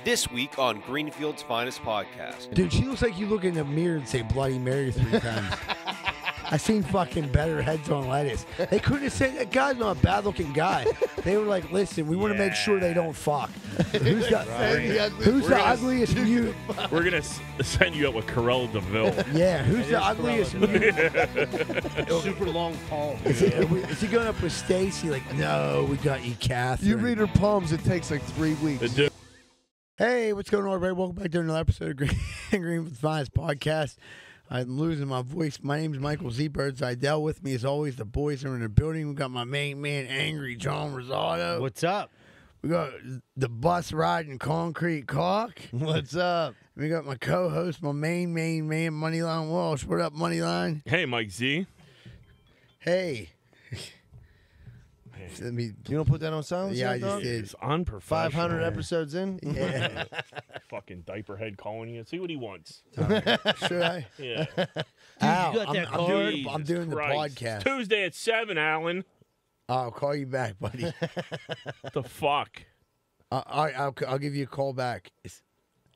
This week on Greenfield's Finest Podcast. Dude, she looks like you look in the mirror and say Bloody Mary 3 times. I seen fucking better heads on lettuce. They couldn't have said that guy's not a bad looking guy. They were like, listen, we want to make sure they don't fuck. Who's the ugliest mute? We're going to send you up with Corella DeVille. Yeah, who's the ugliest mute? Super long palm. Is he going up with Stacy? Like, no, we got you, Catherine. You read her palms, it takes like 3 weeks. Hey, what's going on, everybody? Welcome back to another episode of Greenfield's Finest Podcast. I'm losing my voice. My name's Michael Z. Birdside. With me, as always, the boys are in the building. We got my main man, Angry John Rosado. What's up? We got the bus riding concrete cock. What's up? We got my co-host, my main man, Moneyline Walsh. What up, Moneyline? Hey, Mike Z. Hey. Let me. You don't put that on silence? Yeah, I yet, just dog? did. It's unprofessional. 500 episodes in? Yeah. Fucking diaper head calling you. See what he wants. Should I? Yeah. Ow, you got that I'm doing the Christ. podcast. Tuesday at 7, Alan. I'll call you back, buddy. What the fuck? I'll give you a call back.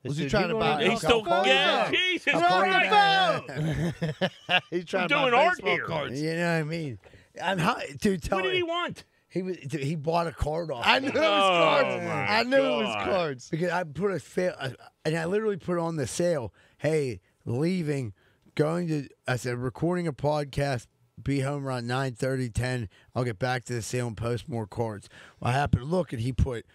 Was he trying to buy? He's still yeah. Jesus I'll call you Christ. back. He's trying to doing buy art baseball here. cards. You know what I mean? Dude, tell What did me. he want? He bought a card off. I knew it was cards. I knew it was cards. Because I put and I literally put on the sale. Hey, leaving, I said, recording a podcast, be home around 9:30, 10. I'll get back to the sale and post more cards. Well, I happened to look, and he put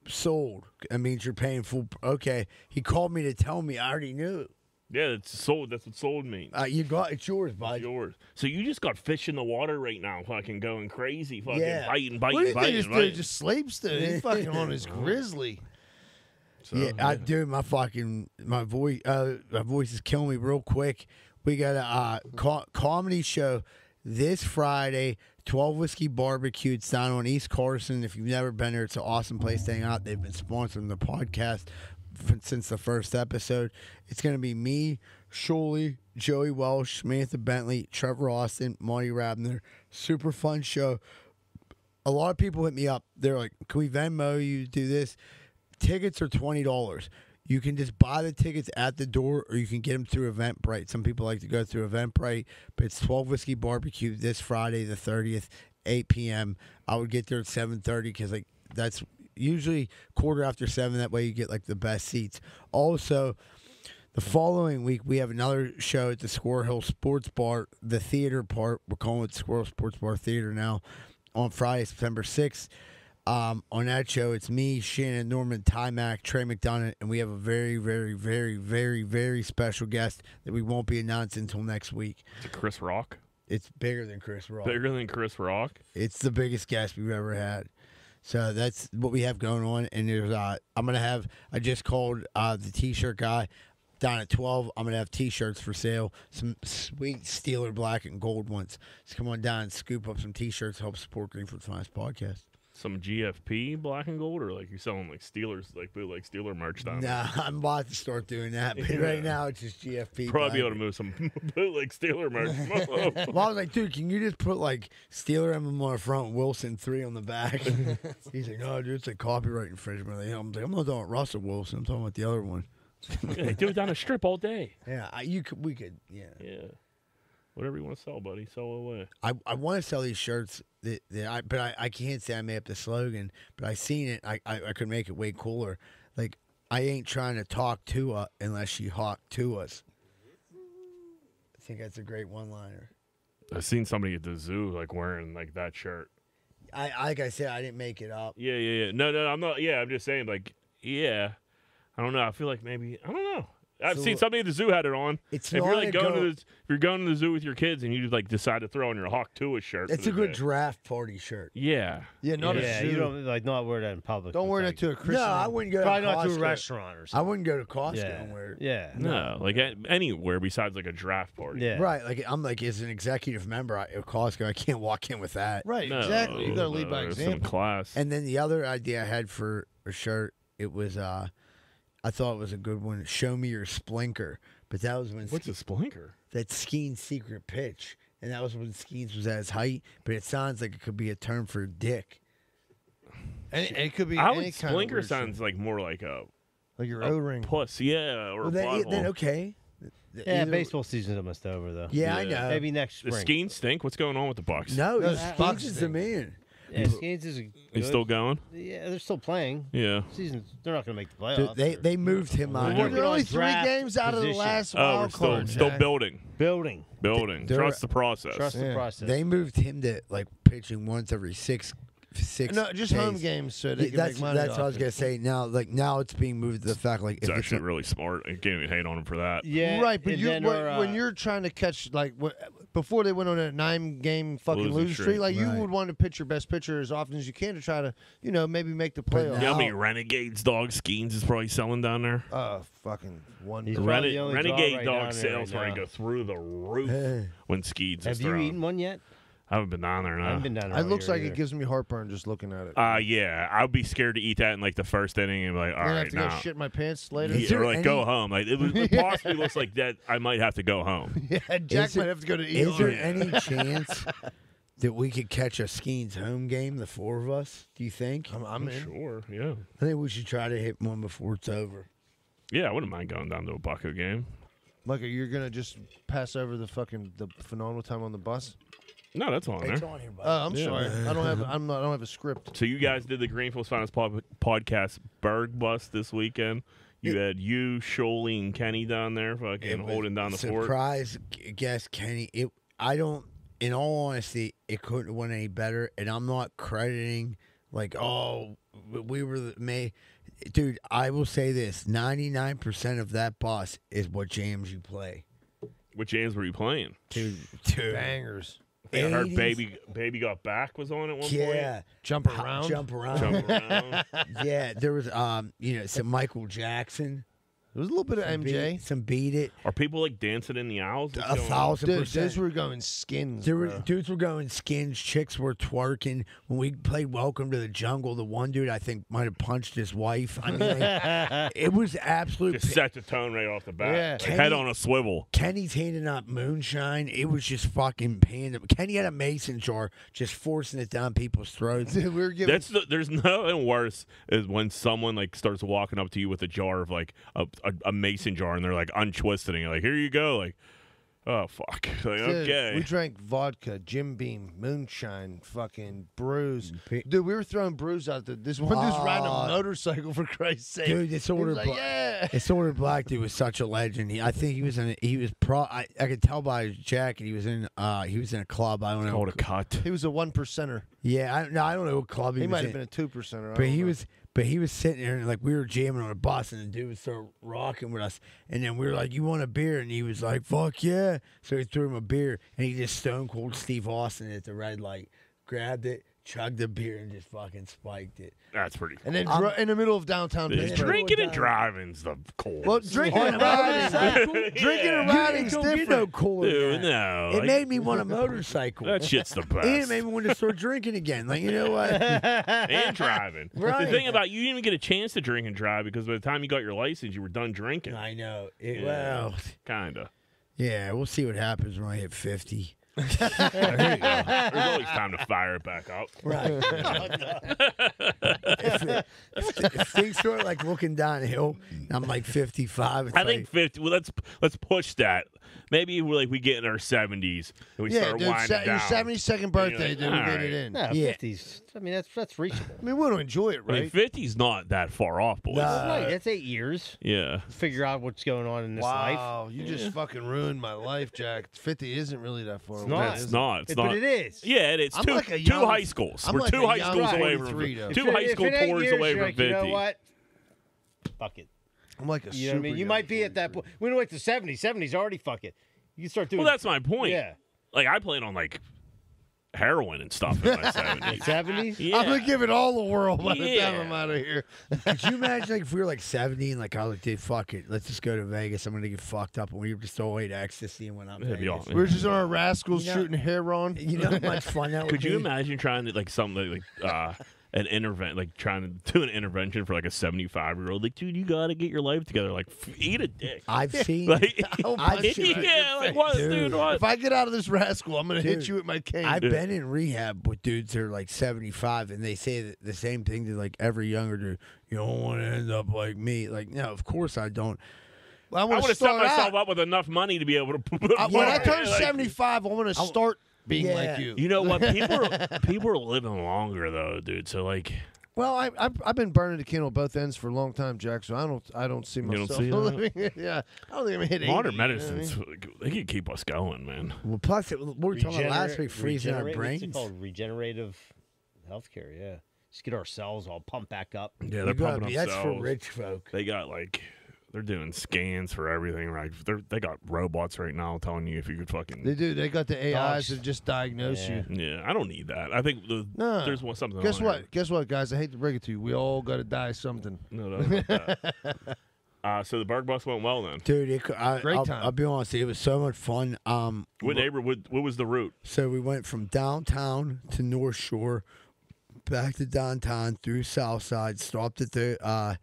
sold. That means you're paying full. Okay. He called me to tell me. I already knew. Yeah, it's sold. That's what sold means. It's yours, bud. It's yours. So you just got fish in the water right now, fucking going crazy, fucking Yeah. biting. What do you think this biting. dude just sleeps to? He's fucking on his grizzly. So, Yeah, dude, my voice is killing me real quick. We got a comedy show this Friday, 12 Whiskey Barbecue. It's down on East Carson. If you've never been there, it's an awesome place to hang out. They've been sponsoring the podcast since the first episode. It's going to be me, Shuley, Joey Welsh, Samantha Bentley, Trevor Austin, Marty Rabner. Super fun show. A lot of people hit me up. They're like, can we Venmo you do this? Tickets are $20. You can just buy the tickets at the door, or you can get them through Eventbrite. Some people like to go through Eventbrite, but it's 12 Whiskey Barbecue this Friday, the 30th, 8 p.m. I would get there at 7:30 because that's usually quarter after 7. That way you get the best seats. Also, the following week we have another show at the Squirrel Hill Sports Bar, the theater part. We're calling it Squirrel Sports Bar Theater now. On Friday, September 6th. On that show, it's me, Shannon Norman, Ty Mack, Trey McDonough, and we have a very, very, very, very, very special guest that we won't be announcing until next week. It's Chris Rock. It's bigger than Chris Rock. Bigger than Chris Rock. It's the biggest guest we've ever had. So that's what we have going on. And there's I just called the T-shirt guy down at 12. I'm going to have T-shirts for sale. Some sweet Steeler black and gold ones. So come on down and scoop up some T-shirts to help support Greenfield's Finest Podcast. Some GFP black and gold, or you're selling Steelers, bootleg Steeler merch down Nah, I'm about to start doing that. But right now it's just GFP. Probably be able to move some bootleg Steeler merch. Well, I was like, dude, can you just put Steeler emblem on the front, Wilson 3 on the back? He's like, no, dude, it's a copyright infringement. I'm like, I'm not talking about Russell Wilson. I'm talking about the other one. Yeah, they do it down the strip all day. Yeah, we could, yeah. Yeah. Whatever you want to sell, buddy, sell away. I want to sell these shirts, but I can't say I made up the slogan, but I seen it. I could make it way cooler. I ain't trying to talk to her unless she hawk to us. I think that's a great one-liner. I've seen somebody at the zoo wearing that shirt. Like I said, I didn't make it up. Yeah. No, I'm not. Yeah, I'm just saying. Yeah. I don't know. I feel like maybe I don't know. I've seen somebody at the zoo had it on. It's if not you're a if you're going to the zoo with your kids and you decide to throw on your Hawk Tua shirt. It's a good draft party shirt. Yeah. Yeah, not a shoe. You don't not wear that in public. Don't wear that to a Christian. No, I wouldn't go Probably to not to a Costco. restaurant or something. I wouldn't go to Costco and wear it. Yeah. No, anywhere besides a draft party. Yeah. Right, I'm as an executive member at Costco, I can't walk in with that. Right, No, exactly. You got to lead by there's example. Some class. And then the other idea I had for a shirt, it was I thought it was a good one. Show me your splinker, but that was when What's a splinker? That's Skeen's secret pitch, and that was when Skeens was at his height. But it sounds like it could be a term for dick. And it could be I any would kind of splinker weird sounds shit. like more like Like your O-ring. puss, yeah, or Well, a butthole. then okay. Yeah, Either- baseball season's almost over though. Yeah, I Yeah. know. Maybe next The spring. Skeens stink. What's going on with the Bucks? No, No, Skeens Bucks is the thing. man. Yeah, Skeens is He's good. still going. Yeah, they're still playing. Yeah. Season, they're not going to make the Dude, playoffs. they moved him Well, on. we're They're Working only on 3 draft games out of the position. last Oh, we're wild still card. still Jack. building. building. Building. They're- Trust the process. Trust the Yeah. process. They moved him to like pitching once every six. No, just home days. games so they Yeah, can that's make money. that's what I off was it. gonna say. Now it's being moved to the fact like It's if actually a- really smart. I can't even hate on him for that. yeah, Right, but and you then when you're trying to catch like before they went on a 9-game fucking Losing losing streak. streak, like you Right. would want to pitch your best pitcher as often as you can to try to maybe make the But playoffs. You know how many Now- Renegades dog Skeens is probably selling down there? Fucking one. He's dog. probably the only draw Renegade right dog down there sales right probably now. go through the roof Eh. when Skeens Have is you thrown. eaten one yet? I haven't been down there. No. I haven't been down there. It all looks year like either. it gives me heartburn just looking at it. Yeah, I would be scared to eat that in like the first inning and be like, all I'm gonna right, have to go now. shit my pants later. Is Yeah, there or like any- go home. Like it possibly looks like that. I might have to go home. Yeah, Jack Is there- might have to go to Is ER. there any chance that we could catch a Skeens home game, the 4 of us? Do you think? I'm in. Sure, yeah, I think we should try to hit one before it's over. yeah. I wouldn't mind going down to a Bucko game. Micah, you're gonna just pass over the phenomenal time on the bus? No, that's on there. on here, buddy. I'm Yeah. sorry. I don't have a script. So you guys did the Greenfield Finals podcast Burgh Bus this weekend. You had you, Sholey, and Kenny down there fucking It was holding down the fort. surprise guest Kenny. I don't. In all honesty, it couldn't have went any better. And I'm not crediting like, oh, we were the May. Dude, I will say this: 99% of that bus is what jams you play. What jams were you playing? Dude, Bangers. I heard 80s. Baby Got Back was on at one Yeah, Jump around. jump around. point. Jump around. Yeah, there was some Michael Jackson. There was a little bit of MJ. Some Beat It. Are people like dancing in the aisles? What's going on? 1,000%. Dude, those were going skins. There were, bro. dudes were going skins, chicks were twerking. When we played Welcome to the Jungle, the one dude I think might have punched his wife. I mean, like, it was absolute. Just set the tone right off the bat. Yeah. Like, Kenny- head on a swivel. Kenny's handing out moonshine. It was just fucking panda. Kenny had a mason jar, just forcing it down people's throats. we were giving. There's nothing worse is when someone like starts walking up to you with a jar of like a mason jar and they're like untwisting it. Like, here you go. Like, oh fuck. Like, Dude, okay. we drank vodka, Jim Beam, moonshine, fucking brews. Pe- Dude, we were throwing brews out there. This one dude's riding a motorcycle for Christ's sake. Dude, this he older was like, yeah. this older black dude was such a legend. I think he was I could tell by his jacket he was in a club. I don't know. Called a cut. He was a 1%er. Yeah, I don't know what club he He was might in. have been a 2%er. But he was sitting there and like we were jamming on a bus and the dude started rocking with us and then we were like, "You want a beer?" And he was like, "Fuck yeah!" So he threw him a beer and he just stone cold Steve Austin at the red light, grabbed it, chugged the beer, and just fucking spiked it. That's pretty cool. And then in the middle of downtown Pittsburgh. Drinking and driving's the coolest. Well, drinking and riding. Drinking and riding's Don't get different. no cooler than Dude, that. no. It like, made me want a motorcycle. that shit's the best. And it made me want to start drinking again. Like, you know what? And driving. Right. The thing about you didn't even get a chance to drink and drive because by the time you got your license, you were done drinking. I know. Yeah. Well, Kinda. yeah, we'll see what happens when I hit 50. There you go. There's always time to fire it back up. Right. if things start like looking downhill, I'm like 55. It's I think like, 50. Well, let's push that. Maybe we get in our 70s and we Yeah, start dude, winding your down. 72nd birthday, like, dude. We all get right. it in. No, Yeah. 50s. I mean, that's reachable. I mean, we want to enjoy it, I mean, right? 50's not that far off, boys. No. Right, that's 8 years. Yeah. Figure out what's going on in this life. Wow, you just fucking ruined my life, Jack. 50 isn't really that far away. not. It's is it? not. It's not. But it is. Yeah, it's I'm two, like a two young- high schools. I'm We're like two a high young schools away 43 from though. two high school If it ain't tours years, away you're from like, 50. you know what? Fuck it. I'm like a You know what I mean? super You young might be at that 43. point. We don't like the 70s. 70s already fuck it. You can start doing. Well, that's my point. Yeah. Like I played on like heroin and stuff in my 70s. 70s? Yeah. I'm gonna give it all the world by the time Yeah. I'm out of here. could you imagine like if we were like 70 and like I was like, dude, fuck it, let's just go to Vegas. I'm gonna get fucked up, and we just all ate ecstasy and went out. That'd be Vegas. awesome. We're just on our rascals You know- shooting heron. You know how much fun that would Could be? you imagine trying to like something like like trying to do an intervention for like a 75-year-old. Like, dude, you gotta get your life together. Like, eat a dick. I've seen. Like, I've seen. yeah, like what, dude? What? If I get out of this rascal, I'm gonna hit Dude, you with my cane. I've been in rehab with dudes that are like 75, and they say the same thing to like every younger dude. You don't want to end up like me. Like, no, of course I don't. Well, I I want want to to set start myself out. up with enough money to be able to put When I like, turn 75, I want to start being Yeah. like you. You know what? People are living longer though, dude. So like, Well, I've been burning the candle at both ends for a long time, Jack. So I don't see don't myself see that? living. Yeah, I don't think I'm gonna hit 80. modern you know what I medicines, mean? they can keep us going, man. Well, plus, we were talking about last week, freezing our What's it brains. called? Regenerative healthcare. Yeah, just get our cells all pumped back up. Yeah, You they're gotta pumping be- up that's for cells. rich folk. They got like, they're doing scans for everything. Right? They got robots right now telling you if you could fucking. They do. They got the AIs Dogs. that just diagnose Yeah. you. Yeah, I don't need that. I think No. there's something. Guess on what? there. Guess what, guys? I hate to break it to you. We all got to die something. No, not that. So the Burgh Bus went well then. Dude, Great I'll, time. I'll be honest, it was so much fun. What neighborhood? What was the route? So we went from downtown to North Shore, back to downtown through South Side, stopped at the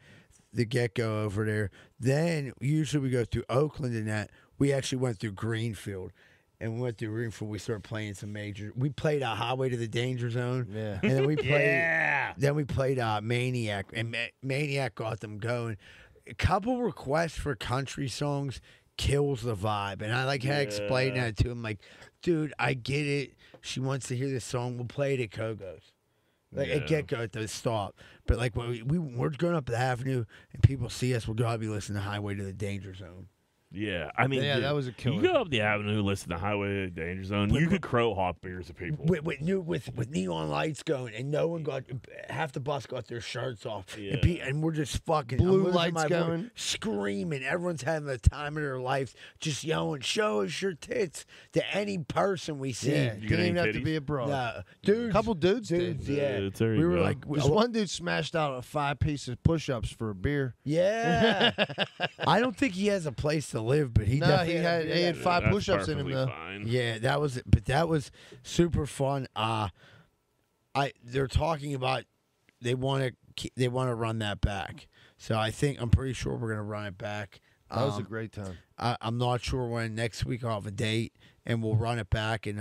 get-go over there. Then usually we go through Oakland and that. We actually went through Greenfield. And we went through Greenfield. We started playing some major. We played Highway to the Danger Zone. Yeah. And then we played. Yeah. Then we played Maniac, and Maniac got them going. A couple requests for country songs kills the vibe, and I like had to explain that to him. Like, dude, I get it. She wants to hear this song. We'll play it at Kogo's. Like at get-go at the stop. But like when we're going up the avenue and people see us, we'll gotta be listening to Highway to the Danger Zone. Yeah, I mean, Yeah, dude, that was a killer. You go up the avenue, listen to Highway to the Danger Zone. You could crow hot beers at people. With neon lights going, and no one got half the bus got their shirts off, Yeah. and we're just fucking Blue I'm losing lights my voice, going. screaming. Everyone's having the time of their life, just yelling, "Show us your tits!" to any person we see. Yeah, You got didn't any even have to titties? be a bro. No, dudes, Couple dudes did. yeah. there you We were go. like, This one dude smashed out a 5-piece of push-ups for a beer. yeah. I don't think he has a place to live, but he No, definitely he had a- 5 That's push-ups in him perfectly though. fine. Yeah, that was super fun. They're talking about they want to run that back. So I'm pretty sure we're gonna run it back. That was a great time. I'm not sure when. Next week I'll have a date and we'll run it back. And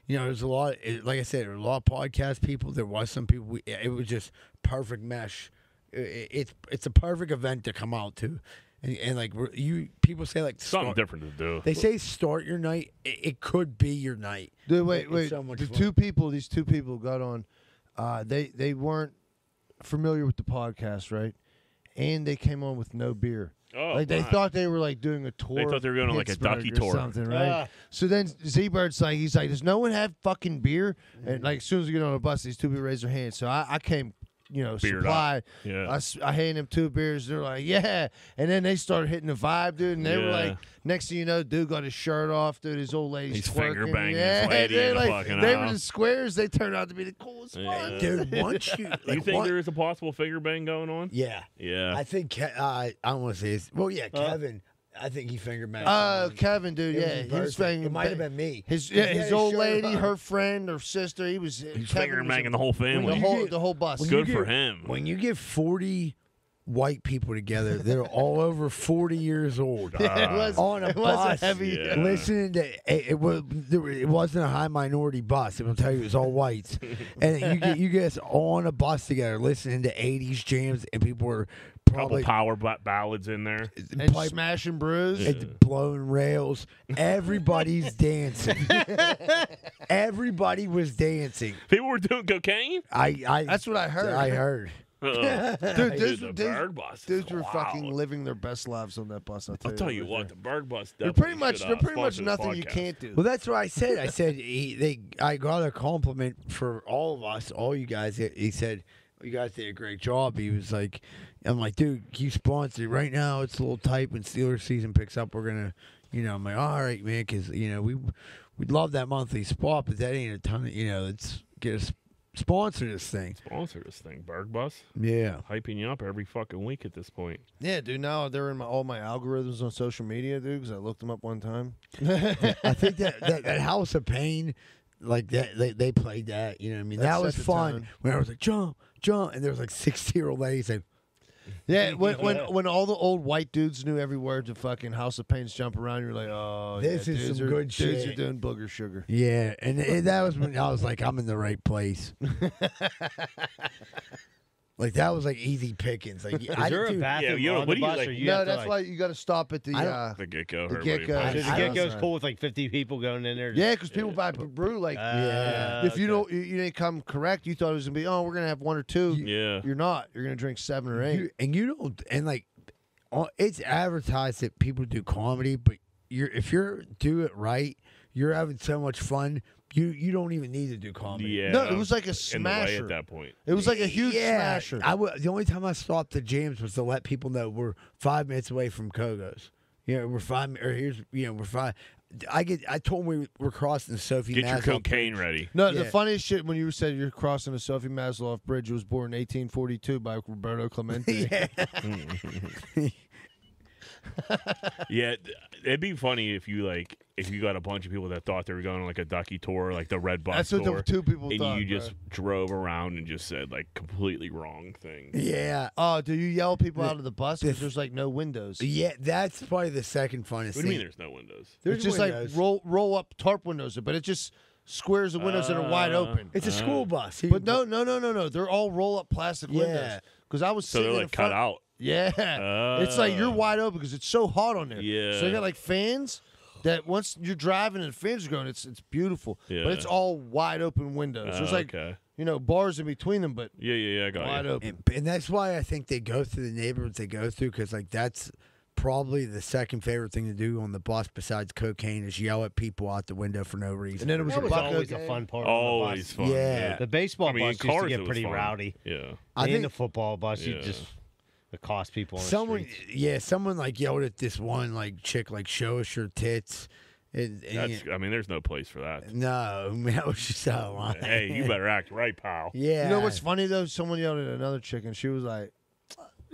there's a lot. Like I said, there were a lot of podcast people. There was some people. It was just perfect mesh. It's a perfect event to come out to. And like people say like Something different to do. They say start your night. It could be your night. Dude, wait. It's so much The fun. these two people got on. They weren't familiar with the podcast, right? And they came on with no beer. Oh, Like they my. thought they were like doing a tour. They thought they were going on, like, a Pittsburgh ducky or tour. something, right? So then Z-Bird's like, he's like, does no one have fucking beer? And like as soon as we get on the bus, these two people raise their hands. So I came, Beered supply. up. Yeah. I handed them 2 beers. They're like, yeah. And then they started hitting the vibe, dude. And they were Yeah. like, next thing you know, dude got his shirt off, dude. His old lady's He's finger twerking. banging his Yeah, lady they're in the like, fucking they were aisle. the squares. They turned out to be the coolest Yeah. ones. Dude, once you like, you think one- there is a possible finger bang going on? Yeah, Yeah. I think I don't want to say this. Well, yeah, Kevin. I think he fingered Matt. Kevin, dude, It was yeah, in he was person. banging. It might have been me. His He had his old shirt lady, on. her friend, or sister. He's He's Kevin finger was banging the whole family. the whole bus. when Good you for get- him. When you get 40 white people together, they're all over 40 years old. Yeah, it was on a it was bus, a heavy. Yeah. listening to it wasn't a high minority bus. It'll tell you it was all whites, and you guys on a bus together listening to 80s jams, and people were Couple probably power ballads in there. And pipe- smash and bruise. and blowing rails. Everybody's dancing. Everybody was dancing. People were doing cocaine. I That's what I heard. I heard. Dude, the dudes Burgh Bus. dudes is were wild. fucking living their best lives on that bus. I'll tell you what, the Burgh Bus. They're definitely pretty much should, they're pretty much sponsor this nothing you podcast. can't do. Well, that's what I said. I said I got a compliment for all of us, all you guys. He said you guys did a great job. He was like, I'm like, dude, you sponsored it. Right now. It's a little tight. When Steelers season picks up, we're gonna, I'm like, all right, man, because we'd love that monthly spot, but that ain't a ton of, let's get us sponsor this thing. Sponsor this thing, Burgh Bus. Yeah. Hyping you up every fucking week at this point. Yeah, dude. Now they're in all my algorithms on social media, dude. Because I looked them up one time. I think that House of Pain, like that. They played that. You know what I mean? That That set was the fun. tone. When I was like jump, and there was like 60-year-old ladies like. Yeah, when all the old white dudes knew every word to fucking House of Pain's Jump Around, you're like, oh, This yeah, is dudes some are, good dudes shit. are doing booger sugar. Yeah, and that was when I was like, I'm in the right place. Like that was like easy pickings. Like, Is there a bathroom you know, on what the do you, bus? like- or you No, have to, that's like, why you got to stop at the The get-go. the everybody get-go. buys So it. the I don't get-go's know. cool with like 50 people going in there. Yeah, because people buy brew like if you don't you didn't come correct, you thought it was gonna be we're gonna have one or two. Yeah. You're not. You're gonna drink 7 or 8. you don't, and like, it's advertised that people do comedy, but if you do it right, you're having so much fun. You don't even need to do comedy. Yeah. No, it was like a in the way smasher. at that point. It was like a huge smasher. The only time I stopped the jams was to let people know we're 5 minutes away from Kogo's. You know, we're 5 or here's we're 5. I told them we're crossing the Sophie. Get your Maslow cocaine Bridge. ready. No, Yeah. the funniest shit when you said you're crossing the Sophie Maslow Bridge, it was born in 1842 by Roberto Clemente. Yeah. Yeah, it'd be funny if you got a bunch of people that thought they were going on like a ducky tour, like the Red Bus That's what tour, the two people and thought. you just bro. drove around and just said like completely wrong things. Yeah. Oh, do you yell people out of the bus because there's like no windows? Yeah, that's probably the second funnest What do thing. you mean there's no windows? There's It's just windows. like roll up tarp windows, but it just squares the windows that are wide open. It's a school bus. But no. They're all roll up plastic windows. Yeah. Because I was So sitting they're in like cut front. out. Yeah. It's like you're wide open because it's so hot on there. Yeah. So they got like fans that once you're driving and the fans are going, it's beautiful. Yeah. But it's all wide open windows. There's like okay. bars in between them, but Yeah, I got wide you. open. And that's why I think they go through the neighborhoods they go through, because like that's probably the second favorite thing to do on the bus besides cocaine is yell at people out the window for no reason. And then it was That a was bucket always game. a fun part. Always of fun. Yeah. the baseball I mean, in bus used cars to it get was pretty fun. rowdy. Yeah. I And think the football bus, you Yeah. just accost people on someone, the streets. someone like yelled at this one like chick like show us your tits. And I mean, there's no place for that. no, that was just out of line. Hey, you better act right, pal. Yeah. You know what's funny though? Someone yelled at another chick and she was like,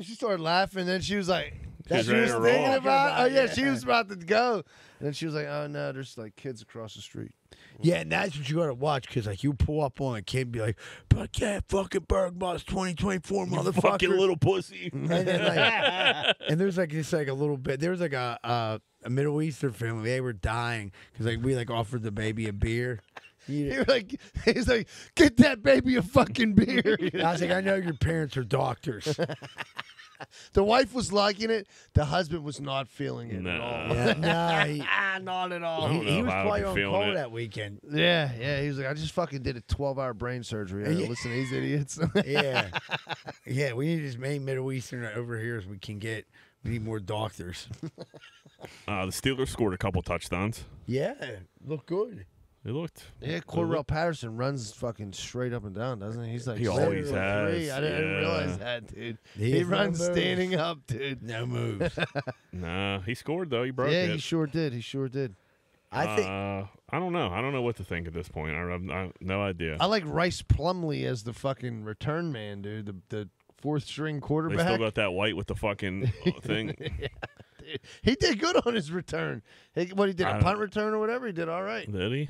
she started laughing. And then she was like, She's she ready was to thinking roll. about. Oh yeah, she was about to go. And then she was like, oh no, there's like kids across the street. Yeah, and that's what you got to watch, because like you pull up on a kid and be like, "But yeah, fucking Burgh Bus 2024, You motherfucker." fucking little pussy. And then, like, and there's like just like a little bit. There was like a Middle Eastern family. They were dying because like we like offered the baby a beer. You're like, he's like, get that baby a fucking beer. I was like, I know your parents are doctors. The wife was liking it. The husband was not feeling it at Nah. all. Yeah, nah, Not at all. I don't he know was if I would probably be on feeling call it. that weekend. Yeah. He was like, I just fucking did a 12-hour brain surgery. I gotta Yeah. listen to these idiots. Yeah, yeah. We need as many Middle Eastern over here as we can get. We need more doctors. The Steelers scored a couple touchdowns. Yeah, look good. It looked. Yeah, Cordell Patterson runs fucking straight up and down, doesn't he? He's like He 7 always foot has, 3. I didn't yeah. realize that, dude. He He has no runs moves. standing up, dude. No moves. Nah, he scored though. He broke Yeah, it. he sure did. I think. I don't know. I don't know what to think at this point. I no idea. I like Rice Plumlee as the fucking return man, dude. The fourth string They quarterback. still got that white with the fucking thing. Dude, he did good on his return. He did I a don't- punt return or whatever. He did all right. Did he?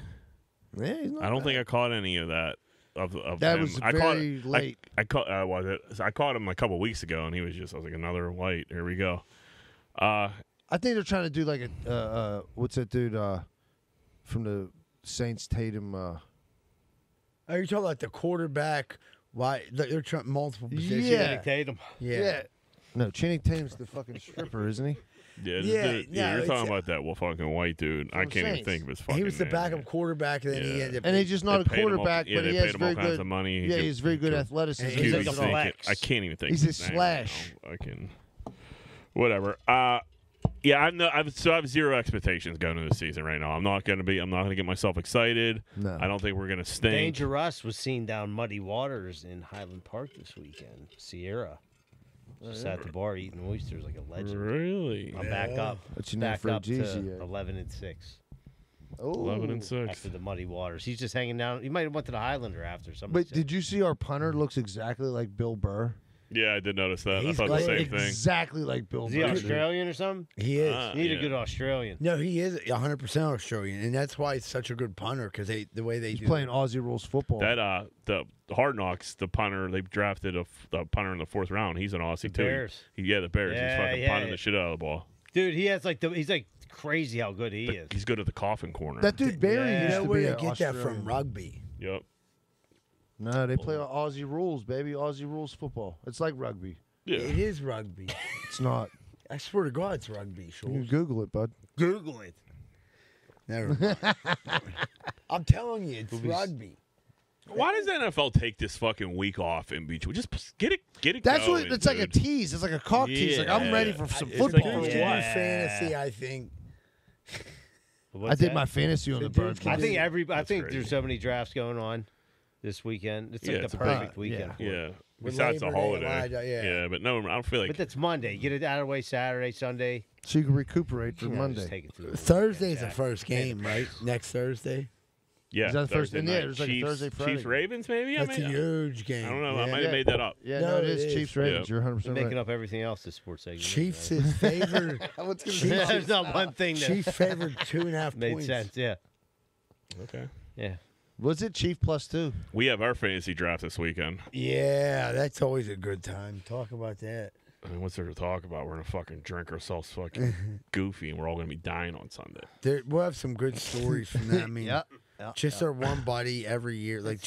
Yeah, he's not I don't bad. think I caught any of that. Of That him. was I very caught, late. I caught. Was it? I caught him a couple weeks ago, and he was just. I was like, another white. Here we go. I think they're trying to do like a what's that dude from the Saints Tatum? Are you talking about the quarterback? Why they're trying multiple positions? Yeah. Channing Tatum. Yeah. No, Channing Tatum's the fucking stripper, isn't he? Yeah, Yeah, dude, no, you're it's- talking about that fucking white dude. I From can't even Saints. think of his fucking He was the name. backup quarterback, and then he Yeah. ended up. And he's just not a They paid him all- quarterback, yeah, but they he paid has him very all kinds good. of money. He Yeah, could- he's very he good could- athleticism. He's He's like like a a flex. I can't even think. He's of a his name slash. right now. I can. Whatever. Yeah, I know. I have zero expectations going into the season right now. I'm not going to get myself excited. No. I don't think we're going to stink. Danger Russ was seen down muddy waters in Highland Park this weekend. Sierra. Just at the bar eating oysters like a legend. Really? I'm back up. What's your name Back for a up to GZ? 11-6 Oh. 11-6. after the muddy waters. He's just hanging down. He might have went to the Highlander after something. But did you see our punter looks exactly like Bill Burr? Yeah, I did notice that. I He's thought the like same thing. Exactly like Bill Is he Burr. Australian or something? He is. Ah. You need yeah. a good Australian. No, he is 100% Australian, and that's why he's such a good punter because the way they He's do playing Aussie rules football. That the Hard Knocks, the punter, they drafted the punter in the 4th round. He's an Aussie The too. Bears. The Bears. Yeah, He's fucking yeah, punting yeah. the shit out of the ball. Dude, he has he's like crazy how good he is. He's good at the coffin corner. that dude Barry Yeah. You used know to where be they an get that from? Australian. Rugby. Yep. No, they play Aussie rules, baby. Aussie rules football. It's like rugby. Yeah. It is rugby. It's not. I swear to God, it's rugby. You Sure. can Google it, bud. Google it. Never mind. I'm telling you, it's rugby. Why does the NFL take this fucking week off in between? Just get it That's going, what it's like a dude. tease. It's like a cock tease. Like I'm Yeah. ready for some It's like football. Dudes Yeah. can do fantasy, I think. What's I did that? my fantasy on the dudes Birds. can I do- think I That's think crazy. there's so many drafts going on this weekend. It's like it's the a big- perfect weekend. yeah. for it. Yeah. With Besides the Labor Day, holiday. Elijah, yeah. But no, I don't feel like. But that's Monday. Get it out of the way Saturday, Sunday. So you can recuperate for You know, Monday. just take it through the Thursday's the weekend. first game, right? Next Thursday. yeah. Is that the first- Thursday and yeah, night. there's like a Chiefs, Thursday, Friday Chiefs game. Ravens maybe. That's a huge game. I don't know. I Yeah. might have made that up. Yeah, No, no, it it is is. Chiefs Ravens. Yeah. You're They're 100% making right. up everything else this sports segment. Chiefs is favored. There's not one thing that Chiefs favored 2.5 made points. sense. Yeah. Okay. Yeah. Was it Chief +2? We have our fantasy draft this weekend. Yeah, that's always a good time. Talk about that. I mean, what's there to talk about? We're gonna fucking drink ourselves fucking goofy, and we're all gonna be dying on Sunday. We'll have some good stories from that. I mean, just our one buddy every year. Like,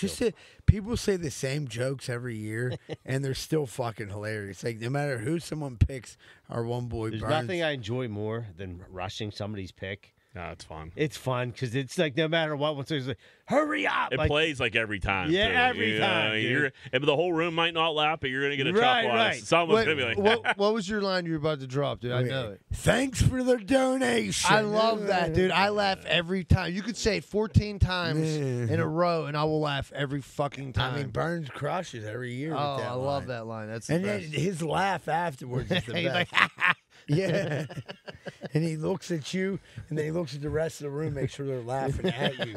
people say the same jokes every year, and they're still fucking hilarious. Like, no matter who someone picks, our one boy There's Burns. nothing I enjoy more than rushing somebody's pick. Nah, it's fun. It's fun because it's like no matter what, once there's like, hurry up. It like, plays like every time. Yeah, too. every You know, time, dude. You're, and the whole room might not laugh, but you're gonna get a Right, chuckle out of right. it. Someone's gonna be like, what was your line you were about to drop, dude? I know it. Thanks for the donation. I love that, dude. I laugh every time. You could say it 14 times in a row, and I will laugh every fucking time. I mean, Burns crushes every year. oh, with that I love line. that line. That's the And then best. his laugh afterwards is the He's best. like, Yeah. And he looks at you, and then he looks at the rest of the room, make sure they're laughing at you.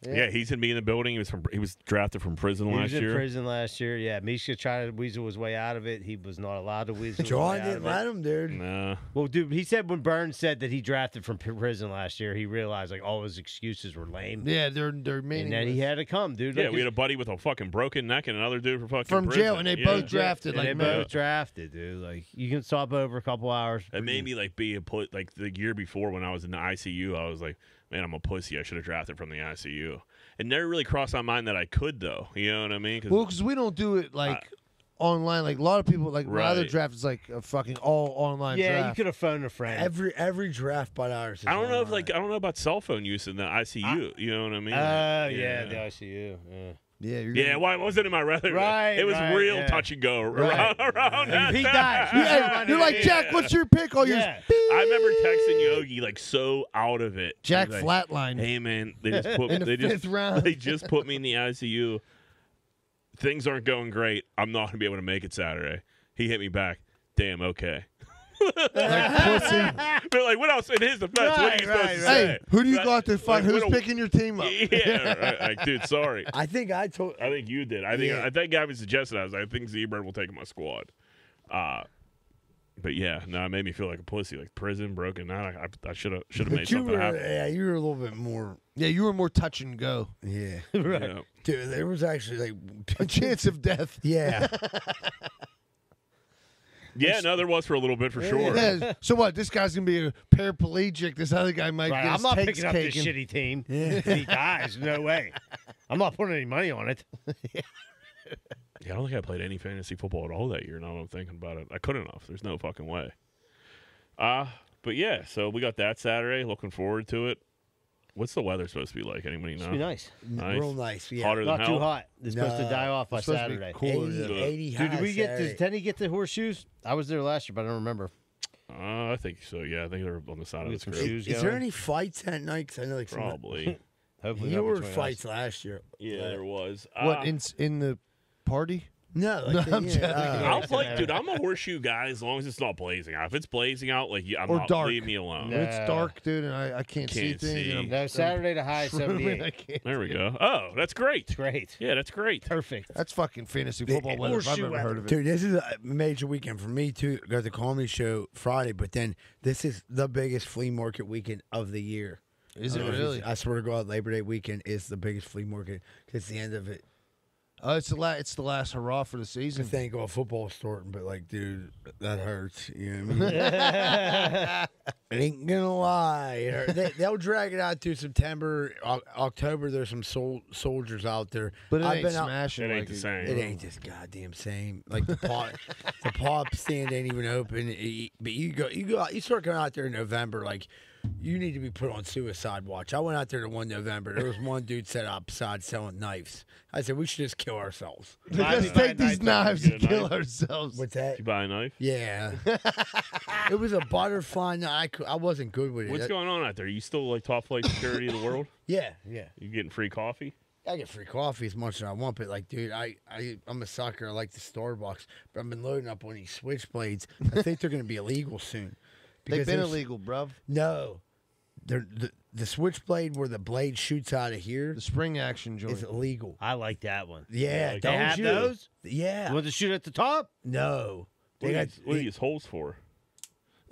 yeah, he's gonna be in the building. He was drafted from prison He last was in year. prison last year. Yeah, Misha tried to weasel his way out of it. He was not allowed to weasel his John way out didn't of it. let him, dude. Nah. Well, dude, he said when Burns said that he drafted from prison last year, he realized like all his excuses were lame. yeah, they're And meaningless. then he had to come, dude. Yeah, Like, we had a buddy with a fucking broken neck and another dude from fucking from prison. jail, and they Yeah. both drafted. and Like, they man, both drafted, dude. Like you can stop over a couple hours. It made me like be a put like the year before when I was in the ICU. I was like, man, I'm a pussy. I should have drafted from the ICU. It never really crossed my mind that I could though. You know what I mean? well, because we don't do it like online. Like a lot of people, like my other Right. draft is like a fucking all online Yeah, draft. you could have phoned a friend. Every draft but ours. Is I don't know if online. I don't know about cell phone use in the ICU. You know what I mean? Oh yeah, the ICU. Yeah. Yeah, you're Yeah, why wasn't it my rather? Right, It was right, real yeah. touch and go Right. around that He time. dies. Yeah, you're like, Jack, what's your pick? All yours. Yeah. I remember texting Yogi like so out of it. Jack He was like, flatline. Hey man, they just put In the they just fifth round. they just put me in the ICU. Things aren't going great. I'm not gonna be able to make it Saturday. He hit me back. Damn, okay. Like pussy. But like, what else in his defense? what are you supposed to say? Hey, who do you got to fight? Like, Who's what a- picking your team up? Yeah, right. Like, dude, sorry. I think I told. I think you did. I think Gavin suggested. I think Z-Bird will take my squad. But yeah, no, it made me feel like a pussy. Like prison, broken. Now I should have made But you something were, happen. yeah, you were a little bit more. Yeah, you were more touch and go. Yeah, Yeah. dude, there was actually A like chance of death. Yeah, Yeah, no, there was for a little bit for sure. Yeah, so what? This guy's gonna be a paraplegic. This other guy might Right, get I'm his not takes picking up this taken. shitty team. If he dies, no way. I'm not putting any money on it. Yeah, I don't think I played any fantasy football at all that year. Now that I'm thinking about it, I couldn't have. There's no fucking way. But yeah, so we got that Saturday. Looking forward to it. What's the weather supposed to be like? Anybody know? It's be nice. Nice. real nice. Yeah, Hotter than Not too hell. hot. It's supposed to No, die off by it's supposed to be Saturday. cool. 80, Yeah. 80 Dude, high did we get? Saturday. Did Tenny get the horseshoes? I was there last year, but I don't remember. I think so. Yeah, I think they're on the side of We the get some script. shoes Is there going. any fights that night? 'Cause I know like some. Probably. Hopefully, You not were between us. fights last year. Yeah, there was. What in the party? No, like No, I'm joking. I'll play, dude. I'm a horseshoe guy as long as it's not blazing out. If it's blazing out, like I'm Or not, dark. leave me alone. When it's dark, dude, and I can't see Can't things. see. and No, Saturday to high 78. I can't. There we go. Oh, that's great. Great. Yeah, that's great. Perfect. That's fucking fantasy football weather if I've horseshoe ever heard of it. Dude, this is a major weekend for me too. Got the comedy show Friday, but then this is the biggest flea market weekend of the year. Is it really? I swear to God, Labor Day weekend is the biggest flea market. 'Cause it's the end of it. It's the last hurrah for the I season. thank God football's starting, but like, dude, that hurts. You know what I mean? I ain't gonna lie. It hurt. They'll drag it out to September, October. There's some soldiers out there. But it I've ain't been out- smashing. It ain't like the same. It ain't just goddamn same. Like the pop stand ain't even open. But you start going out there in November, like you need to be put on suicide watch. I went out there to 1 November. There was one dude set outside selling knives. I said we should just kill ourselves. Let's Buy take these knives, knives get and a kill knife. ourselves. What's that? You buy a knife? Yeah, it was a butterfly knife. I wasn't good with it. What's going on out there? You still like top flight security of the world? Yeah. You getting free coffee? I get free coffee as much as I want, but like, dude, I'm a sucker. I like the Starbucks, but I've been loading up on these switchblades. I think they're going to be illegal soon. They've because been there's- illegal, bruv. No, the switchblade where the blade shoots out of here The spring action joint. is illegal. I like that one. Yeah, like They don't have you? those? Yeah, You want to shoot at the top? no. What are these holes for?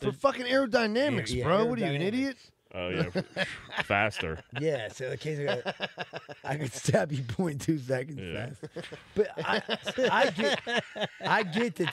For fucking aerodynamics, Yeah, bro. What are you, an aerodynamics. idiot? Oh yeah, faster. Yeah, so in case I could stab you 0.2 seconds Yeah. fast. But I get that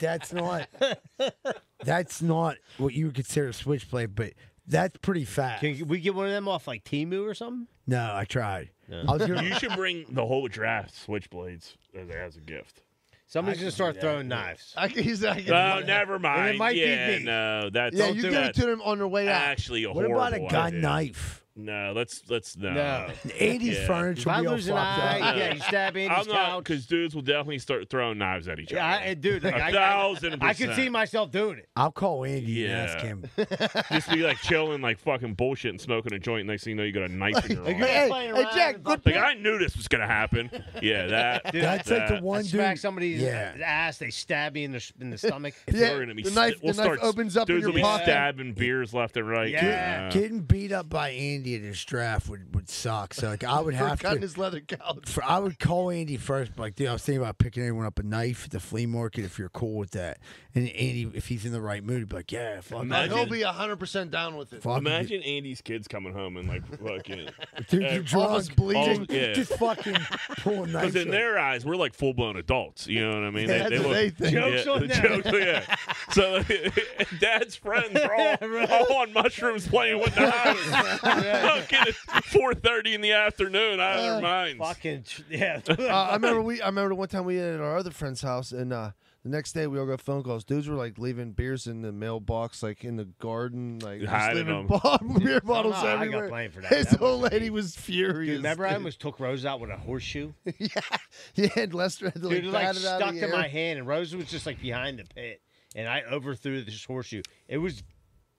that's not what you would consider a switchblade, but that's pretty fast. Can we get one of them off like Temu or something? No, I tried. Yeah. I was gonna, You should bring the whole draft switchblades as a gift. Somebody's gonna start throwing knives. He's not Oh, never mind. might be yeah, me. no, that's Yeah, don't you do give that. it to them on their way out. Actually, a what horrible about a gun idea. knife? No, let's no. No. 80s Yeah. furniture If will I be all lose an fucked eye, up. yeah, you stab Andy's I'm not couch. because dudes will definitely start throwing knives at each other. Yeah, dude, like, 1,000%. I could see myself doing it. I'll call Andy Yeah. and ask him. Just be like chilling, like fucking bullshit and smoking a joint. Next thing you know, you got a knife in your arm. Hey, playing hey, around Jack, and good Like I knew this was gonna happen. Yeah, that. Dude, That's like the one Smack dude. somebody's Yeah. ass, they stab me in the stomach. Yeah, We're gonna be the knife, we'll the knife start, opens up in dudes your will be pocket. stabbing beers left and right. Yeah. Getting beat up by Andy at his draft would suck. So like I would For have cutting to. his leather couch. I would call Andy first, but like, dude, I was thinking about picking anyone up a knife at the flea market if you're cool with that. And Andy, if he's in the right mood, he'd be like, yeah, fuck Imagine- He'll be 100% down with it. Fuck Imagine Andy's kids coming home and like fucking. dude, uh, you're drunk, almost bleeding. Yeah. just fucking pulling knives. Because in their eyes, we're like full blown adults. You know what I mean? Yeah, that's what they think. Jokes on the them. jokes, yeah. So Dad's friends are all on mushrooms playing with knives. Fucking at 4:30 in the afternoon, out of their minds. Fucking yeah. I remember the one time we ate at our other friend's house, and the next day we all got phone calls. Dudes were like leaving beers in the mailbox, like in the garden, like just Hiding leaving them. beer bottles I got everywhere. blamed for that. His That old was lady me. was furious. Dude, remember I dude. almost took Rose out with a horseshoe? Yeah, and Lester had to Dude, it like bat it out of stuck the to air. my hand, and Rose was just like behind the pit, and I overthrew this horseshoe. It was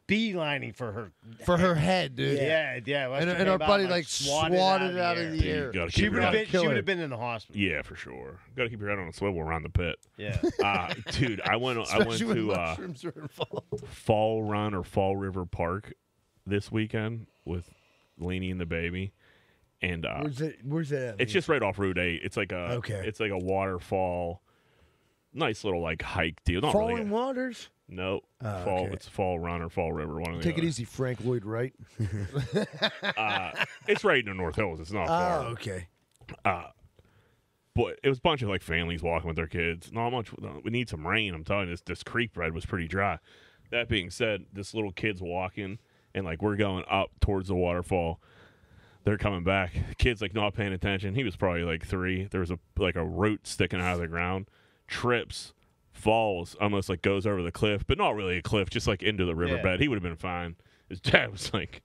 beelining for her head, dude. Yeah. Lester And came our out buddy and, like swatted swatted it out of the Yeah, you air. gotta She keep would your have head. been. She would have been in the hospital. Yeah, for sure. Got to keep your head on a swivel around the pit. Yeah. Dude, I went Especially when to mushrooms are involved. Fall Run or Fall River Park this weekend with Lainey and the baby, and Where's that at? it's just right off Route 8. It's like a It's like a waterfall, nice little like hike deal. Not Falling really. Waters. No, Oh, Fall. okay. It's Fall Run or Fall River. One of the Take it other. easy, Frank Lloyd Wright. It's right in the North Hills. It's not Oh, far. okay. But it was a bunch of like families walking with their kids. Not much. We need some rain. I'm telling you, this creek bed was pretty dry. That being said, this little kid's walking, and like we're going up towards the waterfall. They're coming back. The kid's like not paying attention. He was probably like 3. There was a root sticking out of the ground. Trips, falls, almost like goes over the cliff, but not really a cliff, just like into the riverbed. He would have been fine. His dad was like,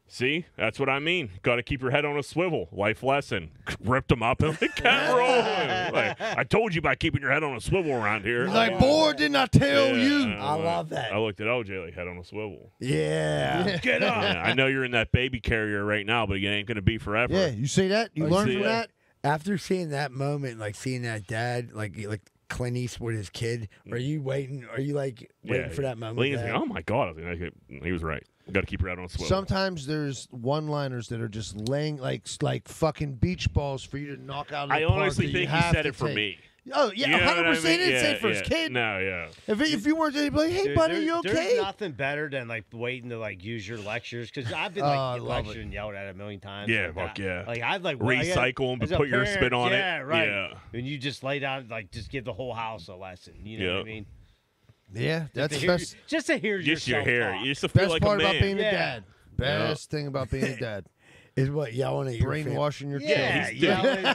"See, that's what I mean. Got to keep your head on a swivel. Life lesson." Ripped him up and like, can't roll. Like, I told you about keeping your head on a swivel around here. He's like, boy, didn't I tell you? I love that. I looked at OJ like head on a swivel. Yeah. Get up. Yeah, I know you're in that baby carrier right now, but it ain't gonna be forever. Yeah, you see that? You I learn see from it. that? After seeing that moment, like seeing that dad, like Clint Eastwood his kid? Or are you waiting? Are you like waiting for that moment? Lean's like, oh my god! I think he was right. Got to keep her out on a swivel. Sometimes there's one-liners that are just laying like fucking beach balls for you to knock out. Of the I park honestly that think you he have said to it for take. me. Oh yeah, You know what I 100%. He mean? didn't say it for his kid. No, yeah. If you weren't, he'd be like, "Hey, Dude, buddy, you okay?" There's nothing better than like waiting to like use your lectures because I've been like I love lectured and yelled at a million times. Yeah, like fuck that. yeah. Like I'd like Recycle 'em, but as a put your spin on it. Yeah, right. Yeah. And you just lay down, like just give the whole house a lesson. You know what I mean? Yeah, that's to the hear, best. just to hear Just your yourself hair. talk. You used to feel Best like part a man. about being a Yeah. dad. Best thing about being a dad. Is what yelling at your family. Brainwashing your Yeah, kids. yelling,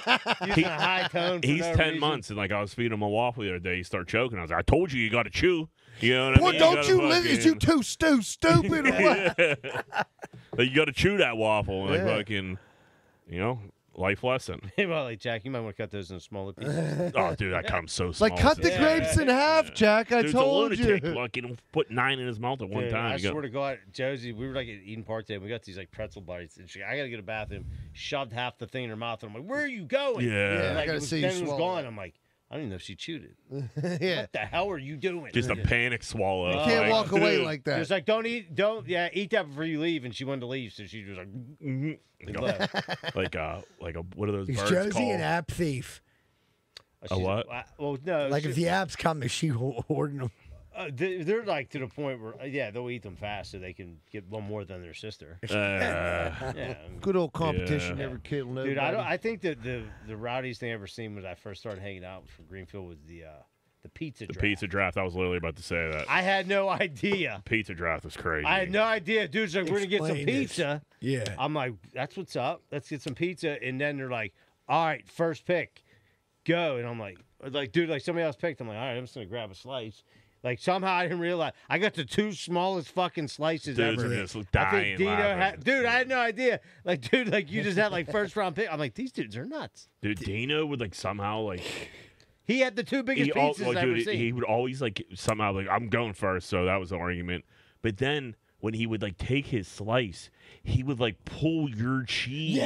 using a high tone. For He's no 10 reason. months, and like I was feeding him a waffle the other day. He started choking. I was like, I told you got to chew. You know what I Boy, mean? don't gotta you listen? Is you too stupid or what? Like, you got to chew that waffle. Like, Yeah. fucking, life lesson. Well, like Jack, you might want to cut those into smaller pieces. Oh, dude, that comes so small. Like, cut the Yeah. grapes in half, Jack. I Dude's told a you. lunatic. Fucking put 9 in his mouth at one Dude, time. I You go, swear to God, Josie, we were like at Eden Park today. And we got these like pretzel bites, and she, I gotta get a bathroom. Shoved half the thing in her mouth, and I'm like, "Where are you going?" Yeah. And, like, I gotta it was, see you then it was swallow gone. it. I'm like, I don't even know if she chewed it. Yeah. What the hell are you doing? just a panic swallow. You can't Like, walk away dude. like She that. was like, eat that before you leave, and she wanted to leave, so she was like, and left. like what are those Is birds Josie called? an app thief? A what? Well, no, Like if she- the app's come, is she hoarding them? they're like to the point where they'll eat them fast so they can get one more than their sister. Uh, Yeah. Good old competition. Yeah. Every kid will know. Dude, about it. I think that the rowdiest thing I ever seen when I first started hanging out from Greenfield was the pizza the draft. pizza draft. I was literally about to say that. I had no idea. Pizza draft was crazy. I had no idea. Dude's like, we're gonna get some Explain this. pizza. Yeah. I'm like, that's what's up. Let's get some pizza. And then they're like, all right, first pick, go. And I'm like, dude, like somebody else picked. I'm like, all right, I'm just gonna grab a slice. Like somehow I didn't realize I got the 2 smallest fucking slices Dudes ever. are just I dying think Dino laughing. had, dude, I had no idea. Like, dude, like you just had like first round pick. I'm like, these dudes are nuts. Dude, Dino would like somehow like He had the 2 biggest pizzas I've ever dude, seen. he would always like somehow like I'm going first, so that was the argument. But then when he would like take his slice, he would like pull your cheese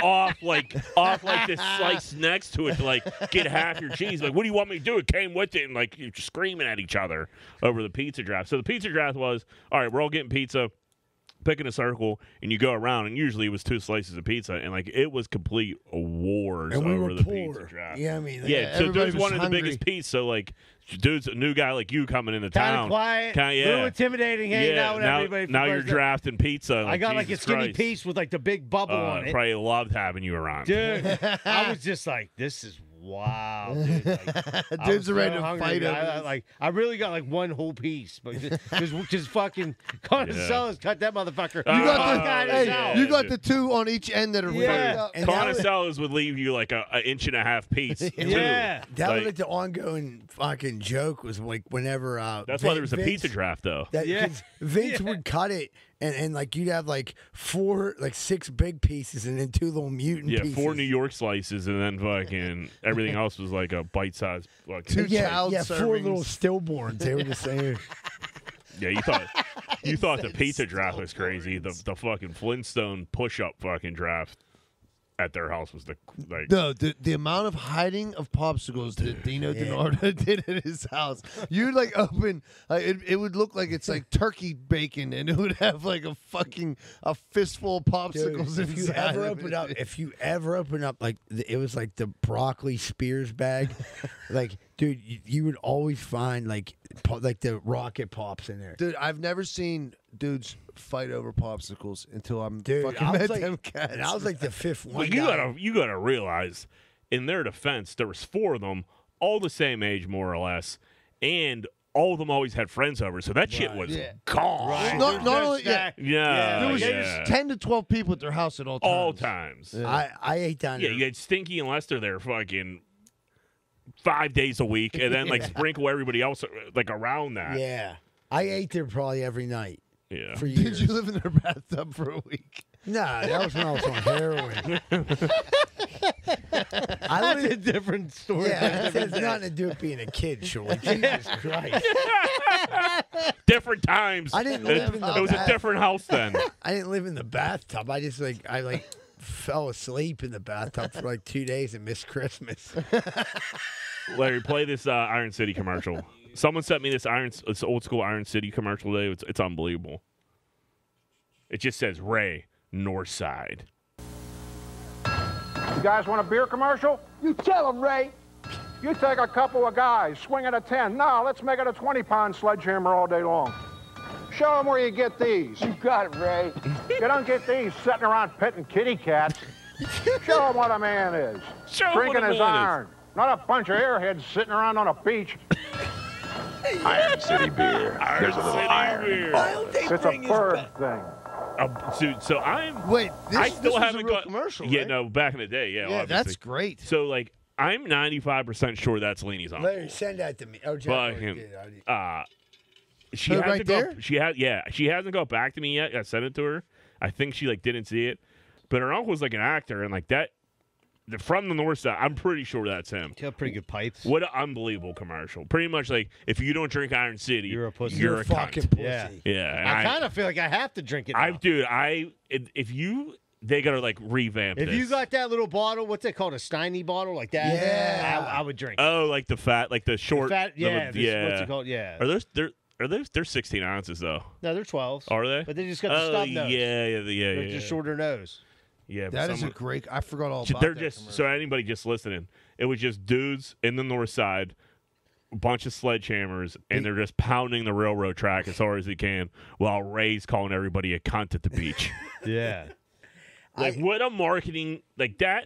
off like the slice next to it to like get half your cheese. Like, what do you want me to do? It came with it, and like you're screaming at each other over the pizza draft. So the pizza draft was, all right, we're all getting pizza. Pick in a circle, and you go around, and usually it was 2 slices of pizza, and like it was complete wars And we over were the poor. pizza draft. Yeah, I mean, Yeah, so everybody dudes was wanted hungry. the biggest piece. So like, dudes, a new guy like you coming into Kind town, of quiet, Kinda, a little yeah. intimidating, hanging out with now, everybody. for now the you're first time. drafting pizza. I got like a Jesus skinny Christ. piece with like the big bubble on it. Probably loved having you around. Dude, I was just like, this is wow, dude. Like, I Dudes was are ready so to hungry, fight dude. over I really got like one whole piece, but just fucking Connoisseurs cut that motherfucker. You got Fuck out of Hey, his house. you got the 2 on each end that are Yeah. fucked up. And that was, Connoisseurs would leave you like an inch and a half piece. too. Yeah. that was Like, like the ongoing fucking joke was like whenever that's why there was a Vince- pizza draft though. That, Yeah. 'cause Vince Yeah. would cut it, and like you'd have like 6 big pieces, and then 2 little mutant Yeah, pieces. 4 New York slices, and then fucking everything else was like a bite-sized. Fucking, 2 Yeah, child yeah, 4 servings. little stillborns. They were just saying, yeah, you thought the pizza draft was crazy. The fucking Flintstone push-up fucking draft at their house was like. No, the amount of hiding of popsicles that Dino DiNardo did at his house. You'd like open, it would look like it's like turkey bacon, and it would have like a fistful of dude, popsicles if you inside. ever of open it. up, like it was like the broccoli Spears bag, like dude, you would always find like the rocket pops in there. Dude, I've never seen dudes fight over popsicles until I'm Dude, fucking I was met like, them cats. and I was like the 5th one. But you gotta realize, in their defense, there was 4 of them, all the same age more or less, and all of them always had friends over, so that shit was Yeah. gone. Right. Not- There's not no only- stack. Yeah, there was yeah. 10 to 12 people at their house at all times. All times. Yeah. I ate down Yeah, there. you had Stinky and Lester there fucking 5 days a week, and then like sprinkle everybody else like around that. Yeah, I ate there probably every night Yeah. for Did years. you live in their bathtub for a week? Nah, that was when I was on heroin. I That's a lived, different story. yeah, it has nothing to do with being a kid, Shorty. Jesus Christ. Different times. I didn't live in the It was a bath. different house then. I didn't live in the bathtub. I just I fell asleep in the bathtub for like 2 days and missed Christmas. Larry, play this Iron City commercial. Someone sent me this old school Iron City commercial today. It's unbelievable. It just says Ray Northside. You guys want a beer commercial? You tell him, Ray. You take a couple of guys, swing it a 10. No, let's make it a 20-pound sledgehammer all day long. Show them where you get these. You got it, Ray. You don't get these sitting around petting kitty cats. Show them what a man is. Drinking his iron. Not a bunch of airheads sitting around on a beach. Iron City beer. There's a little iron. It's a bird thing. So I'm. Wait, I this still was haven't a real got commercial. Yeah, right? no, back in the day, yeah. Yeah, obviously. that's great. So like, I'm 95% sure that's Leanie's on. Larry, send that to me. Oh, Jeff But already him, did. she Oh, hasn't right got, there? she hasn't got back to me yet. I sent it to her. I think she like didn't see it, but her uncle's like an actor and like that. From the north side, I'm pretty sure that's him. You have pretty good pipes. What an unbelievable commercial! Pretty much like if you don't drink Iron City, You're a pussy. You're a fucking cunt. pussy. Yeah. Yeah, and I kind of feel like I have to drink it now. they gotta like revamp. If this. you got that little bottle, what's it called? A Steiny bottle like that? Yeah. I would drink it. oh, like the fat, like the short, Fat, yeah, yeah. what's it called? Yeah. They're 16 ounces though. No, they're 12s. Are they? But they just got the stub nose. Yeah. They're just shorter nose. Yeah, but That is a someone- great. I forgot all about They're that just commercial. so anybody just listening. It was just dudes in the north side, a bunch of sledgehammers, and they're just pounding the railroad track as hard as they can, while Ray's calling everybody a cunt at the beach. Yeah. Like what a marketing like that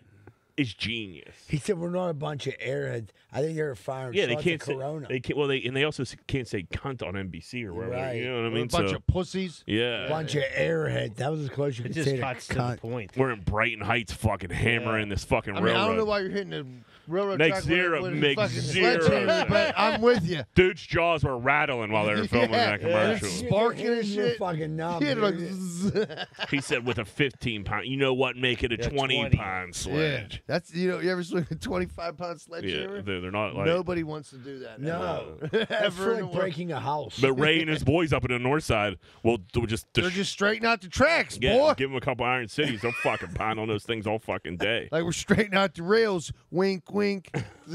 is genius. He said we're not a bunch of airheads. I think they're firing Yeah, they shots can't at say Corona. they can't. Well, they also can't say cunt on NBC or wherever. Right. You know what I We're mean? a bunch So, of pussies. yeah, bunch of airheads. That was as close as you It could just say to cuts to the cunt. point. we're in Brighton Heights, fucking hammering this fucking I mean, railroad. I don't know why you're hitting a railroad Make track zero- with a make fucking zero sledgehammer, sense. but I'm with you. Dude's jaws were rattling while they were filming that commercial. Yeah. Sparking Your and hands were shit. fucking numb. He had like, dude. zzz. He said with a 15-pound. You know what? Make it a Yeah, 20. 20-pound yeah. sledge. That's you ever swing a 25-pound Yeah, sledgehammer? they're not like. Nobody wants to do that. No. ever. That's Ever for in the like world. breaking a house. But Ray and his boys up in the north side will just They're just straightening out the tracks, yeah, boy. give them a couple Iron Cities. They'll fucking pound on those things all fucking day. Like we're straightening out the rails. Wink, wink.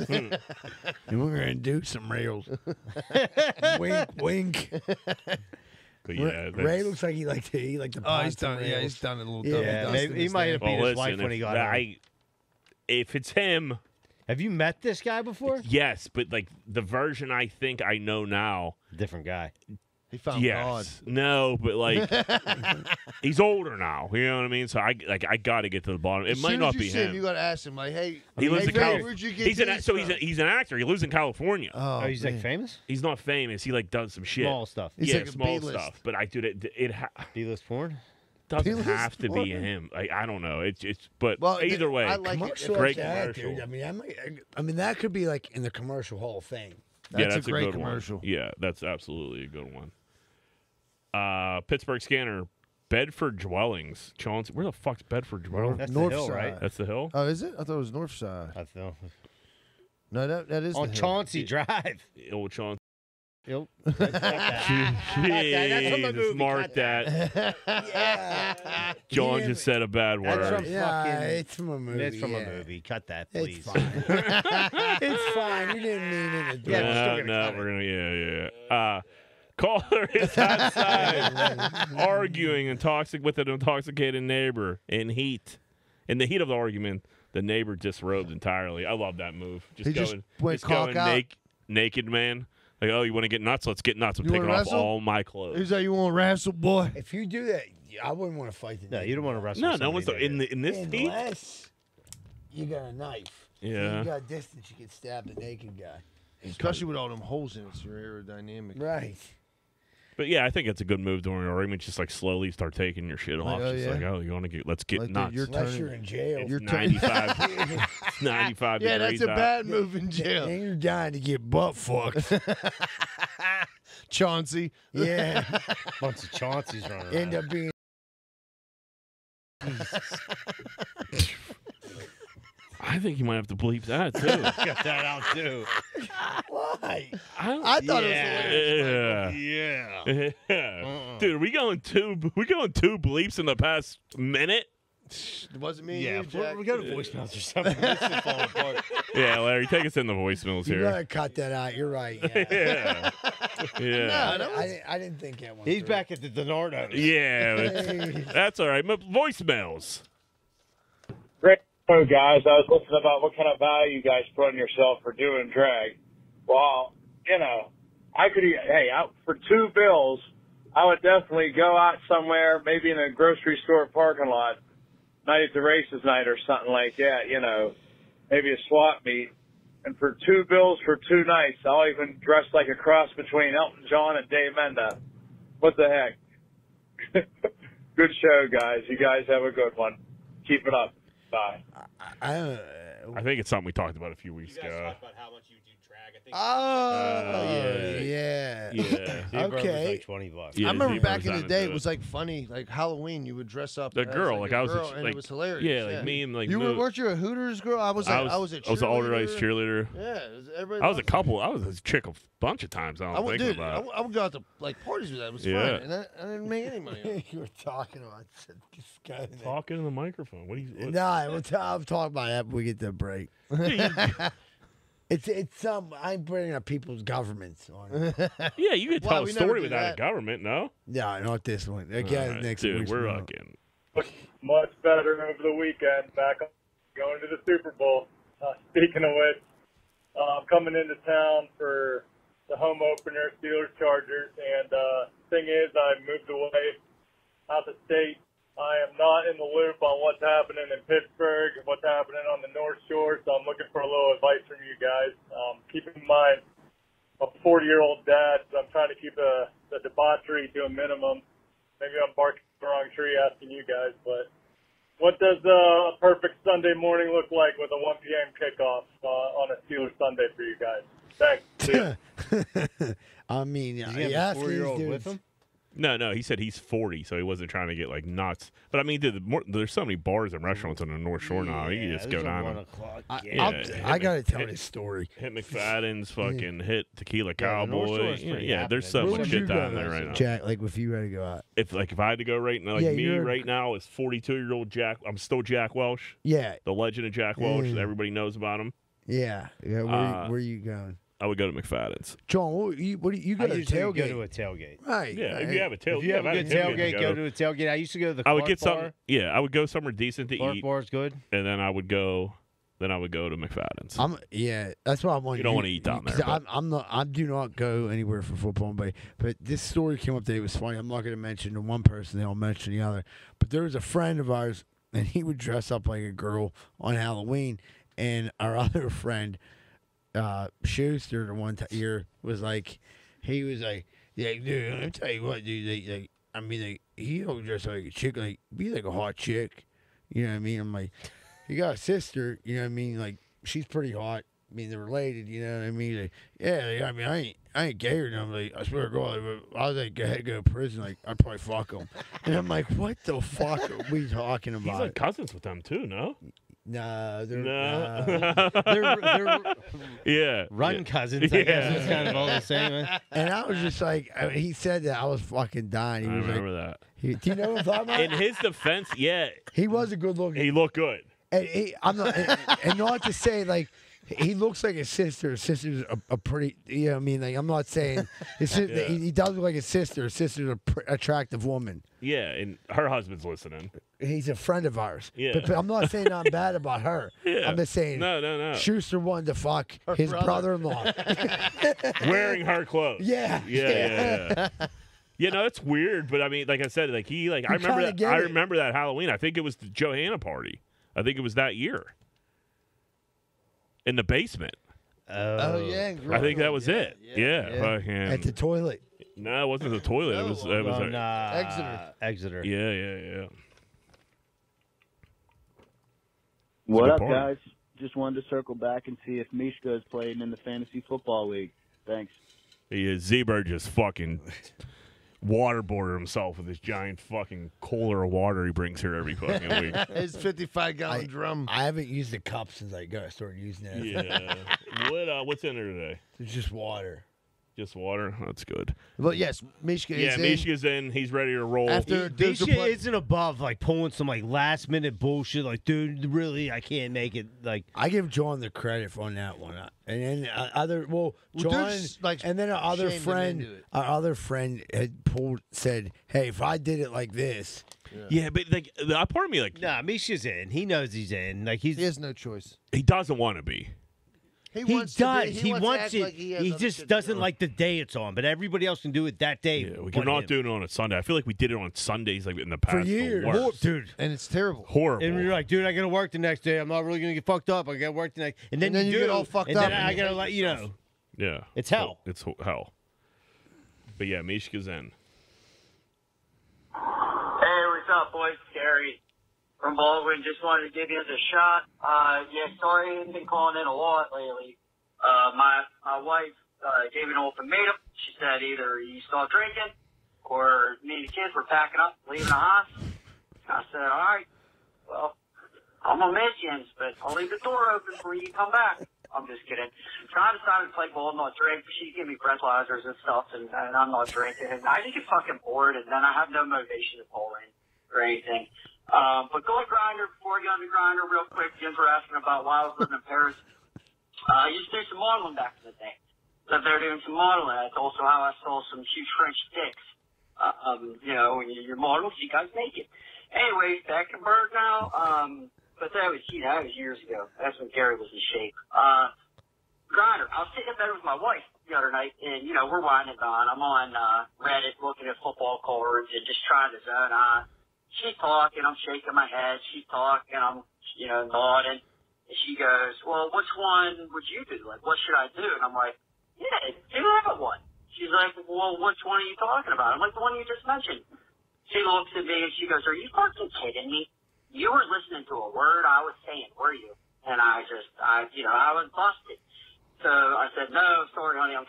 And we're gonna do some rails. Wink, wink. But yeah, Ray that's- looks like he liked the. Oh, he's pasta done. Yeah, rails. he's done a little. Yeah, double Yeah, dust maybe in he his might day. have beat Well, his wife listen, when he got home. if it's him, Have you met this guy before? yes, but like the version I think I know now, Different guy. He found God. yes, no, but like he's older now. You know what I mean? So I got to get to the bottom. It As might soon not as you be see him, him. you got to ask him, like, hey, He lives hey, in Ray, California. where'd you get He's these from? he's an actor. He lives in California. Oh, he's like man. famous? He's not famous. He like does some shit. Small stuff. He's yeah, like a small B-list. stuff. But I do it B-list porn? doesn't B-list have to be porn. him. Like I don't know. It's but Well, either way, I like it. Commercial Great like that, commercial. dude. I mean, that could be like in the commercial Hall of Fame. yeah, That's that's a great good commercial. One. Yeah, that's absolutely a good one. Pittsburgh Scanner, Bedford Dwellings. Chauncey, where the fuck's Bedford Dwellings? That's North the hill, side. right? That's the hill. Oh, is it? I thought it was North Side. I feel. No, that is On the hill. Chauncey Drive. Old Chauncey. Yep. That's on the Jesus, movie. mark Cut that. Yeah. John just said a bad That's word. from Yeah, fucking. it's from a movie. It's from yeah. a movie. Cut that, It's please. fine. It's fine. You didn't mean it. To Yeah, do we're it. still gonna no, cut it. we're gonna caller is outside arguing with an intoxicated neighbor in heat. In the heat of the argument, the neighbor disrobed entirely. I love that move. He just went cock out. Naked man. Like, oh, you want to get nuts? Let's get nuts. I'm You taking wanna off wrestle? all my clothes. He's like, you want to wrestle, boy? If you do that, I wouldn't want to fight the. No, you don't want to wrestle. No, no somebody one's naked. in this heat. Unless you got a knife. Yeah. You got distance, you can stab the naked guy. Especially with all them holes in it, so you're aerodynamic. Right. But yeah, I think it's a good move during an argument. Just like slowly start taking your shit off. oh, Just yeah. like, oh, you want to let's get Like the- nuts. you're Unless turning- you're in jail. You're It's turning- 95, 95 Yeah, degrees that's a out. bad move in jail. And you're dying to get butt fucked. Chauncey. Yeah. Bunch of Chauncey's running around. End up being. I think you might have to bleep that too. Got that out too. Why? I thought it was hilarious. Yeah. Yeah. Dude, we going two bleeps in the past minute? It wasn't me. Yeah, and you, Jack. we go to voicemails or something. This is falling apart. Yeah, Larry, take us in the voicemails You here. gotta cut that out. You're right. Yeah. Yeah. Yeah. No, I didn't think that one. He's through. back at the Donardos. Yeah. That's all right. Voicemails. Great show, guys. I was listening about what kind of value you guys put on yourself for doing drag. Well, I could, for $2, I would definitely go out somewhere, maybe in a grocery store parking lot, night at the races night or something like that, maybe a swap meet. And for $2 for 2 nights, I'll even dress like a cross between Elton John and Dave Menda. What the heck? Good show, guys. You guys have a good one. Keep it up. Bye. I think it's something we talked about a few weeks You guys ago. talked about how much you do drag. I think. Yeah. Yeah. Okay. Like $20. Yeah, I remember Zebra back in the into day, it was like funny, like Halloween. You would dress up. The as, girl, like like a I was, girl, and like, it was hilarious. yeah, like me and like you Moo- weren't you a Hooters girl? I was a I was an older ice cheerleader. Yeah, everybody I was a loved it. couple. I was a chick a bunch of times. I I don't would, think dude, about it. I would go out to like parties with that. It was Yeah. fun, and I didn't make any money. on it. You were talking about disgusting. Talking in the microphone. What do you? Nah, I'll talk about that when we get to the break. It's some. I'm bringing up people's governments on. Yeah, you could Well, tell a we never story do without that. a government. No. Yeah, not this one. Again, All right, next dude, week's we're one. fucking. Much better over the weekend. Back going to the Super Bowl. Speaking of which, I'm coming into town for the home opener, Steelers Chargers, and thing is, I moved away out the state. I am not in the loop on what's happening in Pittsburgh, what's happening on the North Shore, so I'm looking for a little advice from you guys. Keep in mind, I'm a 40-year-old dad, so I'm trying to keep the debauchery to a minimum. Maybe I'm barking the wrong tree asking you guys, but what does a perfect Sunday morning look like with a 1 p.m. kickoff on a Steelers Sunday for you guys? Thanks. See ya. I mean, Does he have yes, a 4-year-old these with dudes- him? No, he said he's 40, so he wasn't trying to get like nuts. But I mean, dude, there's so many bars and restaurants on the North Shore now. You can just go down. 1 and o'clock. I gotta tell this story. Hit McFadden's, fucking hit Tequila Yeah, the North Shore Cowboy. is pretty Yeah, there's so happening. Where much would you shit go, down there right now. Jack? Like if you ready to go out? If I had to go right now, like Yeah, me you're- right now is 42-year-old Jack. I'm still Jack Welsh, Yeah, the legend of Jack Welsh. Mm. Everybody knows about him. yeah. Where are you going, I would go to McFadden's. John? What do you I go to usually tailgate? go to a tailgate. Right. Yeah, if right. you have a tailgate, If you have a good tailgate, go to a tailgate. I used to go to the I would Clark get bar. something. Yeah, I would go somewhere decent to Clark eat, bar's good. and then I would go to McFadden's. That's what I want. You don't wanna eat down there, 'cause but- I do not go anywhere for football, but this story came up today. It was funny. I'm not going to mention the one person. They don't mention the other. But there was a friend of ours, and he would dress up like a girl on Halloween, and our other friend, Schuster, the one year was like, he was like, yeah, dude, let me tell you what, dude. He don't dress like a chick, like be like a hot chick. You know what I mean? I'm like, you got a sister, you know what I mean? Like, she's pretty hot. I mean, they're related, you know what I mean? Like, yeah, I mean, I ain't gay or nothing. Like, I swear to God, I was like, go to prison. Like, I'd probably fuck him. And I'm like, what the fuck are we talking about? He's like cousins with them too, no? No, they're No. They're Yeah. run yeah. cousins. I guess it's kind of all the same. And I was just like, he said that I was fucking dying. He I was like, remember that. do you know what I'm talking about? In his defense, yeah, He was a good looking. he looked good. And I'm not, and not to say like he looks like his sister. His sister's a pretty, you know what I mean? Like, I'm not saying his sister, Yeah. he does look like his sister. His sister's a attractive woman. Yeah, and her husband's listening. He's a friend of ours. Yeah. But I'm not saying I'm bad about her. Yeah. I'm just saying No. Schuster wanted to fuck his brother-in-law. Wearing her clothes. Yeah. Yeah. You know, it's weird, but I mean, like I said, like I remember kinda that. get I it. remember that Halloween. I think it was the Johanna party. I think it was that year in the basement. Oh yeah, I think that was it. Yeah, fucking. At the toilet. No, it wasn't the toilet. It was. It was. On, Exeter. Exeter. Yeah. What good up, party. guys? Just wanted to circle back and see if Mishka is playing in the Fantasy Football League. Thanks. Zebra just fucking waterboarded himself with this giant fucking cooler of water he brings here every fucking week. His 55-gallon drum. I haven't used the cup since I started using it. Yeah. What's in there today? It's just water. Just water. That's good. Well, yes, Mishka is in. Mishka's in. He's ready to roll. After This shit isn't above like pulling some like last minute bullshit. Like, dude, really, I can't make it. Like, I give John the credit on that one, and then John, there's, like, and then our other shamed him friend, into it. had said, "Hey, if I did it like this." Yeah, but like that part of me, like, nah, Misha's in. He knows he's in. Like, He has no choice. he doesn't want to be. He wants does. To be, He wants to wants act it. like he has He other just shit to doesn't do. like the day it's on. But everybody else can do it that day. Yeah, we're but not him. doing it on a Sunday. I feel like we did it on Sundays, like in the past. years. The worst. dude. And it's terrible. Horrible. And you're like, dude, I gotta work the next day. I'm not really gonna get fucked up. I gotta work the next. And then, And then you you do, get all fucked and up Then and I you gotta hate let you know. Yeah. It's hell. It's hell. But yeah, Mishka's in. Hey, what's up, boys? Gary from Baldwin. Just wanted to give you a shot. Sorry I haven't been calling in a lot lately. My wife gave an ultimatum. She said either you start drinking or me and the kids were packing up, leaving the house. I said, all right, well, I'm going to miss you, but I'll leave the door open for you to come back. I'm just kidding. So I decided to play ball, not drink. She gave me breathalyzers and stuff, and I'm not drinking. And I just get fucking bored, and then I have no motivation to call in or anything. But go to Grindr before I get on the Grindr real quick. Jim's were asking about why I was living in Paris. I used to do some modeling back in the day. Lived there doing some modeling. That's also how I saw some huge French dicks. When you're models, you guys make it. Anyways, back in Burgh now. But that was years ago. That's when Gary was in shape. Grindr. I was sitting in bed with my wife the other night, and, we're winding down. I'm on Reddit looking at football cards and just trying to zone out. She's talking. I'm shaking my head. She's talking. I'm, nodding. And she goes, well, which one would you do? Like, what should I do? And I'm like, yeah, do another one. She's like, well, which one are you talking about? I'm like, the one you just mentioned. She looks at me and she goes, are you fucking kidding me? You were listening to a word I was saying, were you? And I was busted. So I said, no, sorry, honey, I'm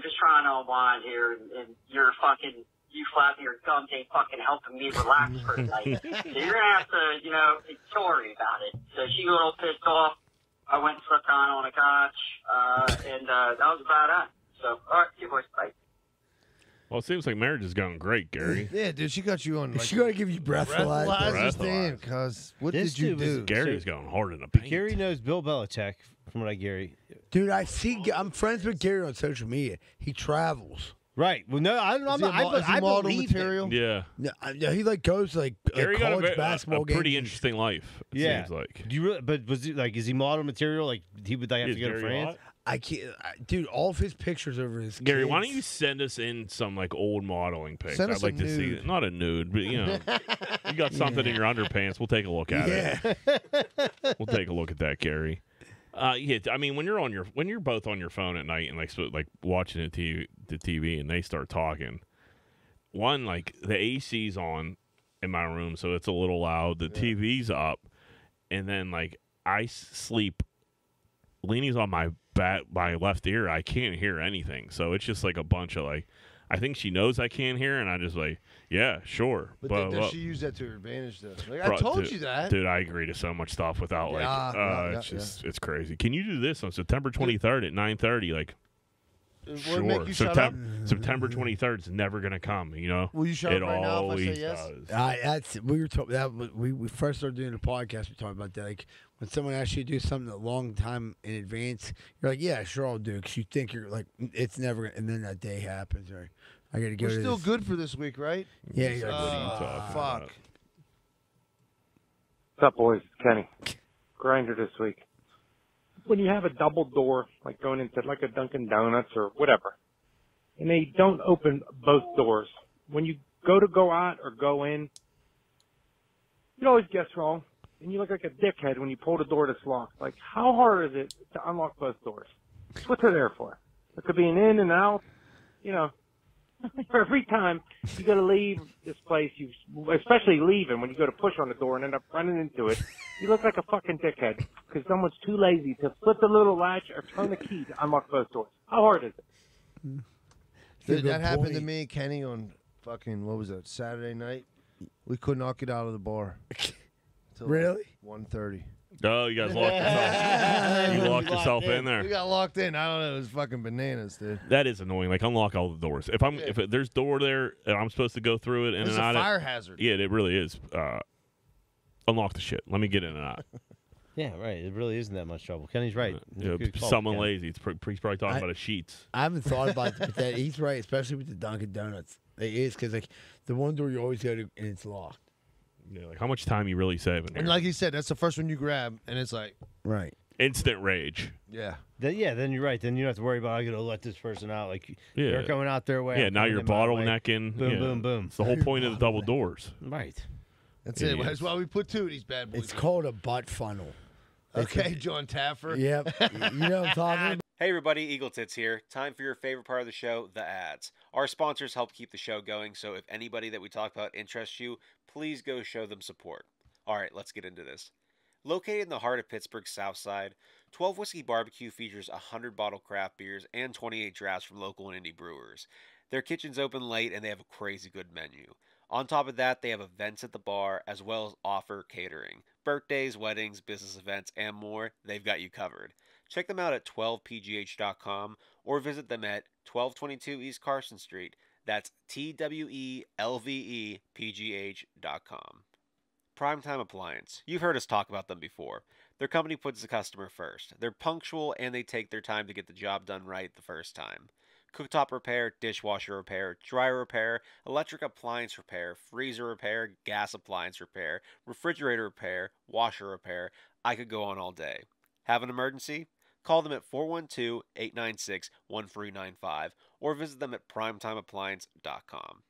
just trying to unwind here, and you flapping your gums ain't fucking helping me relax for the night. So you're gonna have to, sorry about it. So she got a little pissed off. I went and slept down on a couch, and that was about it. So, all right, see you boys, bye. Well, it seems like marriage is going great, Gary. Yeah, dude, she got you on. Is she gonna give you breathalyzers? Damn, cuz what This did you dude was- do? Gary's going hard in the paint. Gary knows Bill Belichick, from what I Gary. Dude, I'm friends with Gary on social media. He travels. Right. Well, no, I model believe material? him. Yeah. Yeah, he goes to Gary got college a basketball games. pretty interesting life. It Yeah. seems like. Do you really? But was he like? Is he model material? Like he would like have Is to go to Gary France? hot? I can't, dude. All of his pictures over his Gary, kids. why don't you send us in some like old modeling pics? Send I'd us like a to see nude. it. Not a nude, but you got something in your underpants. We'll take a look at it. We'll take a look at that, Gary. Yeah, I mean when you're both on your phone at night and like watching the TV and they start talking, one like the AC's on in my room, so it's a little loud. The TV's up, and then like I sleep. Leanie's on my left ear. I can't hear anything, so it's just like a bunch of like. I think she knows I can't hear, and I just like, yeah, sure. But then does she use that to her advantage, though? Like, I Bro, told dude, you that. dude. I agree to so much stuff without like, it's crazy. Can you do this on September 23rd at 9:30? Like, Would it make you shut up? September 23rd is never gonna come. Will you shut it up right now if I say always yes? does. We were talking that we first started doing the podcast. We talked about that. Like when someone asks you to do something a long time in advance, you're like, yeah, sure, I'll do it. Because you think you're like, it's never gonna, and then that day happens. Or I got to go. We're to still this. good for this week, right? Yeah, you're fuck. What's up, boys? It's Kenny. Grinder this week. When you have a double door, like going into like a Dunkin' Donuts or whatever, and they don't open both doors, when you go out or go in, you always guess wrong, and you look like a dickhead when you pull the door that's locked. Like, how hard is it to unlock both doors? What's it there for? It could be an in and out, Every time you got to leave this place, especially leaving when you go to push on the door and end up running into it, you look like a fucking dickhead because someone's too lazy to flip the little latch or turn the key to unlock both doors. How hard is it? Dude, that happened to me and Kenny on fucking, what was that, Saturday night? We could not get out of the bar. Really? 1:30. Oh, you guys locked yourself. You locked yourself in there. We got locked in. I don't know. It was fucking bananas, dude. That is annoying. Like, unlock all the doors. If there's door there and I'm supposed to go through it in It's and a out. fire hazard. Yeah, it really is. Unlock the shit. Let me get in and out. Yeah, right. It really isn't that much trouble. Kenny's right. Good call, someone Kenny. Lazy. He's probably talking about his sheets. I haven't thought about that. He's right, especially with the Dunkin' Donuts. It is because like the one door you always go to and it's locked. Yeah, like how much time you really saving? And like he said, that's the first one you grab, and it's like right, instant rage. Yeah. Then you're right. Then you don't have to worry about I got to let this person out. Like they're coming out their way. Yeah, now you're bottlenecking. Boom, boom, boom. It's the whole point of the double doors. Right. That's it. That's why we put two of these bad boys. It's called a butt funnel. Okay, John Taffer. Yep. You know what I'm talking about? Hey everybody, Eagle Tits here. Time for your favorite part of the show, the ads. Our sponsors help keep the show going, so if anybody that we talk about interests you, please go show them support. Alright, let's get into this. Located in the heart of Pittsburgh's South Side, 12 Whiskey Barbecue features 100 bottle craft beers and 28 drafts from local and indie brewers. Their kitchen's open late and they have a crazy good menu. On top of that, they have events at the bar as well as offer catering. Birthdays, weddings, business events, and more, they've got you covered. Check them out at 12pgh.com or visit them at 1222 East Carson Street. That's TWELVEPGH.com. Primetime Appliance. You've heard us talk about them before. Their company puts the customer first. They're punctual and they take their time to get the job done right the first time. Cooktop repair, dishwasher repair, dryer repair, electric appliance repair, freezer repair, gas appliance repair, refrigerator repair, washer repair. I could go on all day. Have an emergency? Call them at 412-896-1395 or visit them at primetimeappliance.com.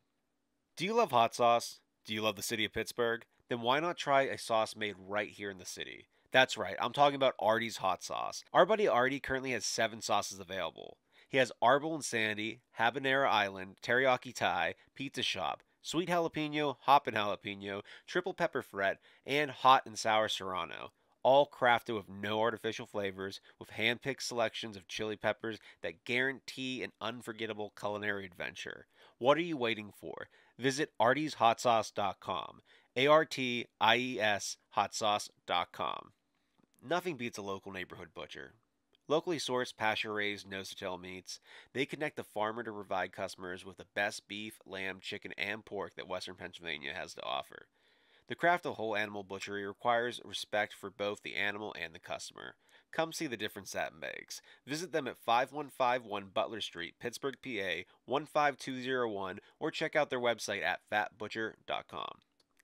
Do you love hot sauce? Do you love the city of Pittsburgh? Then why not try a sauce made right here in the city? That's right, I'm talking about Artie's hot sauce. Our buddy Artie currently has 7 sauces available. He has Arbol and Sandy, Habanero Island, Teriyaki Thai, Pizza Shop, Sweet Jalapeno, Hoppin' Jalapeno, Triple Pepper Fret, and Hot and Sour Serrano. All crafted with no artificial flavors, with hand-picked selections of chili peppers that guarantee an unforgettable culinary adventure. What are you waiting for? Visit artieshotsauce.com. ARTIES hotsauce.com. Nothing beats a local neighborhood butcher. Locally sourced, pasture-raised, nose-to-tail meats, they connect the farmer to provide customers with the best beef, lamb, chicken, and pork that Western Pennsylvania has to offer. The craft of whole animal butchery requires respect for both the animal and the customer. Come see the difference that makes. Visit them at 5151 Butler Street, Pittsburgh, PA 15201, or check out their website at fatbutcher.com.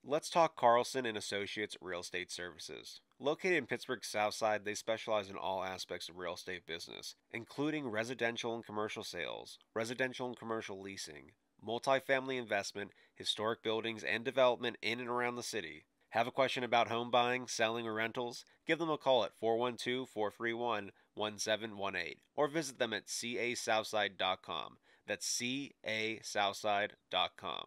Let's talk Carlson and Associates Real Estate Services. Located in Pittsburgh's South Side, they specialize in all aspects of real estate business, including residential and commercial sales, residential and commercial leasing, multifamily investment, historic buildings, and development in and around the city. Have a question about home buying, selling, or rentals? Give them a call at 412-431-1718 or visit them at casouthside.com. That's casouthside.com.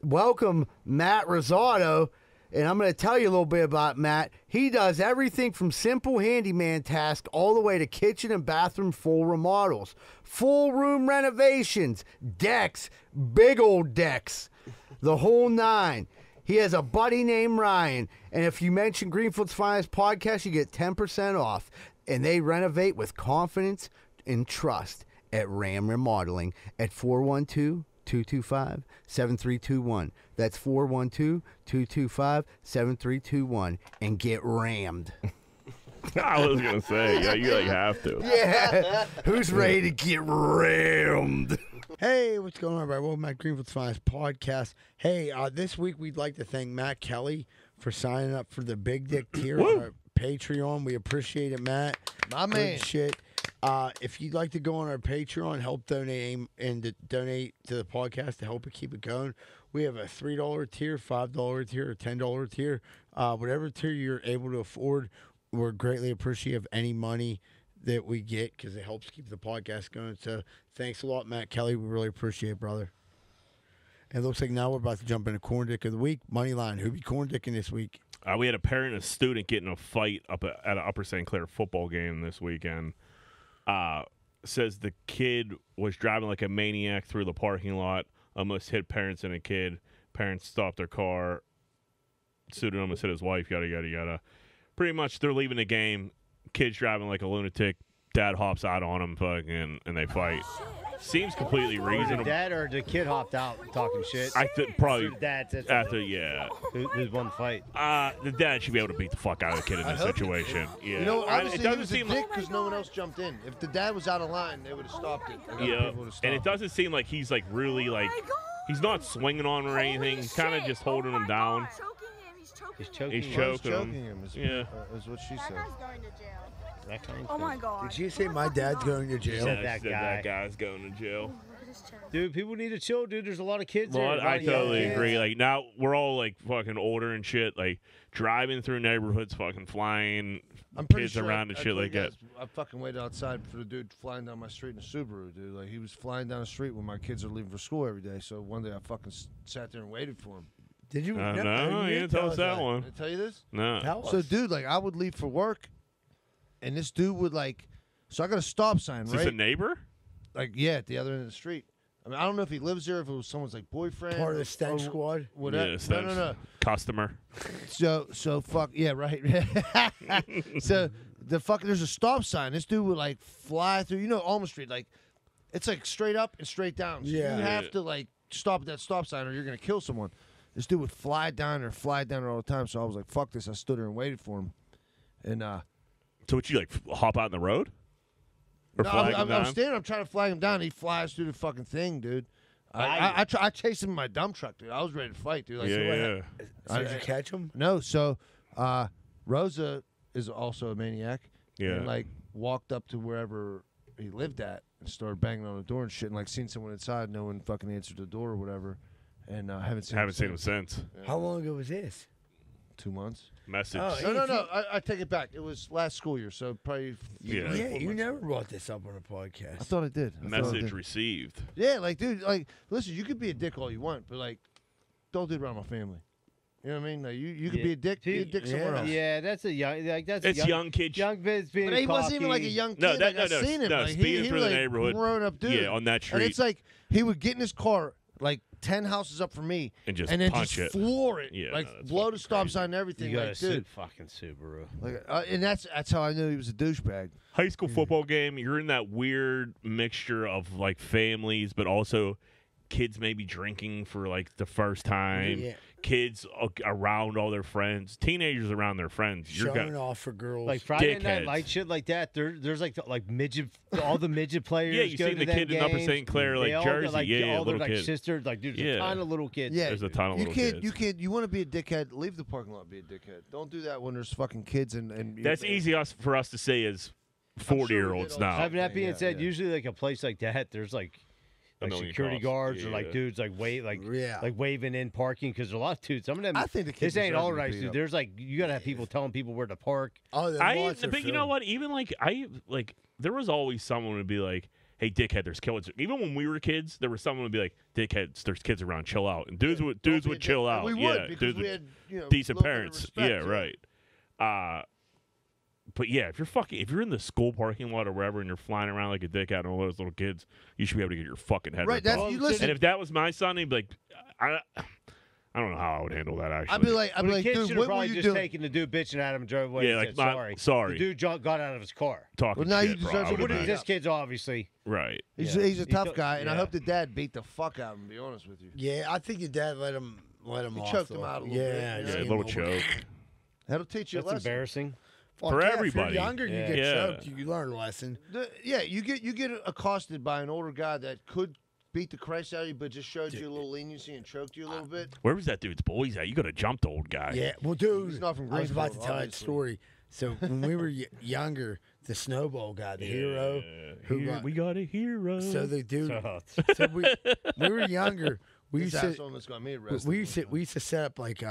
Welcome, Matt Rosado. And I'm going to tell you a little bit about Matt. He does everything from simple handyman tasks all the way to kitchen and bathroom full remodels, full room renovations, decks, big old decks, the whole 9. He has a buddy named Ryan. And if you mention Greenfield's Finals podcast, you get 10% off. And they renovate with confidence and trust at Ram Remodeling at 412-225-7321. That's 412-225-7321. And get rammed. I was going to say, yeah, you have to. Yeah. Who's ready to get rammed? Hey, what's going on, everybody? Welcome back to Greenfield's Finals podcast. Hey, this week we'd like to thank Matt Kelly for signing up for the Big Dick tier on our Patreon. We appreciate it, Matt. My man. Good shit. If you'd like to go on our Patreon, help donate and donate to the podcast to help it keep it going, we have a $3 tier, $5 tier, or $10 tier. Whatever tier you're able to afford, we're greatly appreciative of any money that we get because it helps keep the podcast going. So thanks a lot, Matt Kelly. We really appreciate it, brother. And it looks like now we're about to jump into Corn Dick of the Week. Moneyline, who be Corn Dicking this week? We had a parent and a student get in a fight up at an Upper St. Clair football game this weekend. Says the kid was driving like a maniac through the parking lot, almost hit parents and a kid. Parents stopped their car. Student almost hit his wife, yada, yada, yada. pretty much they're leaving the game. Kid's driving like a lunatic. Dad hops out on him, fucking, and they fight. Seems completely reasonable. The dad or the kid hopped out talking shit? I think probably The dad said after, yeah. There's one fight. The dad should be able to beat the fuck out of the kid in this situation. Yeah. You know, honestly, it doesn't he was seem a dick because no one else jumped in. If the dad was out of line, they would have stopped it. Yeah, and it doesn't seem like he's like really like he's not swinging on him or anything. He's kind of just holding him down. He's choking him. Yeah. Is what she said. That kind of Oh my god. Did you say my dad's going to jail? That guy. That guy's going to jail. Dude, people need to chill, dude. There's a lot of kids Well, there. I totally agree. Like now we're all like fucking older and shit. Like driving through neighborhoods, fucking flying I'm pretty kids sure around and shit like that. I fucking waited outside for the dude flying down my street in a Subaru, dude. Like he was flying down the street when my kids are leaving for school every day. So one day I fucking sat there and waited for him. Did you? No, you didn't tell us that one. Did I tell you this? No. So, dude, like I would leave for work, and this dude would like. So I got a stop sign, Is right? this a neighbor? Like, yeah, at the other end of the street. I mean, I don't know if he lives there, if it was someone's like boyfriend, Part of the stench or squad? whatever. Yeah, No. Customer. So fuck yeah, right. So the fucking there's a stop sign. This dude would like fly through. You know, Alma Street, like it's like straight up and straight down. So Yeah. you have to like stop at that stop sign, or you're gonna kill someone. This dude would fly down there all the time. So I was like, fuck this. I stood there and waited for him. And So would you like hop out in the road? Or no, flag him I'm down? standing. I'm trying to flag him down. He flies through the fucking thing, dude. I chased him in my dump truck, dude. I was ready to fight, dude. Like, Yeah. So did you catch him? No. So Rosa is also a maniac. Yeah. And like walked up to wherever he lived at and started banging on the door and shit, and like seen someone inside. No one fucking answered the door or whatever. And haven't seen him since. Yeah. How long ago was this? 2 months. Message. Oh, no. I take it back. It was last school year, so probably. Yeah. You never brought this up on a podcast. I thought I did. Message received. Yeah, like, dude, like, listen, you could be a dick all you want, but like, don't do it around my family. You know what I mean? Like, you could be a dick somewhere else. Yeah, that's a young. Like that's It's a young kid. Young kids being. But he wasn't even like a young kid. No, like, I seen him. No, like, speeding he through was the like neighborhood. grown up dude. Yeah, on that street. And it's like he would get in his car like 10 houses up from me And just then punch just it. floor it. Yeah, like no, that's blow the fucking stop crazy. sign and everything. You got like, a dude. fucking Subaru. Like, and that's how I knew he was a douchebag. High school football game, you're in that weird mixture of like families, but also kids maybe drinking for like the first time. Yeah. Kids around all their friends, teenagers around their friends. Showing off for girls. Like Friday Dickheads. Night Light shit like that. There's like midget, all the midget players. Yeah, you go seen to the them kid in Upper games. St. Clair, like They all got, Jersey. like, Yeah, all their little like kid. sisters. Like, dude, Yeah. a ton of little kids. Yeah, There's a ton of little kids. You want to be a dickhead? Leave the parking lot. And be a dickhead. Don't do that when there's fucking kids and. That's easy for us to say as 40-year-olds now. Having that being said, usually like a place like that, there's like million security cops. guards or Yeah. like dudes like waving in parking because there's a lot of dudes. Some of them. I think the kids this ain't deserve all to be right, beat dude. up. There's like you gotta have people telling people where to park. Oh, But you know what? Even like there was always someone would be like, "Hey, dickhead, there's kids." Even when we were kids, there was someone would be like, "Dickheads, there's kids around. Chill out." And dudes would chill out. We would yeah, because dudes we would- had decent little bit of parents. respect, Right. But yeah, if you're in the school parking lot or wherever and you're flying around like a dickhead and all those little kids, you should be able to get your fucking head Right, ripped that's- off. you listen- And if that was my son, he'd be like, I don't know how I would handle that. Actually, I'd be like, The kid dude, should have what were probably you just doing? taken the dude bitching at him and drove away. Yeah, and like, said, sorry. The dude got out of his car. talking Well, now shit, you bro. deserve I to would've be been- This kid's obviously. Right. He's Yeah. a tough He- guy, and I yeah. hope the dad beat the fuck out of him. To be honest with you, Yeah, I think your dad let him He off. choked him out a little bit, Yeah, you know? Yeah, a just little gave him choke. that'll teach you a That's lesson. embarrassing. Fuck For yeah, everybody. If you're younger, Yeah. you get Yeah. choked. You learn a lesson. Yeah, you get accosted by an older guy that could beat the Christ out of you, but just showed you a little leniency and choked you a little bit. Where was that dude's boys at? You got to jump the old guy. Yeah, well, dude, He's not from I was about to Greenfield, tell that obviously. story. So when we were younger, the snowball guy, the hero, We got a hero. So the dude, so we were younger. We This used to asshole almost got me arrested. we used to set up like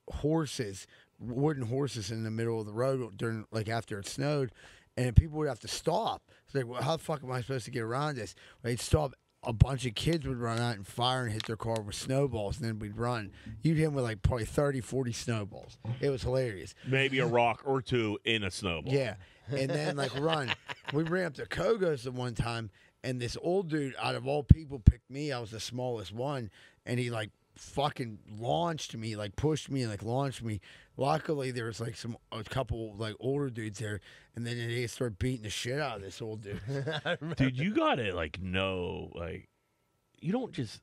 horses, wooden horses in the middle of the road during like after it snowed, and people would have to stop. It's like, well, how the fuck am I supposed to get around this? They'd stop. A bunch of kids would run out and fire and hit their car with snowballs, and then we'd run. You'd hit them with like probably 30, 40 snowballs. It was hilarious. Maybe a rock or two in a snowball. Yeah, and then like run. We ran up to Kogo's the one time, and this old dude, out of all people, picked me. I was the smallest one, and he like fucking launched me, like pushed me, like launched me. Luckily, there was like a couple like older dudes there, and then they started beating the shit out of this old dude. Dude, you gotta like know, like, you don't just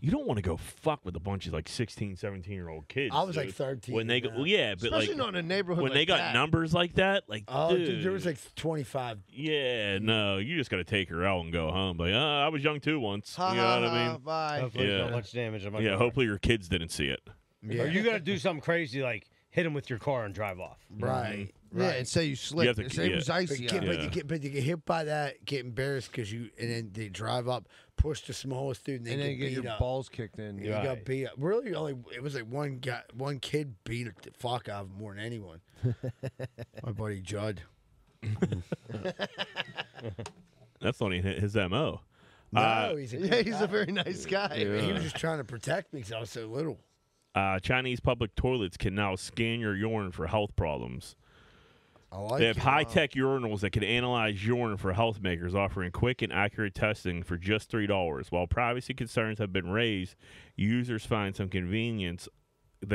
you don't want to go fuck with a bunch of like 16, 17-year-old kids. I was dude. like 13. When they go, well, yeah, but Especially like not in a neighborhood when like they got that. numbers like that, like, Oh, dude, dude, there was like 25. yeah, no, you just gotta take her out and go home. Like, I was young too once. Ha, You know ha, what I ha, mean? bye. Hopefully, Yeah. not much damage on my Yeah, car. hopefully your kids didn't see it. Yeah. Or you got to do something crazy like hit him with your car and drive off. Right. Yeah, Right. and say you slipped. have to- Say it yeah. was But, icy. get, out. but, Yeah. you get hit by that, get embarrassed because and then they drive up, push the smallest dude, and And then they you get beat your up. balls kicked in. You got beat up. Really, it was like one kid beat the fuck out of him more than anyone. My buddy Judd. That's not even his MO. No, he's a Yeah, good he's guy. a very nice guy. He was just trying to protect me because I was so little. Chinese public toilets can now scan your urine for health problems. I like They have it. high-tech urinals that can analyze urine for health makers, offering quick and accurate testing for just $3. While privacy concerns have been raised, users find the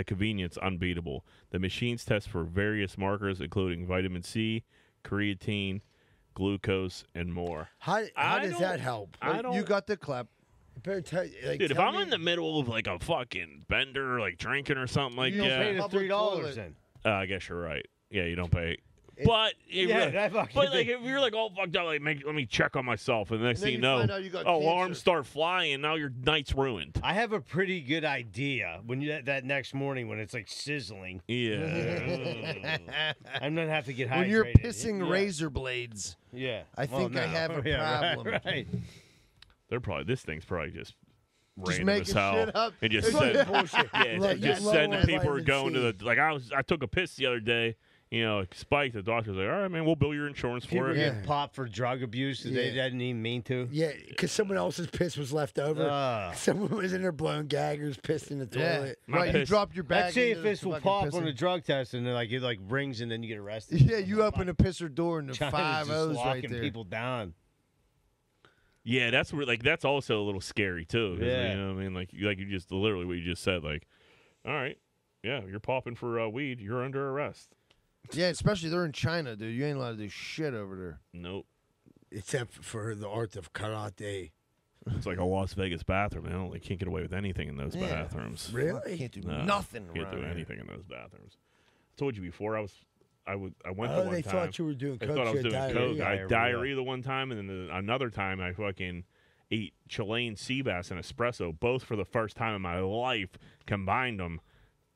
convenience unbeatable. The machines test for various markers, including vitamin C, creatine, glucose, and more. How does that help? You got the clap. Better Dude, if I'm in the middle of like a fucking bender, like drinking or something like You don't pay that, the $3 then. I guess you're right. Yeah, you don't pay. But if Yeah, you're- that fucking but like thing. if you're like all fucked up, like let me check on myself, and the next And then thing you you know, find out you got alarms cancer. start flying. Now your night's ruined. I have a pretty good idea when that next morning when it's like sizzling. Yeah. I'm gonna have to get hydrated. When you're pissing Yeah. razor blades. Yeah. I think I have a Yeah, problem. Right. They're probably this thing's probably just random making as hell, shit up. and just It's send, bullshit. yeah, Like, just low sending on people who are vitamin going to C. the like I took a piss the other day. You know, it spiked. The doctor's like, all right, man, we'll bill your insurance for People it. get popped for drug abuse that they Yeah. didn't even mean to. Yeah, because someone else's piss was left over. Someone was in there blowing gaggers, pissed in the Yeah. toilet. Right, you drop your bag. Let's see into if the this will fucking pop pissing. on a drug test and then like it like rings and then you get arrested. Yeah, you open a pisser door and the China's 5 just O's right locking there. people down. Yeah, that's where like that's also a little scary too. 'Cause, Yeah. you know what I mean, like you just literally what you just said. Like, all right, yeah, you're popping for weed. You're under arrest. Yeah, especially they're in China, dude. You ain't allowed to do shit over there. Nope. Except for the art of karate. It's like a Las Vegas bathroom. They can't get away with anything in those Yeah. bathrooms. Really? Can't do No, nothing Can't do around here. anything in those bathrooms. I told you before. I went to Oh, one they time. thought you were doing I coke. thought I was you doing had coke. I had Diarrhea. diarrhea the one time, and then another time I fucking ate Chilean sea bass and espresso, both for the first time in my life. Combined them,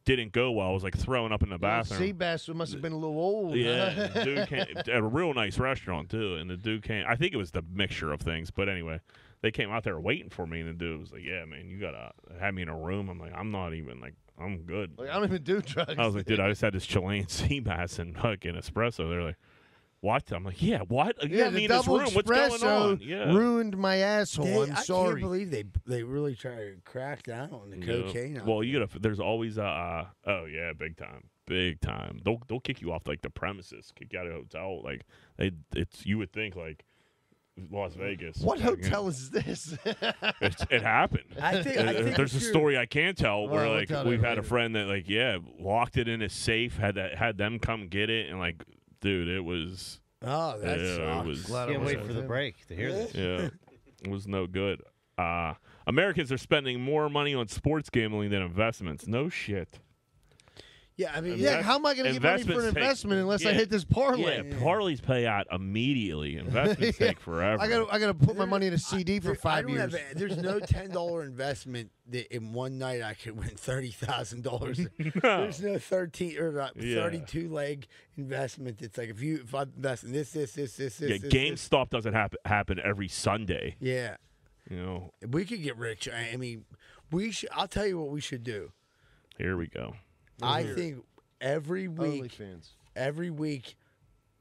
didn't go well. I was like throwing up in the bathroom. Sea bass must have been a little old. Yeah, the dude came at a real nice restaurant too, and the dude came. I think it was the mixture of things, but anyway, they came out there waiting for me, and the dude was like, "Yeah, man, you gotta have me in a room." I'm like, "I'm not even like, I'm good." Like, I don't even do drugs. I was like, "Dude, I just had this Chilean sea bass and fucking espresso." They're like, "What?" I'm like, "Yeah, what? You Yeah, got me the in this double room. What's going espresso on?" Yeah, ruined my asshole. I'm I sorry. can't believe they really try to crack down on the Yeah. cocaine. out Well, there. you gotta. There's always oh yeah, big time. They'll kick you off like the premises, kick you out of a hotel. Like it's you would think like Las Vegas. What Like, hotel is this? It happened. I think There's a if you're- story I can't tell where Well, we'll like tell that we've had a later. friend that like locked it in his safe, had them come get it, and like dude, it was Oh, that it sucks. was Glad I Can't wasn't wait for with the him. break to hear this. yeah, it was no good. Americans are spending more money on sports gambling than investments. No shit. Yeah, I mean, Yeah, how am I going to get money for an Investments take- investment unless I yeah. hit this parlay? Yeah, parlays pay out immediately. Investments take forever. I got to put my money in a CD for I 5 don't years. there's no $10 investment that in one night I could win $30,000. No. There's no 32 Yeah. leg investment. That's like if I invest in this. Yeah, this. GameStop doesn't happen every Sunday. Yeah, You know, we could get rich. I mean, we should. I'll tell you what we should do. here we go. I think every week, OnlyFans.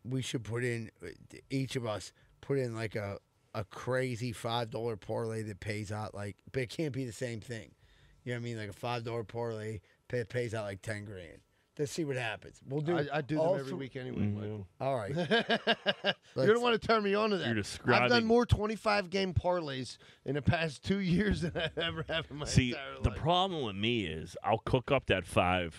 we should put in, each of us put in like a crazy $5 parlay that pays out like, but it can't be the same thing. You know what I mean? Like a $5 parlay pays out like 10 grand. Let's see what happens. We'll do. I do them every week anyway. Mm-hmm. All right. You don't want to turn me on to that. You're describing. I've done more 25-game parlays in the past 2 years than I've ever have in my entire life. The problem with me is I'll cook up that $5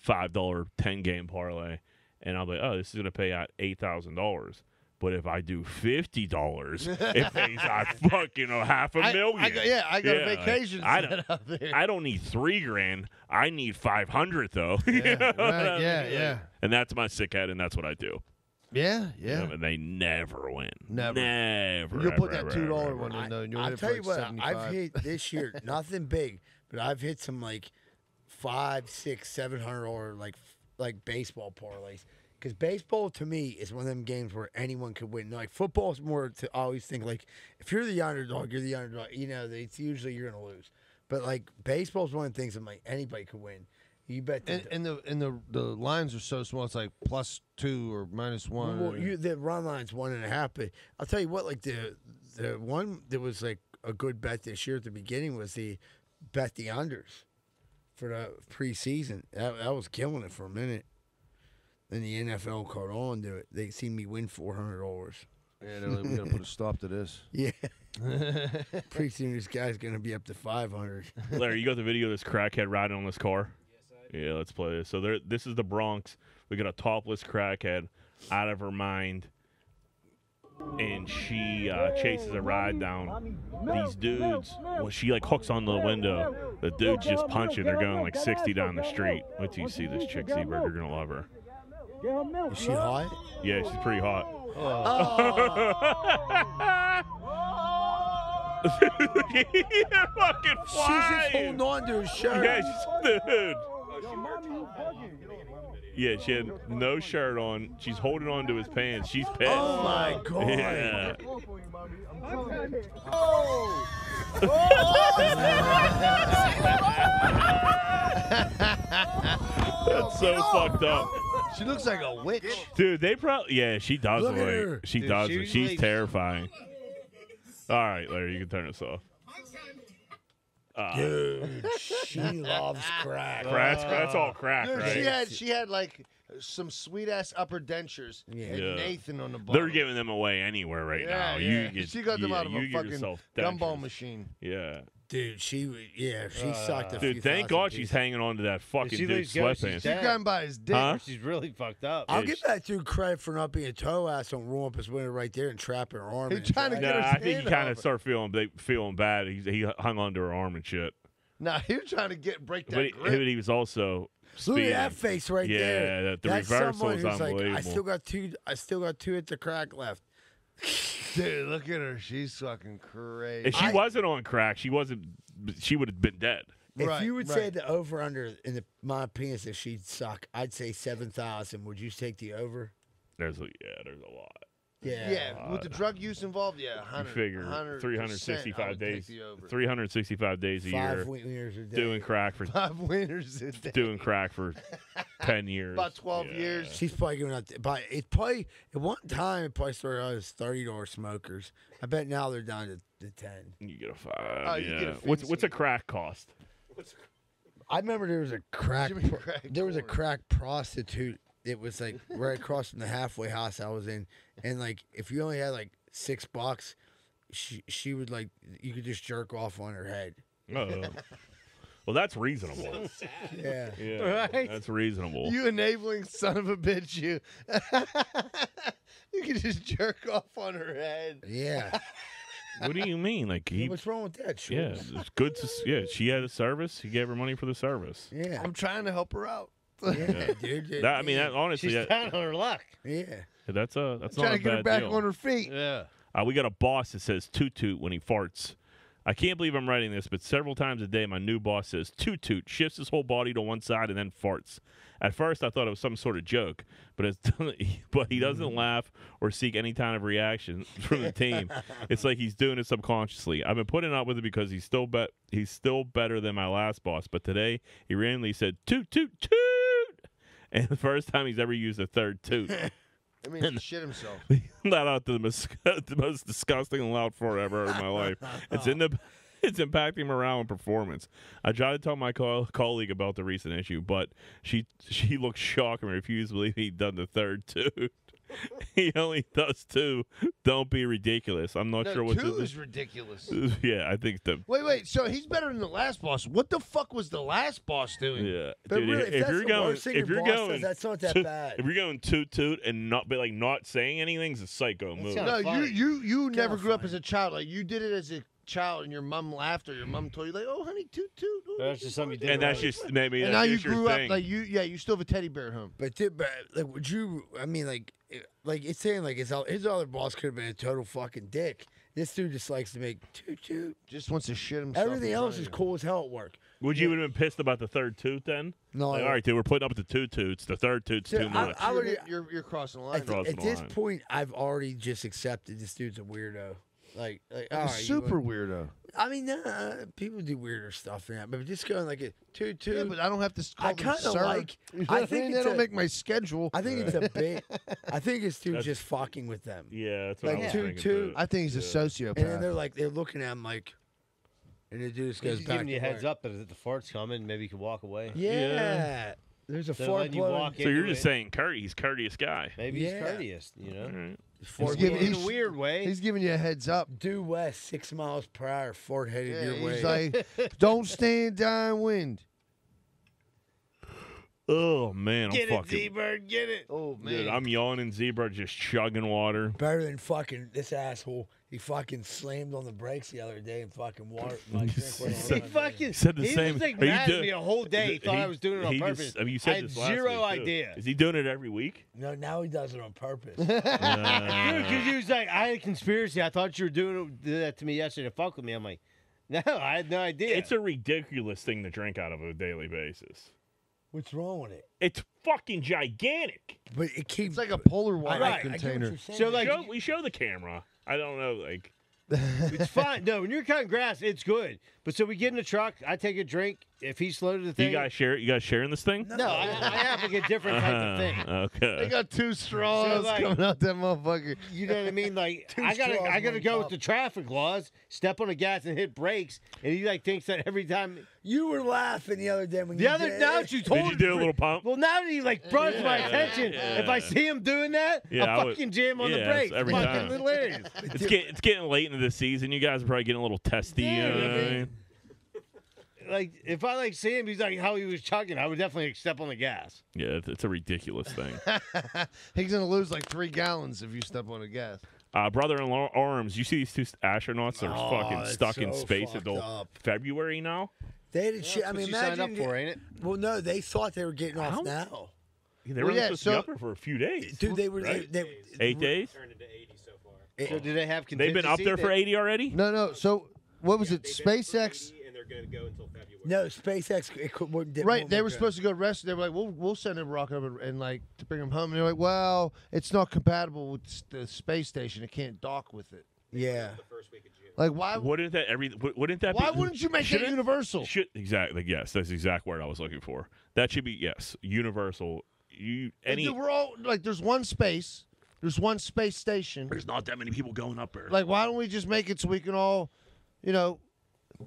10-game parlay, and I'll be, oh, this is gonna pay out $8,000. But if I do $50, it pays out fucking $500,000. I got a vacation set up there. I don't need $3,000. I need $500 though. Yeah. And that's my sick head, and that's what I do. Yeah. And they never win. Never. You'll put that $2 one in though. And I'll tell you what, I've hit this year nothing big, but I've hit some like $500, $600, $700 like baseball parlays. Because baseball, to me, is one of them games where anyone could win. Like, football is more to always think, like, if you're the underdog, you're the underdog. You know, it's usually you're going to lose. But, like, baseball is one of the things I'm like, anybody could win. You bet. And the lines are so small, it's like +2 or -1. Well, the run line's 1.5. But I'll tell you what, like, the one that was, like, a good bet this year at the beginning was the bet the unders for the preseason. That was killing it for a minute. Then the NFL caught on to it. They seen me win $400. Yeah, they're like, we gotta put a stop to this. Yeah. Pretty soon this guy's gonna be up to 500. Larry, you got the video of this crackhead riding on this car? Yes, I do. Yeah, let's play this. So this is the Bronx. We got a topless crackhead out of her mind, and she chases a ride down. These dudes, well, she like hooks on the window. The dudes just punch her. They're going like 60 down the street. Wait till you see this chick, Seabird. You're gonna love her. Is she hot? Yeah, she's pretty hot. Fucking she's just holding on to her shirt. Yeah, dude. Yeah, she had no shirt on. She's holding on to his pants. She's pissed. Oh my god. Yeah. That's so fucked up. She looks like a witch. Dude, they probably... Yeah, she does Look at look. her. She Dude, does. she's She's like- terrifying. All right, Larry, you can turn this off. Dude, she loves crack. That's all crack, Dude, right? she had like some sweet ass upper dentures and Yeah. Nathan on the bottom. They're giving them away anywhere right now. Yeah. You get, She got them out of you a get fucking yourself gumball dentures. machine. Yeah. Dude, she sucked a few Dude, thank thousand God pieces. she's hanging on to that fucking she dude's leaves go, sweatpants. she's She's got him by his dick. Huh? She's really fucked up. I'll give that dude credit for not being a toe ass on roll up his window right there and trapping her arm. He's in trying to it. get her Nah, I think he hand kind of off. started feeling bad. He hung onto her arm and shit. Nah, he was trying to break that But grip. he was also Look speeding. at that face right Yeah, there. the That's reversal someone is who's like, unbelievable. I still got two at the crack left. Dude, look at her. She's fucking crazy. If she wasn't on crack, she would have been dead. If you would say the over under in my opinion, if she'd suck, I'd say 7,000. Would you take the over? There's a lot. Yeah. With the drug use involved, yeah, 100. You figure 100%, 365 I would days, take the over. 365 days a 5 year, wieners a day. doing crack for 5 wieners a day. doing crack for 10 years, About 12 years. She's probably giving out. But it probably at one time it probably started out as $30 smokers. I bet now they're down to 10. You get a 5. Oh, you yeah. get a What's a crack cost? I remember there was a crack. Jimmy Crack There was a corn. crack prostitute. It was like right across from the halfway house I was in, and like if you only had like $6, she would like you could just jerk off on her head. Oh. Well, that's reasonable. Yeah. Yeah, Right? that's reasonable. You enabling son of a bitch, you. You can just jerk off on her head. Yeah. What do you mean? Like What's wrong with that? Yeah, Schultz? it's good to. Yeah, she had a service. He gave her money for the service. Yeah. I'm trying to help her out. Yeah, dude. That, I mean, that, honestly, She's that, down on her luck. Yeah. that's not Trying a to get her bad back deal. on her feet. Yeah. We got a boss that says toot toot when he farts. I can't believe I'm writing this, but several times a day, my new boss says toot toot, shifts his whole body to one side, and then farts. At first, I thought it was some sort of joke, but he doesn't laugh or seek any kind of reaction from the team. It's like he's doing it subconsciously. I've been putting up with it because he's still better than my last boss, but today he randomly said toot toot toot, and the first time he's ever used a third toot. That means he shit himself. Let out the most disgusting and loud fart I've ever heard in my life. It's in the It's impacting morale and performance. I tried to tell my colleague about the recent issue, but she looked shocked and refused to believe he'd done the third toot. He only does 2. Don't be ridiculous. I'm not sure what 2 is ridiculous. Yeah, I think the Wait. So he's better than the last boss. What the fuck was the last boss doing? yeah. But Dude, really, if that's you're the going, worst thing if your you're boss going, does, that's not that to- bad. If you're going toot and not saying anything's a psycho move. kinda No, funny. you never Kinda grew up funny. as a child. Like you did it as a child, and your mom laughed, or your mom told you like, "Oh, honey, toot toot." Oh, That's just something you did. And that's right. just maybe. and that's now you just your grew up thing. like you still have a teddy bear at home. But like, would you? I mean, like it's saying like his other boss could have been a total fucking dick. This dude just likes to make toot toot. Just wants to shit himself. Everything in else front is of you. cool as hell at work. Would you have been pissed about the third toot then? No, Like, all right, dude, we're putting up with the 2 toots. The third toot's Dude, too much. I would. You're crossing the line. Crossing At the this line. point, I've already just accepted this dude's a weirdo. Like all right, Super weirdo. I mean, people do weirder stuff than that, but just going like a toot toot. Yeah, but I don't have to call I them kind of sir. like. You know I what I think mean? it's They don't a- make my schedule. I think it's a bit. I think it's dude That's- just fucking with them. Yeah, that's what Like I was toot thinking. toot. too. I think he's a sociopath. And then they're looking at him like, and the dude just goes He's back giving to you a heads work. up that the fart's coming. Maybe you can walk away. Yeah. There's a They're fart letting you blowing. walk So you're into just it. saying he's courteous guy. Maybe Yeah. he's courteous. You know, All right. Fart giving- blowing. in a weird way. He's giving you a heads up. Due west, 6 miles per hour, fart headed Yeah, your way. he's like, don't stand downwind. Oh man, Get I'm it, fucking. Z-Bird, get it. Oh man, Dude, I'm yawning. Zebra just chugging water. Better than fucking this asshole. He fucking slammed on the brakes the other day and fucking water. My drink went He on. fucking said the he same- was like Are you mad at do- me a whole day. He thought I was doing it on he purpose. Just, I mean, you said I had this last zero week, too. idea. Is he doing it every week? No, now he does it on purpose. Dude, because he was like, I had a conspiracy. I thought you were doing that to me yesterday to fuck with me. I'm like, no, I had no idea. It's a ridiculous thing to drink out of on a daily basis. What's wrong with it? It's fucking gigantic. But it keeps it's like a polar water Right, I get what container. you're saying. So, like- we show the camera. I don't know, like. It's fine. No, when you're cutting grass, it's good. But so we get in the truck. I take a drink. If he's slow to the thing, You guys share? You guys sharing this thing? no, I have like a different type of thing. Okay. They got 2 straws So, like- coming out that motherfucker. You know what I mean? Like Two I gotta straws, go one with cup. the traffic laws. Step on the gas and hit brakes, and he like thinks that every time. You were laughing the other day when The you other did now it. you told. Did you do a little pump? Well, now that he like brought it to my attention, if I see him doing that, Yeah, I I'll would- fucking jam on the yeah, brakes. every Fucking time. hilarious. It's getting late into the season. You guys are probably getting a little testy. You know what I mean? Like if I like see him, he's like how he was chugging. I would definitely step on the gas. Yeah, it's a ridiculous thing. He's gonna lose like 3 gallons if you step on the gas. Brother-in-law arms. You see these 2 astronauts that are fucking that's stuck in so space fucked until up. February now. They didn't shit. I That's mean, what you signed imagine. up for, ain't it? Well, no, they thought they were getting off How? now. They Well, were yeah, supposed to be so- up there for a few days. Dude, they were. Right? They, 8 days? So do they have? They've been up there for 80 already? No. So what was it? SpaceX. No, SpaceX. Right, they were supposed to go rest. They were like, "We'll send a rocket up and like to bring them home." And they're like, "Well, it's not compatible with the space station. It can't dock with it." Yeah. Like, why? Wouldn't that wouldn't that Why be, wouldn't you make that shouldn't- universal? Exactly. Yes, that's the exact word I was looking for. That should be universal. Like, we're all like, there's one space, there's one space station. There's not that many people going up there. Like, why don't we just make it so we can all,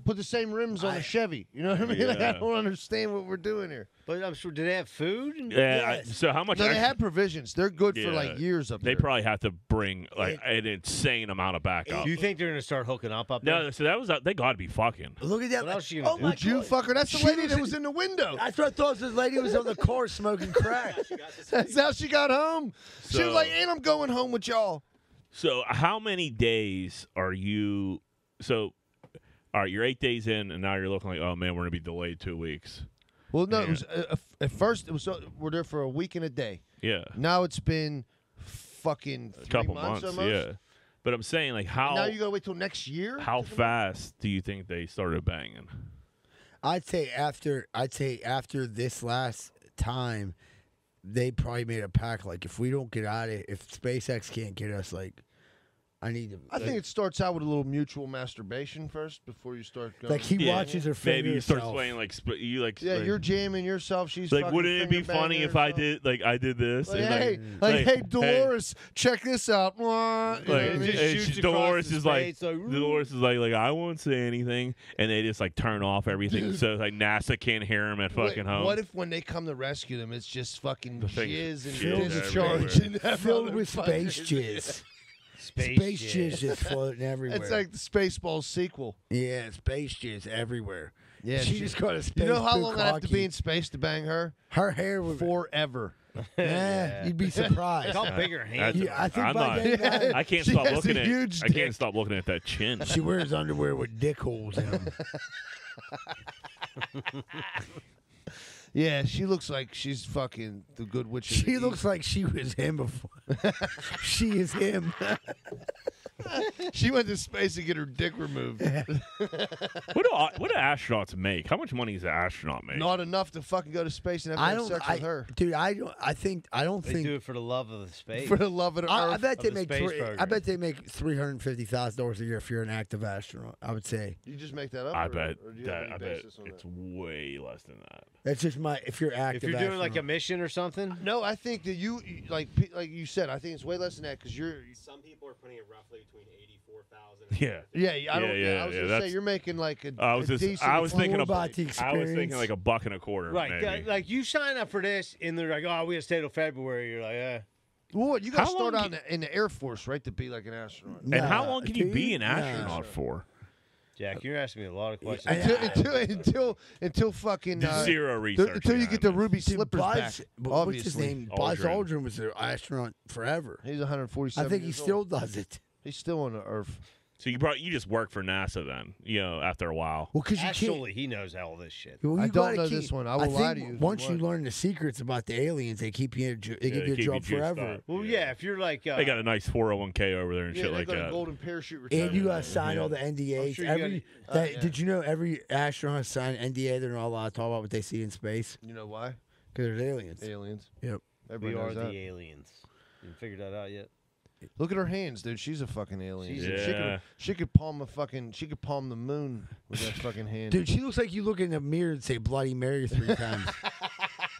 put the same rims on a Chevy? You know what I mean? Like, I Yeah. don't understand what we're doing here. But I'm sure. Do they have food? Yeah. So how much? No, they extra- have provisions. They're good for Yeah. like years up They there. probably have to bring like an insane amount of backup. Do you think they're gonna start hooking up there? No, so that was they got to be fucking. Look at that. What else you gonna do? my Would you God. fuck her? That's the She lady was that in- was in the window. I thought this lady was on the car smoking crack. That's how she got home. She So- was like, "And I'm going home with y'all." So how many days are you? So, all right, you're 8 days in, and now you're looking like, oh man, we're gonna be delayed 2 weeks. Well, no, Yeah. it was at first it was we're there for a week and a day. Yeah, Now it's been fucking 3 a couple months, months. almost. Yeah, but I'm saying like how Now you gotta wait till next year. how fast do you think they started banging? I'd say after this last time, they probably made a pact. Like, if we don't get out of it, if SpaceX can't get us, like, I need to. I think it starts out with a little mutual masturbation first before you start going. Like he watches her finger Maybe you start herself. playing like you like. Yeah, like, you're jamming yourself. She's like. fucking Wouldn't it be finger funny banging if I herself. did like I did this? Like, and hey, Dolores, check this out. You know what I Like, mean? and Dolores is like, Dolores is like, I won't say anything, and they just like turn off everything, so like NASA can't hear him at fucking home. What if when they come to rescue them, it's just fucking jizz and Filled with discharge everywhere. and Filled with space jizz. Space jizz just floating everywhere. It's like the Spaceballs sequel. Yeah, space jizz everywhere. Yeah, she just got a space. You know how long I have to bukkake. be in space to bang her? Her hair would forever. Yeah, you'd be surprised. How big her hands? Yeah, I think I'm by not. day nine, I can't She stop has looking a at. huge I can't dick. stop looking at that chin. she wears underwear with dick holes in them. Yeah, she looks like she's fucking the good witch. of the She East. looks like she was him before. She is him. She went to space to get her dick removed. What do astronauts make? How much money does an astronaut make? Not enough to fucking go to space and have sex with her. Dude. I don't They think do it for the love of the space. For the love of the I earth. bet they of the make. space I program. bet they make $350,000 a year if you're an active astronaut. I would say You just make that up? I or- bet or do you have that. any I bet basis on it's that? way less than that. that's just my. If you're active, If you're doing like a astronaut. mission or something, No, I think that you like you said. I think it's way less than that because you're. Some people are putting it roughly between 84,000. Yeah. Yeah, I don't. Yeah, I was yeah, gonna say that's- you're making like a. I was a just. decent I was thinking More of. about the I was thinking experience. like $1.25. right? Maybe. Like you sign up for this, and they're like, "Oh, we got to stay till February." You're like, "Yeah." Well, what you got to How start long out in the Air Force, right, to be like an astronaut. And how Nah, long can you dude, be an nah. astronaut for? Jack, you're asking me a lot of questions. Until fucking Zero research. until you get the behind this. ruby Dude, slippers Buzz, back. what's Obviously, his name? Buzz Aldrin. Aldrin was an astronaut forever. He's 147. I think he years still old. does it. He's still on the Earth. So you just work for NASA then, after a while. Well, because you can't. Actually, he knows all this shit. Well, I you don't gotta know keep- this one. I will lie think to you if Once you you learn the secrets about the aliens, they keep you. They give you a keep job juiced forever. up. Well, yeah, if you're like, They got a nice 401k over there and Yeah, shit they like got a that. golden parachute And you retirement. gotta sign all the NDAs. sure you every gotta- Did you know every astronaut sign an NDA? They're not allowed to talk about what they see in space You know why? because there's aliens. Aliens. Yep. Everybody we are knows the that. aliens. You figured that out yet? Look at her hands, dude. She's a fucking alien. Yeah. She could palm the moon with that fucking hand. Dude, she looks like you look in the mirror and say Bloody Mary 3 times.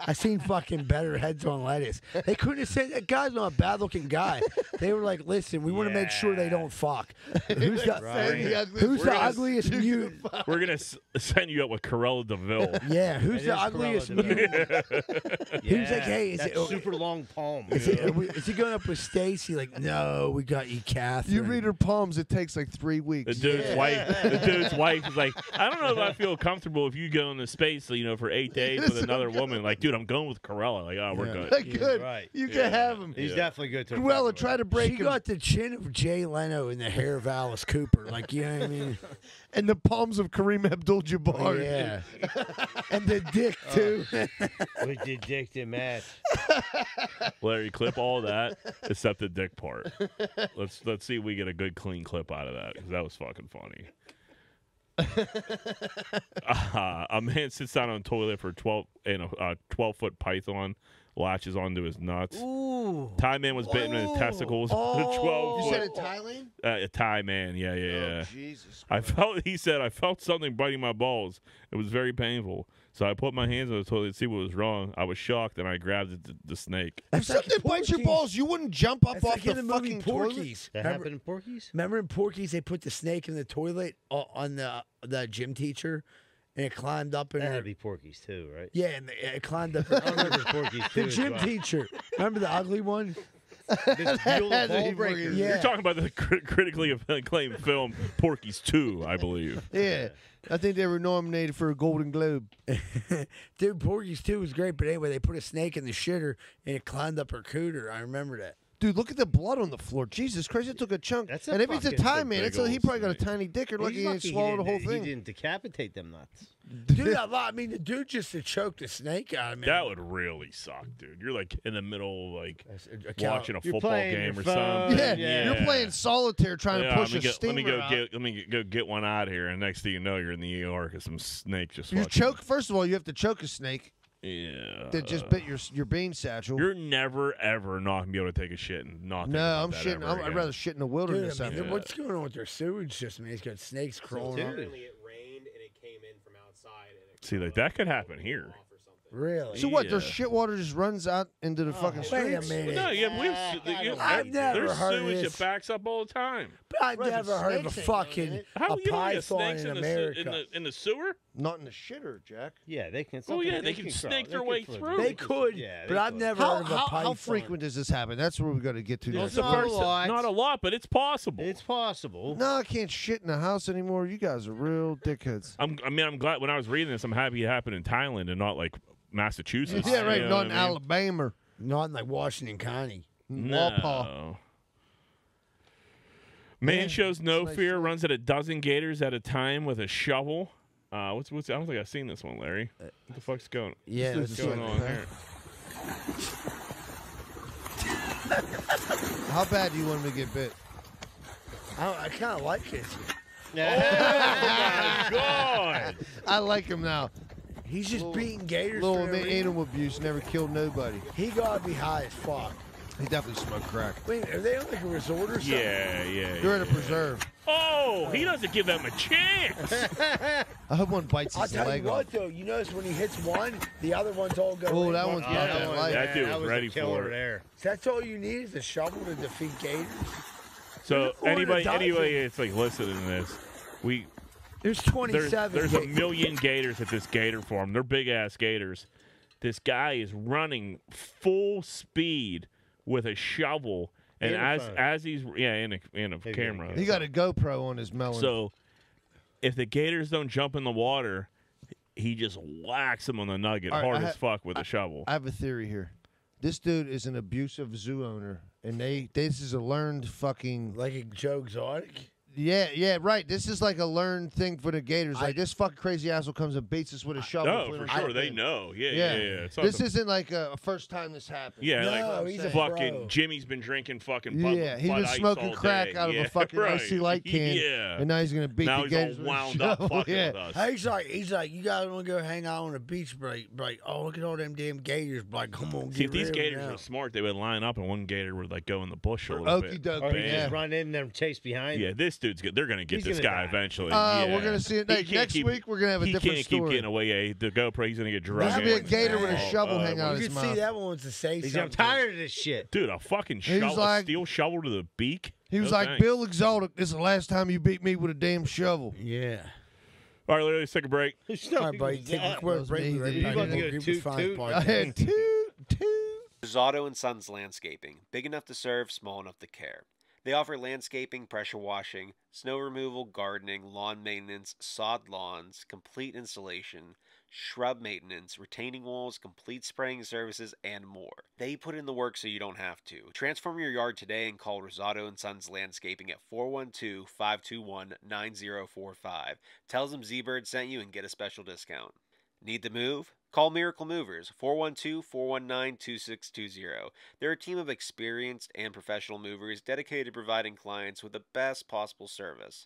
I seen fucking better heads on lettuce. They couldn't have said that guy's not a bad looking guy. They were like, listen, we want to make sure they don't fuck. Who's the, Right. who's the ugliest mute? We're gonna send you up with Corella Deville. Yeah, who's It the is ugliest Corella mute? Who's like, hey, is that it super long palm? Is he going up with Stacy? Like, no, we got you, Catherine. You read her palms, it takes like 3 weeks. The dude's wife is like, I don't know if I feel comfortable if you go into space, for 8 days with another woman. Like, dude, I'm going with Corella. Like, oh, we're good. Like, good. right. You can have him. He's definitely good to Cruella, try to break She him. got the chin of Jay Leno and the hair of Alice Cooper. Like, you know what I mean? And the palms of Kareem Abdul-Jabbar. Yeah. And the dick, too. With the dick to match. Larry, clip all that except the dick part. Let's see if we get a good clean clip out of that because that was fucking funny. A man sits down on a toilet for 12-foot python latches onto his nuts. Ooh. Thai man was bitten in the testicles. Oh. You said a 12-foot. in Thailand? A Thai man, yeah. Oh, Jesus. He said, I felt something biting my balls. It was very painful. So I put my hands on the toilet to see what was wrong. I was shocked and I grabbed the snake. If something bites your balls, you wouldn't jump up That's off like in the the movie fucking toilet? Porky's. That happened in Porky's? Remember in Porky's, they put the snake in the toilet on the gym teacher, and it climbed up in That her. had to be Porky's too, right? Yeah, and it climbed up. I remember Porky's too. The as gym well. teacher. Remember the ugly one? The Mule of Ball Breaker. Yeah. You're talking about the critically acclaimed film Porky's 2, I believe. Yeah. I think they were nominated for a Golden Globe. Dude, Porky's 2 was great, but anyway, they put a snake in the shitter, and it climbed up her cooter. I remember that. Dude, look at the blood on the floor. Jesus Christ, it took a chunk. That's a and if it's a fucking- Thai man, big he old probably got a snake. tiny dick. Or He's lucky he didn't lucky swallow the whole He thing. didn't decapitate them nuts. Dude, I mean, the dude just to choke the snake out of me. That would really suck, dude. You're like in the middle, like cow- watching a You're football playing game your or phone. something. Yeah, you're playing solitaire trying to push a steamer Let me go get one out of here, and next thing you know, you're in the ER because some snake just. You fucking- choke. First of all, you have to choke a snake. Yeah. that just bit your bean satchel. You're never, ever not going to be able to take a shit and not think No, about I'm that shitting. ever I'd again. rather shit in the wilderness. Dude, I mean, after what's going on with their sewage system? It's got snakes crawling up. Apparently it rained and it came in from outside. And it See, like, that could happen here. Really? So what? Their Yeah. shit water just runs out into the fucking Wait a streets. minute. No, yeah, we have, I've never there's heard sewage this. that backs up all the time. But I've Right, never but heard of a snakes ain't going in fucking it. How a you don't get python snakes in in America. in the sewer? Not in the shitter, Jack. Yeah, they can. Oh, yeah, something- they can snake crawl. their way through. They could, Yeah, but they I've could. never heard of a python. How frequent does this happen? That's where we got to get to. Yeah, next. It's the not a first- lot. not a lot, but it's possible. It's possible. No, I can't shit in the house anymore. You guys are real dickheads. I'm glad when I was reading this, I'm happy it happened in Thailand and not like Massachusetts. Yeah, right. You know Not what in I mean? Alabama. Not in like Washington County. Wapaw. No. Man shows no nice fear, story. runs at a dozen gators at a time with a shovel. What's I don't think I've seen this one, Larry. What the fuck's going? Yeah, what's it's going like on here? How bad do you want me to get bit? I kind of like it. Oh my God! I like him now. He's just beating gators. Little for no reason. animal abuse never killed nobody. He gotta be high as fuck. He definitely smoked crack. Wait, are they on like a resort or something? Yeah. They're at a preserve. Oh, he doesn't give them a chance. I hope one bites I'll his tell leg you what off. though, you notice when he hits one, the other ones all go. Oh, in. that one's got that light. That dude was was ready a killer for it. there. So that's all you need is a shovel to defeat gators. So Or an adoption. anybody it's like listening to this, There's 27. there's a gators. million gators at this gator farm. They're big ass gators. This guy is running full speed with a shovel, and And a phone. as he's in a camera. He got a GoPro on his melon. So if the gators don't jump in the water, he just whacks them on the nugget All right, hard I as fuck with a shovel. I have a theory here. This dude is an abusive zoo owner, and this is a learned fucking like a Joe Exotic. Yeah, right. This is like a learned thing for the gators. Like this fucking crazy asshole comes and beats us with a shovel. No, if we for don't sure jump they in. know. Yeah. Yeah. It's not This the- isn't like a first time this happened. Yeah, No, like he's a fucking pro. Jimmy's been drinking fucking Yeah, he Bud was Ice smoking all crack day. out of Yeah, a fucking right. icy light can. Yeah. And now he's gonna beat Now the he's gators all with a wound up shovel. fucking Yeah. with us. He's like, you guys want to go hang out on the beach? Like, oh, look at all them damn gators. Like, come on, See, get if these rid of gators them were smart, they would line up and one gator would like go in the bush a little Okie bit. dokie. Or he Yeah. just run in there and chase behind. Yeah, this dude's good. They're gonna get He's this gonna guy die. eventually. We're Yeah. gonna see it He next can't keep- week. We're gonna have a he different can't story. keep getting away. The GoPro, he's gonna get There's drugged. gonna be a in. gator with a shovel hanging out of You his can see mouth. that one wants to say He's, something. I'm tired of this shit. Dude, a fucking He was shovel, like- a steel shovel to the beak. He was No like, thanks. Bill Exotic, this is the last time you beat me with a damn shovel. Yeah. All right, let's take a break. All right, buddy. Take a quick break. me, We'll be dude. right You back. about to We'll get a keep it toot fine, toot? buddy. I had two. Rosado and Sons Landscaping. Big enough to serve, small enough to care. They offer landscaping, pressure washing, snow removal, gardening, lawn maintenance, sod lawns, complete installation, shrub maintenance, retaining walls, complete spraying services, and more. They put in the work so you don't have to. Transform your yard today and call Rosado and Sons Landscaping at 412-521-9045. Tell them Z-Bird sent you and get a special discount. Need to move? Call Miracle Movers, 412-419-2620. They're a team of experienced and professional movers dedicated to providing clients with the best possible service.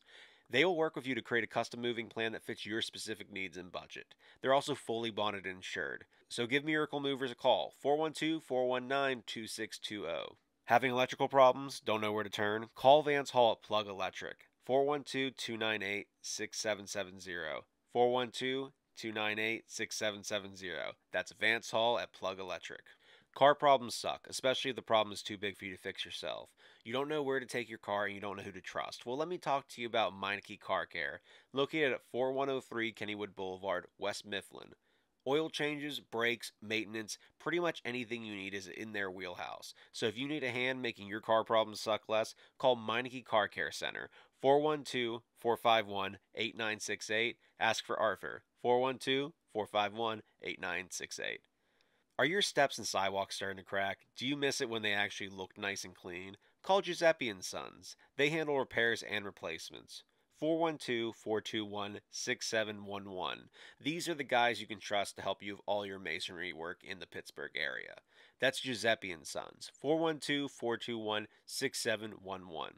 They will work with you to create a custom moving plan that fits your specific needs and budget. They're also fully bonded and insured. So give Miracle Movers a call, 412-419-2620. Having electrical problems? Don't know where to turn? Call Vance Hall at Plug Electric, 412-298-6770. 412-298-6770. That's Vance Hall at Plug Electric. Car problems suck, especially if the problem is too big for you to fix yourself. You don't know where to take your car and you don't know who to trust. Well, let me talk to you about Meineke Car Care, located at 4103 Kennywood Boulevard, West Mifflin. Oil changes, brakes, maintenance, pretty much anything you need is in their wheelhouse. So if you need a hand making your car problems suck less, call Meineke Car Care Center, 412-451-8968. Ask for Arthur, 412-451-8968. Are your steps and sidewalks starting to crack? Do you miss it when they actually look nice and clean? Call Giuseppe & Sons. They handle repairs and replacements. 412-421-6711. These are the guys you can trust to help you with all your masonry work in the Pittsburgh area. That's Giuseppe & Sons. 412-421-6711.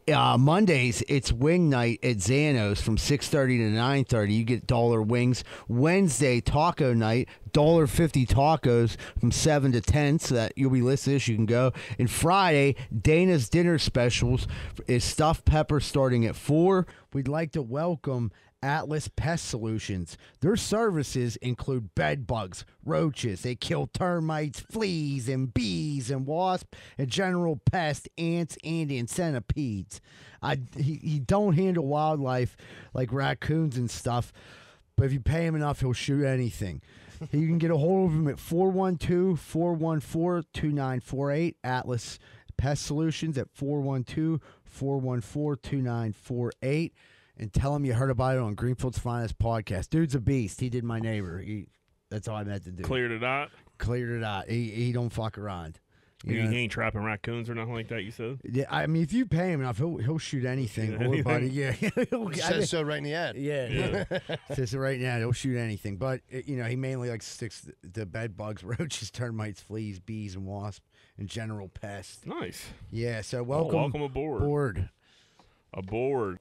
Mondays, it's wing night at Zano's from 6:30 to 9:30. You get dollar wings. Wednesday, taco night, $1.50 tacos from 7 to 10, so that you'll be listed as you can go. And Friday, Dana's dinner specials is stuffed pepper starting at 4. We'd like to welcome Atlas Pest Solutions. Their services include bed bugs, roaches. They kill termites, fleas, and bees and wasps, and general pest, ants, and centipedes. He don't handle wildlife like raccoons and stuff, but if you pay him enough, he'll shoot anything. You can get a hold of him at 412-414-2948. Atlas Pest Solutions at 412-414-2948. And tell him you heard about it on Greenfield's Finest podcast. Dude's a beast. He did my neighbor. That's all I meant to do. Cleared it out? Cleared it out. He don't fuck around. He ain't trapping raccoons or nothing like that, you said? Yeah, I mean, if you pay him enough, he'll shoot anything. Or buddy, yeah. He says so right in the ad. Yeah. Says it right now. He'll shoot anything. But, he mainly sticks to bed bugs, roaches, termites, fleas, bees, and wasps, and general pests. Nice. Yeah, so welcome aboard. Aboard.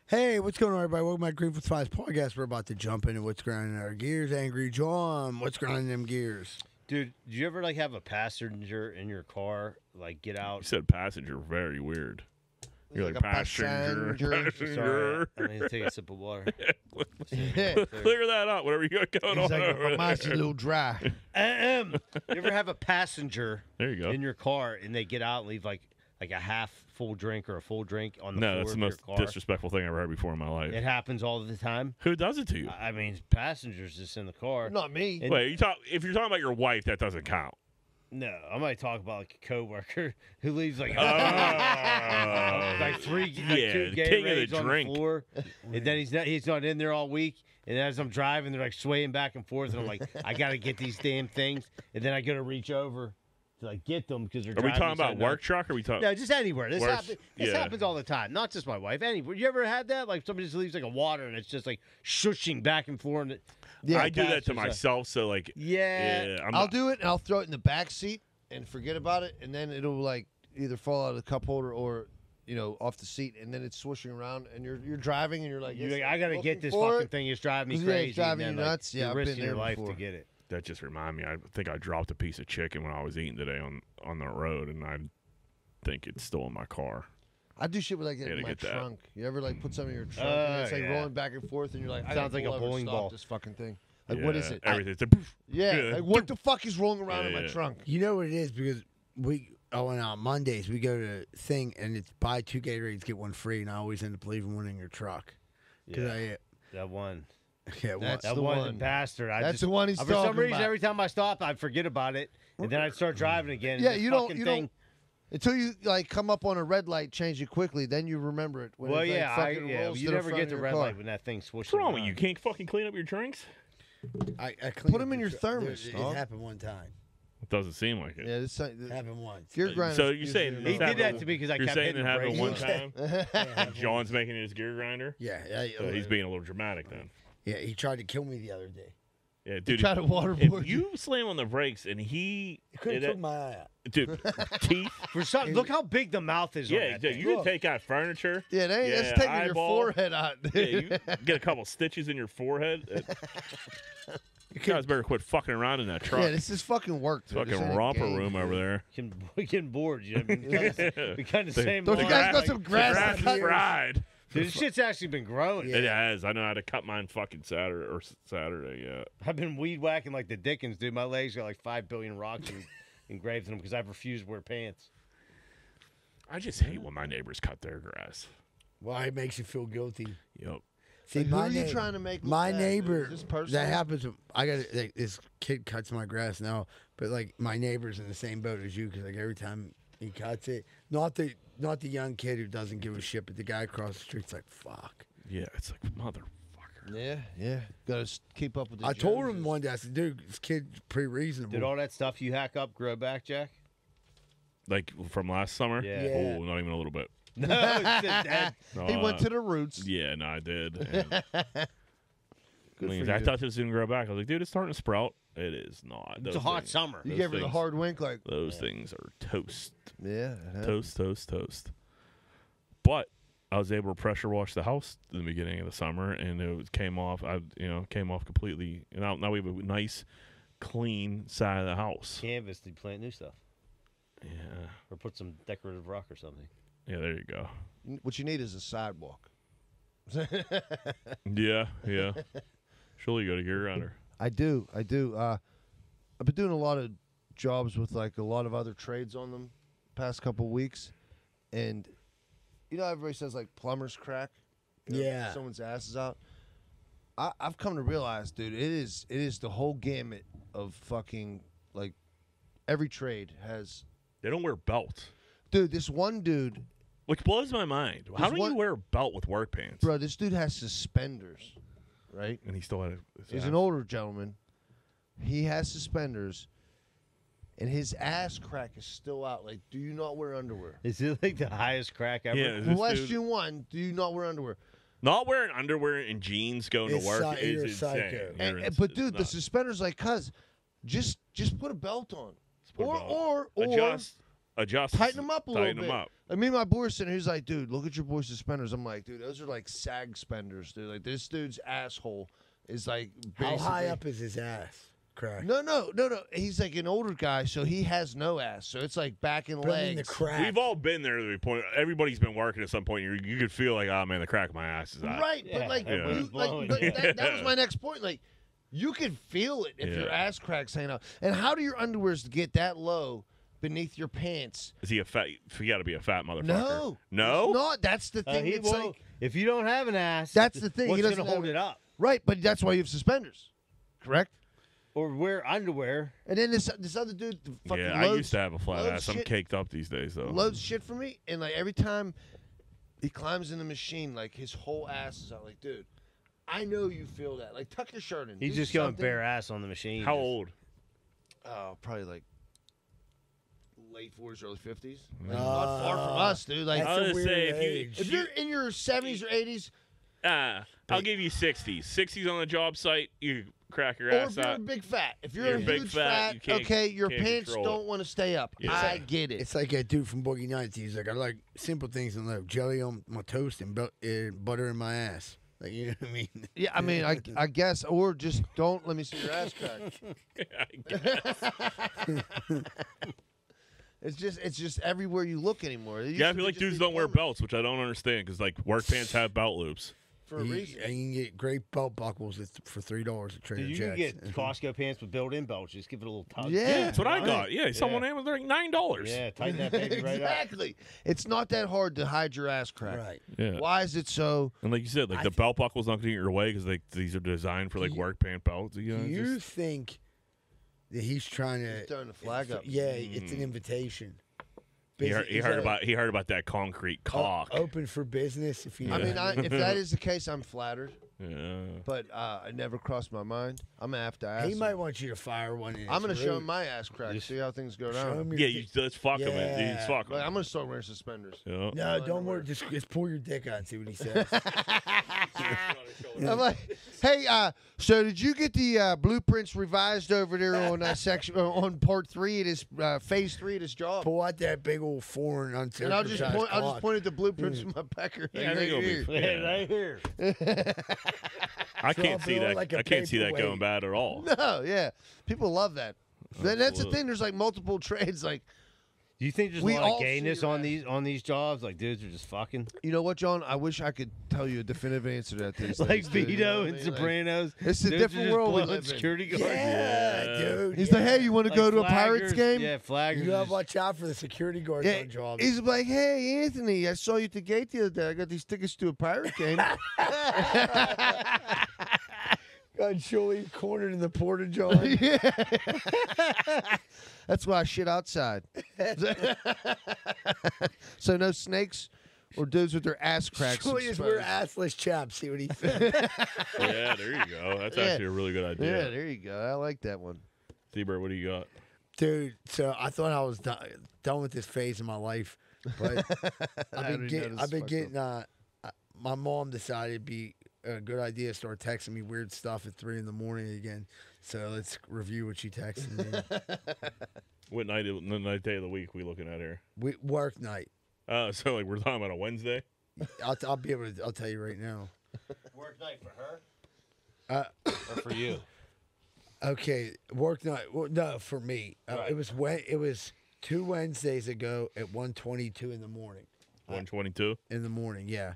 Hey, what's going on, everybody? Welcome back to Greenfield Finals podcast. We're about to jump into what's grinding our gears. Angry John, what's grinding them gears? Dude, do you ever have a passenger in your car get out? You said passenger, very weird. You're like passenger. Sorry, I need to take a sip of water. Clear that up. Whatever you got going on. My mind's a little dry. You ever have a passenger there you go. in your car and they get out and leave like a half full drink or a full drink on the floor that's the of most your car? disrespectful thing I've ever heard before in my life. It happens all the time. Who does it to you? I mean, passengers just in the car. Not me. And wait, if you're talking about your wife, that doesn't count. No, I might talk about a coworker who leaves two king Gatorades of the on drink. the floor, and then he's not in there all week. And as I'm driving, they're swaying back and forth, and I'm like, I gotta get these damn things, and then I gotta reach over to get them because they're. Are we talking about work truck? Or are we talking? No, just anywhere. This happens all the time. Not just my wife. Anywhere. You ever had that? Somebody just leaves a water and it's just shushing back and forth. And I do that to myself. So I'll do it and I'll throw it in the back seat and forget about it, and then it'll either fall out of the cup holder or off the seat, and then it's swishing around, and you're driving, and you're like, I gotta get this fucking thing. It's driving me crazy. It's driving you nuts. You're I've risking been there your life before. to get it. That just reminded me. I think I dropped a piece of chicken when I was eating today on the road, and I think it's still in my car. I do shit with that in my trunk. You ever put something in your trunk and it's rolling back and forth, and you're like, sounds like a bowling ball. This fucking thing. What is it? Everything. What the fuck is rolling around in my trunk? You know what it is, because on Mondays we go to thing and it's buy 2 Gatorades get 1 free, and I always end up leaving one in your truck. Yeah, that one. Yeah, that's that the one bastard. That's the one he's talking about. For some reason, about. Every time I stop, I forget about it, and then I'd start driving again. Yeah, you don't until you come up on a red light, change it quickly, then you remember it. When well, it, you never get the red light when that thing's swooshing. What's wrong with you? Can't fucking clean up your drinks? I put them in your thermos. It happened one time. It doesn't seem like it. Yeah, this happened once. Gear grinder. So you're saying he did that to me because I kept saying hitting it happened one brakes. time? John's making his gear grinder. Yeah. So he's being a little dramatic then. Yeah, he tried to kill me the other day. Yeah, dude. He tried to waterboard if you slam on the brakes and he couldn't took my eye out. Dude, teeth. For some, look how big the mouth is. Yeah, on that dude, you can take out furniture. Yeah, that's taking your forehead out. Yeah, you get a couple stitches in your forehead. You guys better quit fucking around in that truck. Yeah, this is fucking work. Dude. Fucking romper room over there. We're getting bored. You know, we kind of the same. Don't you guys got some grass to cut? Fried. Dude, this shit's actually been growing. It has. I know how to cut mine fucking Saturday. Yeah. I've been weed whacking like the Dickens, dude. My legs got 5 billion rocks engraved in them because I've refused to wear pants. I just hate when my neighbors cut their grass. Why? It makes you feel guilty. Yep. See, who are you trying to make? My neighbor. Is this that happens. I got this kid cuts my grass now, but my neighbor's in the same boat as you because every time he cuts it, not the young kid who doesn't give a shit, but the guy across the street's like, fuck. Yeah, it's like motherfucker. Yeah. Got to keep up with the I told him one day, I said, dude, this kid's pretty reasonable. Did all that stuff you hack up grow back, Jack? Like from last summer? Yeah. Oh, not even a little bit. No, it's dead. No, he went to the roots. Yeah, no, I did. I thought this was going to grow back. I was like, dude, it's starting to sprout. It is not. It's a hot summer. You gave her the hard wink, those things are toast. Yeah. Toast. But I was able to pressure wash the house in the beginning of the summer, and came off. Came off completely. And now we have a nice, clean side of the house. Canvas to plant new stuff. Yeah. Or put some decorative rock or something. Yeah, there you go. What you need is a sidewalk. Yeah. Surely you got a gear rounder. I do. I've been doing a lot of jobs with like a lot of other trades on them past couple weeks, and everybody says like plumber's crack. Yeah. Someone's ass is out. I've come to realize, dude, it is the whole gamut of fucking like every trade has. They don't wear belts. Dude, this one dude. Which blows my mind. How do you wear a belt with work pants? Bro, this dude has suspenders, right? And he still had He's an older gentleman. He has suspenders, and his ass crack is still out. Like, do you not wear underwear? Is it like the highest crack ever? Yeah, Question one, do you not wear underwear? Not wearing underwear and jeans going to work is insane. But dude, the suspenders, like, just put a belt on, or adjust, tighten them up a little bit. Tighten them up. I mean, my boy was sitting here, he's like, dude, look at your boy's suspenders. I'm like, dude, those are like sag spenders, dude. Like, this dude's asshole is like how high up is his ass crack? No. He's like an older guy, so he has no ass. So it's like back and legs. The crack. We've all been there to the point. Everybody's been working at some point. You could feel like, oh man, the crack of my ass is out. Right, but like, that was my next point. Like, you can feel it if your ass crack's hanging out. And how do your underwears get that low beneath your pants? Is he a fat? You got to be a fat motherfucker. No, it's not. That's the thing. It's like, if you don't have an ass, that's the thing. What's going to hold it up? Right, but that's why you have suspenders, correct? Or wear underwear. And then this other dude, fucking I used to have a flat ass. I'm caked up these days, though. Loads shit for me, and like every time he climbs in the machine, like his whole ass is out. Like, dude, I know you feel that. Like, tuck your shirt in. He's just going bare ass on the machine. How old? Oh, probably like late 40s, early 50s. Like, not far from us, dude. Like, that's a weird age. If you're in your 70s or 80s, I'll give you 60s. 60s on the job site, you crack your or ass if you're out. a big fat. If you're You're a big huge fat, fat, okay, your can't pants control don't want to stay up. Yeah. I get it. It's like a dude from Boogie Nights. He's like, I like simple things and like jelly on my toast and butter in my ass. Like, you know what I mean? Yeah, I mean, I guess, or just don't let me see your ass crack. It's just everywhere you look anymore. Yeah, I feel like dudes don't wear belts, which I don't understand because like work pants have belt loops. For a reason. And you can get great belt buckles for $3 at Trader Dude, you Jack's. can get Costco pants with built-in belts. Just give it a little tug. Yeah, that's what I got. Yeah, someone was like $9. Yeah, tighten that baby right up. Exactly. It's not that hard to hide your ass crack. Right. Yeah. Why is it so? And like you said, like the belt buckle's not going to get in your way because these are designed for like work pant belts. You know, Do you think that he's trying to He's throwing the flag up? Yeah, it's an invitation. He heard about that concrete cock. Open for business. If you, I mean, if that is the case, I'm flattered. Yeah. But it never crossed my mind. I'm gonna have to ask. He him. might want you to fire one. I'm gonna show him my ass crack. See how things go down. Yeah, let's fuck him. Let's fuck him. Like, I'm gonna start wearing suspenders. Yeah. No, don't worry. Just pull your dick out and see what he says. I'm like, hey, so did you get the blueprints revised over there on section on part 3? It is phase 3 of this job. Pull out that big old foreign uncircumcised And I'll just point at the blueprints with my pecker. Yeah, right here. I can't see that. Like I can't see that going bad at all. No, yeah, people love that. That's the thing. There's like multiple trades. Like, do you think there's a lot of gayness on these jobs? Like dudes are just fucking. You know what, John? I wish I could tell you a definitive answer to that. These like days, dude, Vito you know and what I mean? Sopranos. Like, it's a dudes different are world we just blowing live in. security guards. Yeah, dude. He's like, hey, you want to go to a Pirates game? Yeah, flaggers. You gotta watch out for the security guards on job. He's like, hey, Anthony, I saw you at the gate the other day. I got these tickets to a Pirate game. Got Julie cornered in the porta john. Yeah. That's why I shit outside. So no snakes or dudes with their ass cracks. Julie is wear assless chaps. See what he said. Yeah, there you go. That's actually a really good idea. Yeah, there you go. I like that one. T-Bird, what do you got? Dude, so I thought I was done with this phase of my life, but I've been getting. My mom decided it'd be a good idea to start texting me weird stuff at 3 a.m. again. So let's review what she texted me. What night day of the week we looking at here? Work night. So like we're talking about a Wednesday? I'll be able to. I'll tell you right now. Work night for her. Or for you. Okay, work night. Well, no, for me. It was 2 Wednesdays ago at 1:22 in the morning. 1:22 in the morning. Yeah.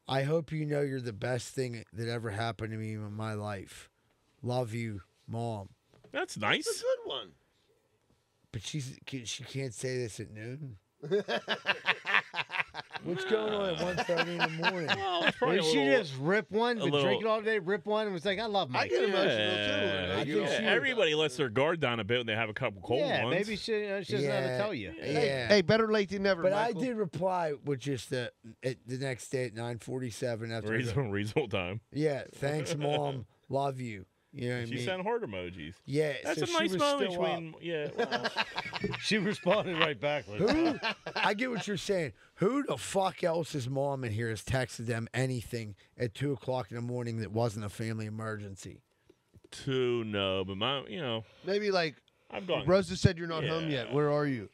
I hope you know you're the best thing that ever happened to me in my life. Love you, Mom. That's nice. That's a good one. But she can't say this at noon. What's going on at 1:30 in the morning? Well, it's probably Did she just rip one, been drinking all day, rip one, and was like, I love Mike. I get emotional too. Everybody lets their guard down a bit when they have a couple cold ones. Maybe she doesn't know how to tell you. Yeah. Hey, better late than never. But Michael. I did reply with just the next day at 9:47 after reasonable time. Yeah, thanks, Mom. Love you. You know what I mean? She sent heart emojis. Yeah, that's so a nice she was moment still between. up. Yeah, well. She responded right back. Who? I get what you're saying. Who the fuck else's mom in here has texted them anything at 2:00 in the morning that wasn't a family emergency? No, but maybe like I've gone. Rosa said you're not home yet. Where are you?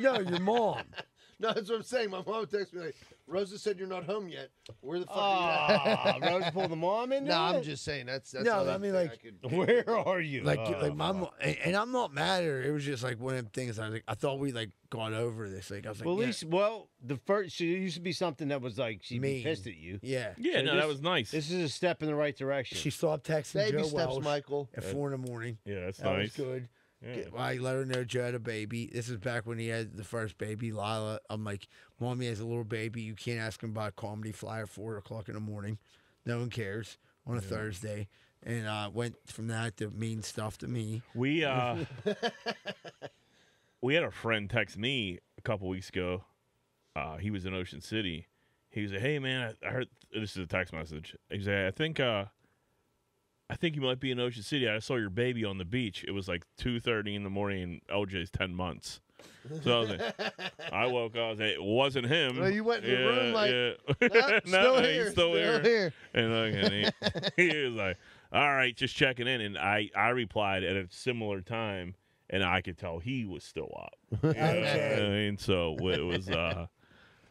No, your mom. No, that's what I'm saying. My mom texted me like, Rosa said you're not home yet. Where the fuck are you at? Rosa pulled the mom in there? No, I'm just saying that's No, I mean, like, where are you? Like my mom, and I'm not mad at her. It was just like one of them things. I was like, I thought we like gone over this. Like I was like, well, at yeah. least, the first, she used to be something that was like she'd be pissed at you. Yeah, Yeah, So no, that was nice. This is a step in the right direction. She stopped texting Baby Joe steps, Welsh Michael. at 4 in the morning. Yeah, that's that nice. was good. Yeah. I let her know Joe had a baby. This is back when he had the first baby, Lila. I'm like, Mommy has a little baby. You can't ask him about a comedy flyer at 4:00 in the morning. No one cares on a Thursday. And went from that to mean stuff to me. We we had a friend text me a couple weeks ago. He was in Ocean City. He was like, "Hey man, I heard this is a text message." He's like, I think you might be in Ocean City. I saw your baby on the beach. It was like 2:30 in the morning, and LJ's 10 months. So I was like, I woke up. I was like, it wasn't him. Well, you went in the room like, no, still no, here, he's still here. here. And he was like, all right, just checking in. And I replied at a similar time, and I could tell he was still up. You know what I mean? So it was.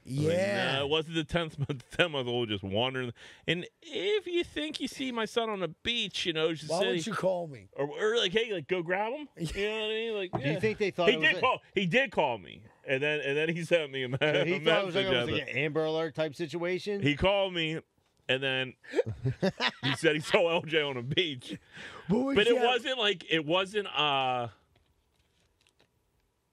Yeah. It wasn't the 10-month-old just wandering. And if you think you see my son on the beach in Ocean Why City, wouldn't you call me? or like, hey, like go grab him. You know what I mean? Like, Do you think they thought he did call me, and then he sent me a So he thought it was message. like an Amber Alert type situation? He called me, and then he said he saw LJ on a beach, but it wasn't.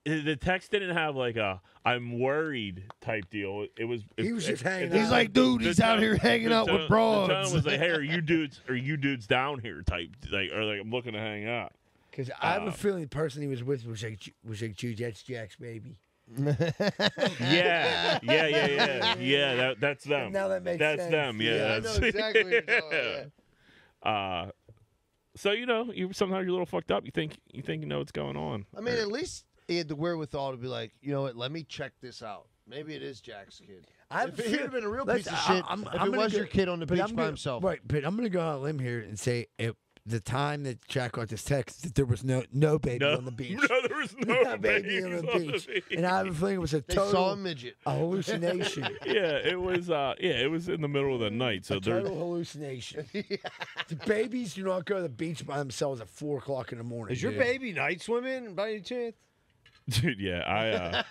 The text didn't have like a "I'm worried" type deal. He was just hanging out. He's like, dude, he's out here hanging out with broads. The tone was like, "Hey, are you dudes down here?" Type or like I'm looking to hang out. Because I have a feeling the person he was with was like, "Dude, that's Jack's baby." Yeah. That's them. Now that makes that's sense. them. Yeah, I know exactly what you're talking about. So you sometimes you're a little fucked up. You think you know what's going on. I mean, at least he had the wherewithal to be like, you know what? Let me check this out. Maybe it is Jack's kid. If he'd have been a real piece of shit, if it was your kid on the beach by himself. Right, but I'm going to go out on a limb here and say the time that Jack got this text, that there was no baby on the beach. No, there was no baby on the beach. And I have a feeling it was a They saw a total midget. hallucination. Yeah, it was in the middle of the night. So A total hallucination. The babies do not go to the beach by themselves at 4:00 in the morning. Is your baby night swimming by any chance? Dude, yeah,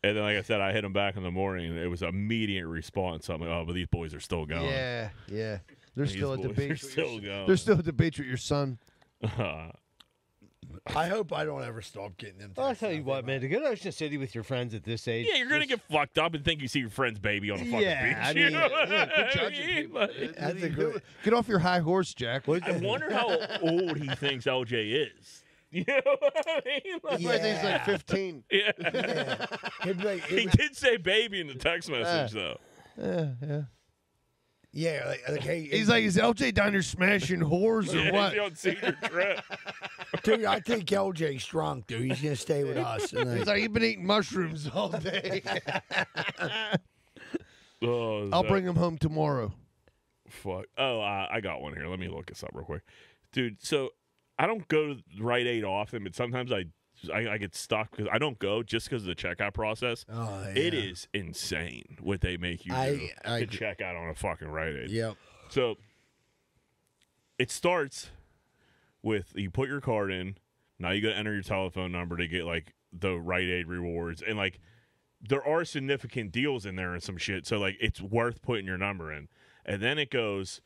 and then like I said, I hit him back in the morning, and it was immediate response. I'm like, oh, but these boys are still going. Yeah. They're These still at the boys beach. are still going. They're still at the beach with your son. I hope I don't ever stop getting them. I'll tell you what, man. To go to Ocean City with your friends at this age. Yeah, you're gonna get fucked up and think you see your friend's baby on a fucking beach. I mean, you know what quit I judging mean? people. Like, That's a good. Get off your high horse, Jack. I wonder how old he thinks LJ is. You know what I mean? Like, I think he's like 15. Yeah. He'd be like, He did say baby in the text message, though. Yeah, like hey, He's like, is LJ down there smashing whores or Yeah, what? he's on senior trip. dude, I think LJ's drunk, dude. He's gonna stay with us. He's like, you've been eating mushrooms all day. Oh, I'll bring him home tomorrow. Fuck. Oh, I got one here. Let me look this up real quick. Dude, so I don't go to Rite Aid often, but sometimes I I get stuck because I don't go just because of the checkout process. Oh, yeah. It is insane what they make you do to check out on a fucking Rite Aid. Yep. So it starts with you put your card in. Now you got to enter your telephone number to get like the Rite Aid rewards, and like there are significant deals in there and some shit. So like it's worth putting your number in, and then it goes,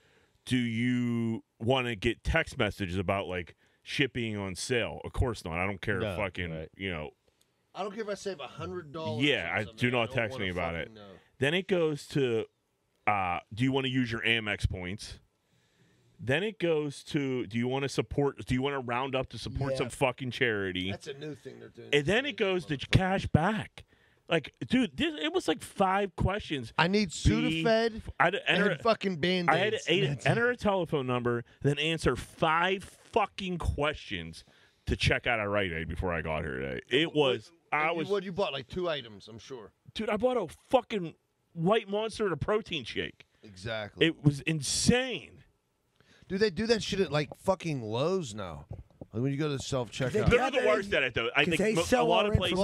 do you want to get text messages about like shipping on sale? Of course not. I don't care. No, fucking right. I don't care if I save $100. Yeah, I do not text me about it. Then it goes to, do you want to use your Amex points? Then it goes to, do you want to round up to support some fucking charity? That's a new thing they're doing. And then it goes to cash back. Like, dude, it was like 5 questions. I need Sudafed and fucking Band-Aids. I had to enter a telephone number, then answer 5 fucking questions to check out a Rite Aid before I got here today. It was, What you bought? Like 2 items, I'm sure. Dude, I bought a fucking White Monster and a protein shake. Exactly. It was insane. Do they do that shit at like fucking Lowe's now? Like when you go to the self-checkout. They're the worst at it, though. I think a lot of places.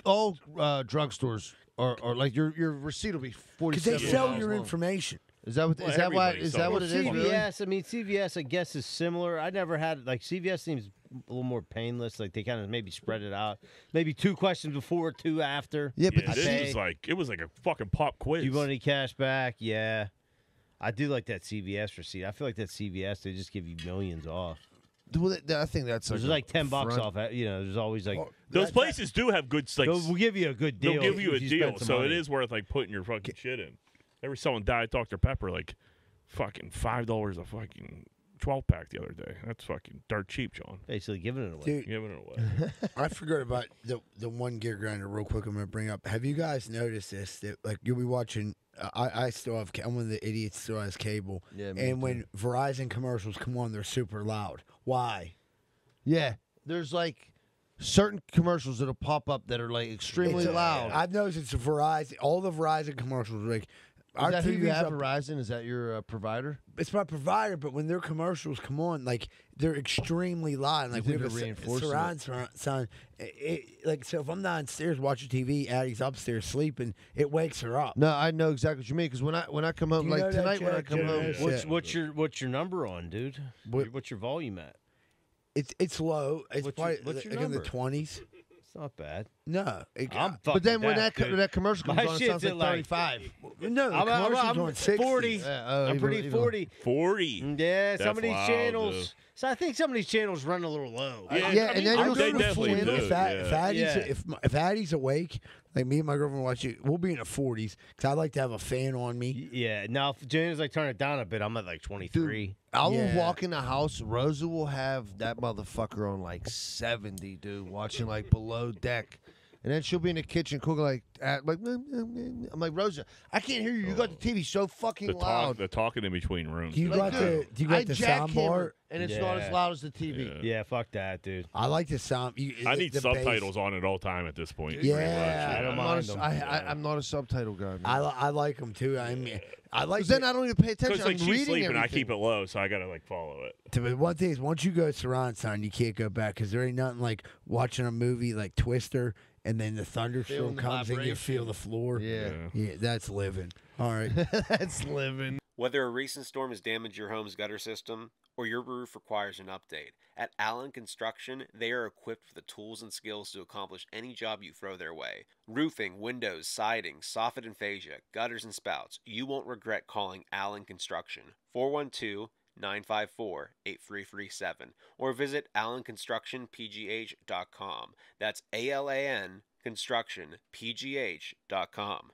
All drugstores are like your receipt will be 47. Because they sell your information. Is that what? Is that why? Is that what it is? CVS. I mean, CVS. I guess is similar. I never had like CVS seems a little more painless. Like they kind of maybe spread it out. Maybe 2 questions before, 2 after. Yeah, but this was like a fucking pop quiz. Do you want any cash back? Yeah. I do like that CVS receipt. I feel like that CVS, they just give you millions off. Well, I think that's there's like $10 off. There's always like those places do have good. Like, they'll give you a good deal. They'll give you a deal, so money. it is worth like putting your fucking shit in. They were selling Diet Dr Pepper like fucking $5 a fucking 12-pack the other day. That's fucking dirt cheap, John. Basically giving it away. Dude, giving it away. I forgot about the one gear grinder real quick. I'm gonna bring up. Have you guys noticed this? That like you'll be watching. I still have. I'm one of the idiots who still has cable. Yeah, and when Verizon commercials come on, they're super loud. Why? Yeah, there's like certain commercials that'll pop up that are like extremely loud. I've noticed it's Verizon. All the Verizon commercials are like. Is that who you have, Verizon? Is that your provider? It's my provider, but when their commercials come on, like they're extremely loud. Like we have a surround sound. Like so, if I'm downstairs watching TV, Addie's upstairs sleeping, it wakes her up. No, I know exactly what you mean. Because when I come home, like tonight when I come home, what's your number on, dude? What's your volume at? It's low. It's probably what's your like in the 20s. It's not bad. No, but then when that commercial comes on, it sounds like 35. No, the commercial's on 60. 40. I'm pretty 40. 40. Yeah, That's some of these wild, channels. dude. So I think some of these channels run a little low. Yeah, and then you'll they see definitely do. If Addie's awake, like me and my girlfriend watch it, we'll be in the 40s because I like to have a fan on me. Yeah. Now, if Jane's like turn it down a bit, I'm at like 23. Dude, I will walk in the house. Rosa will have that motherfucker on like 70, dude, watching like Below Deck. And then she'll be in the kitchen cooking like, I'm like, Rosa, I can't hear you. You got the TV so fucking loud. The talking in between rooms. Do you got the soundbar? And it's not as loud as the TV. Yeah, fuck that, dude. I like the sound. I need subtitles on at all time at this point. Yeah, I don't mind them. I'm not a subtitle guy. Man. I like them too. I mean, I like. Then I don't even pay attention. Because like I'm she's reading sleeping, everything. I keep it low, so I gotta like follow it. But one thing is, once you go surround sound, you can't go back because there ain't nothing like watching a movie like Twister. And then the thunderstorm comes and you feel the floor. Yeah, that's living. All right. That's living. Whether a recent storm has damaged your home's gutter system or your roof requires an update, at Allen Construction, they are equipped with the tools and skills to accomplish any job you throw their way. Roofing, windows, siding, soffit and fascia, gutters and spouts. You won't regret calling Allen Construction. 412-954-8337 or visit allenconstructionpgh.com. That's ALAN constructionpgh.com.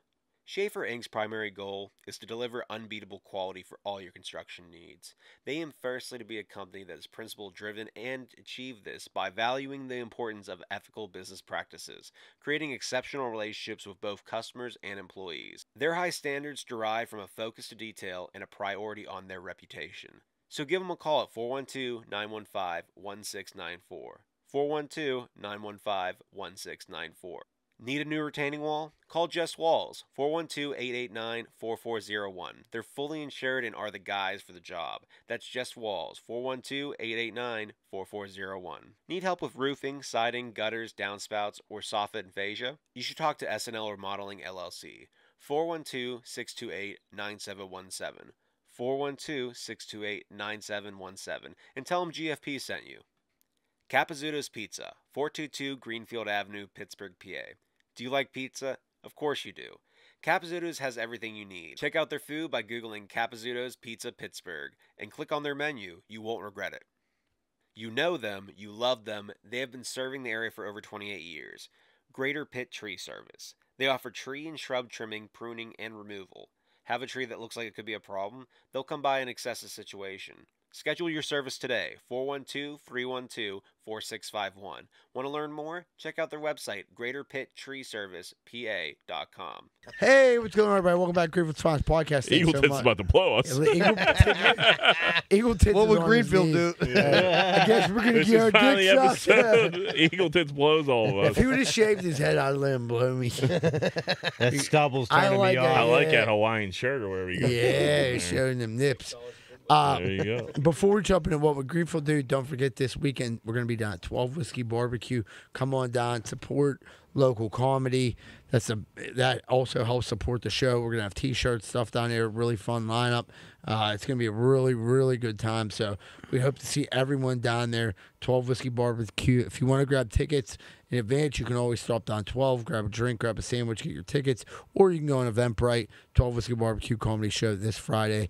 Schaefer Inc.'s primary goal is to deliver unbeatable quality for all your construction needs. They aim firstly to be a company that is principle-driven and achieve this by valuing the importance of ethical business practices, creating exceptional relationships with both customers and employees. Their high standards derive from a focus to detail and a priority on their reputation. So give them a call at 412-915-1694. 412-915-1694. Need a new retaining wall? Call Just Walls, 412-889-4401. They're fully insured and are the guys for the job. That's Just Walls, 412-889-4401. Need help with roofing, siding, gutters, downspouts, or soffit and fascia? You should talk to SNL Remodeling LLC, 412-628-9717. 412-628-9717, and tell them GFP sent you. Capizzuto's Pizza, 422 Greenfield Avenue, Pittsburgh, PA. Do you like pizza? Of course you do. Capizzuto's has everything you need. Check out their food by Googling Capizzuto's Pizza Pittsburgh and click on their menu. You won't regret it. You know them, you love them, they have been serving the area for over 28 years. Greater Pitt Tree Service. They offer tree and shrub trimming, pruning, and removal. Have a tree that looks like it could be a problem? They'll come by and assess the situation. Schedule your service today, 412-312-4651. Want to learn more? Check out their website, greaterpitttreeservicepa.com. Hey, what's going on, everybody? Welcome back to Greenf Finals podcast. Thanks Eagle so Tits much. about to blow us. Eagle Tits. What is would on Greenfield his do? knee. I guess we're gonna This get is our finally dick shots. episode. Eagle Tits blows all of us. If he would have shaved his head, I'd let him blow me. That stubble's turning like me that. off. I like that Hawaiian shirt or wherever you got. Yeah, showing them nips. There you go. Before we jump into what would Greenfield do, don't forget this weekend we're going to be down at 12 Whiskey Barbecue. Come on down, support local comedy. That also helps support the show. We're going to have T-shirts, stuff down there, really fun lineup. It's going to be a really, really good time. So we hope to see everyone down there. 12 Whiskey Barbecue. If you want to grab tickets in advance, you can always stop down 12, grab a drink, grab a sandwich, get your tickets, or you can go on Eventbrite. 12 Whiskey Barbecue comedy show this Friday.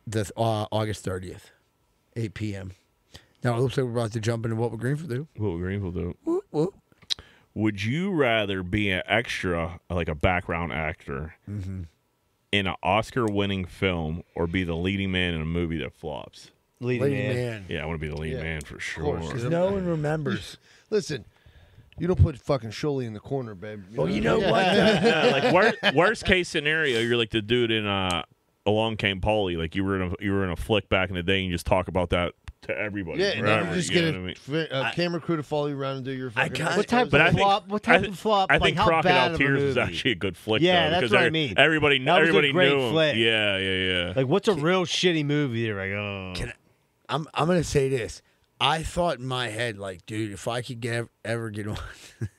That's August 30th, 8 p.m. Now, it looks like we're about to jump into what would Greenfield do. What would Greenfield do? Whoop, whoop. Would you rather be an extra, like a background actor, in an Oscar-winning film, or be the leading man in a movie that flops? Leading man. Yeah, I want to be the lead man for sure. Because no one remembers. Listen, you don't put fucking Sholey in the corner, babe. Well, you know what? Yeah, like worst case scenario, you're like the dude in Along Came Polly. Like you were in a flick back in the day, and you just talk about that to everybody. Yeah, and forever, then you just you get know a, what I mean? camera crew to follow you around and do your fucking. What type But I of think- flop? What type of flop? I Like, think how bad Crocodile of a Tears was movie? actually a good flick. Yeah, though, that's because what I mean. Everybody That was a great knew him. flick. Yeah. Like, what's a real shitty movie? They're like, oh. I'm going to say this. I thought in my head, like, dude, if I could ever get on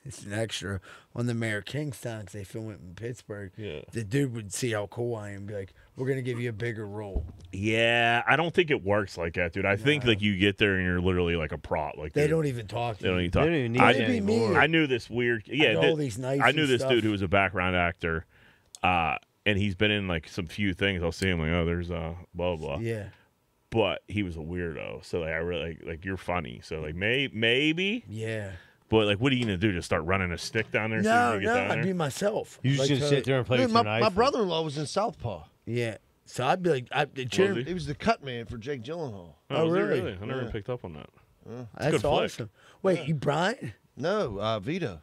it's an extra on the Mayor Kingstown, because they film it in Pittsburgh, the dude would see how cool I am and be like, we're going to give you a bigger role. Yeah, I don't think it works like that, dude. I think like you get there and you're literally like a prop. Like They don't even talk to They don't you. even talk. They don't even need I, you anymore. I knew this weird. Yeah, know all these nights I knew and this stuff. dude who was a background actor, and he's been in like some few things. I'll see him like, oh, there's blah blah. Yeah. But he was a weirdo, so like I really like you're funny. So like maybe. Yeah. But like, what are you gonna do? Just start running a stick down there? No, I'd be myself. You just Like, sit there and play Dude, with my, your knife. my brother-in-law was in Southpaw. Yeah. So I'd be like, He was the cut man for Jake Gyllenhaal. Oh, was he really? I never picked up on that. That's good flick. awesome. Wait, you Brian? No, Vito.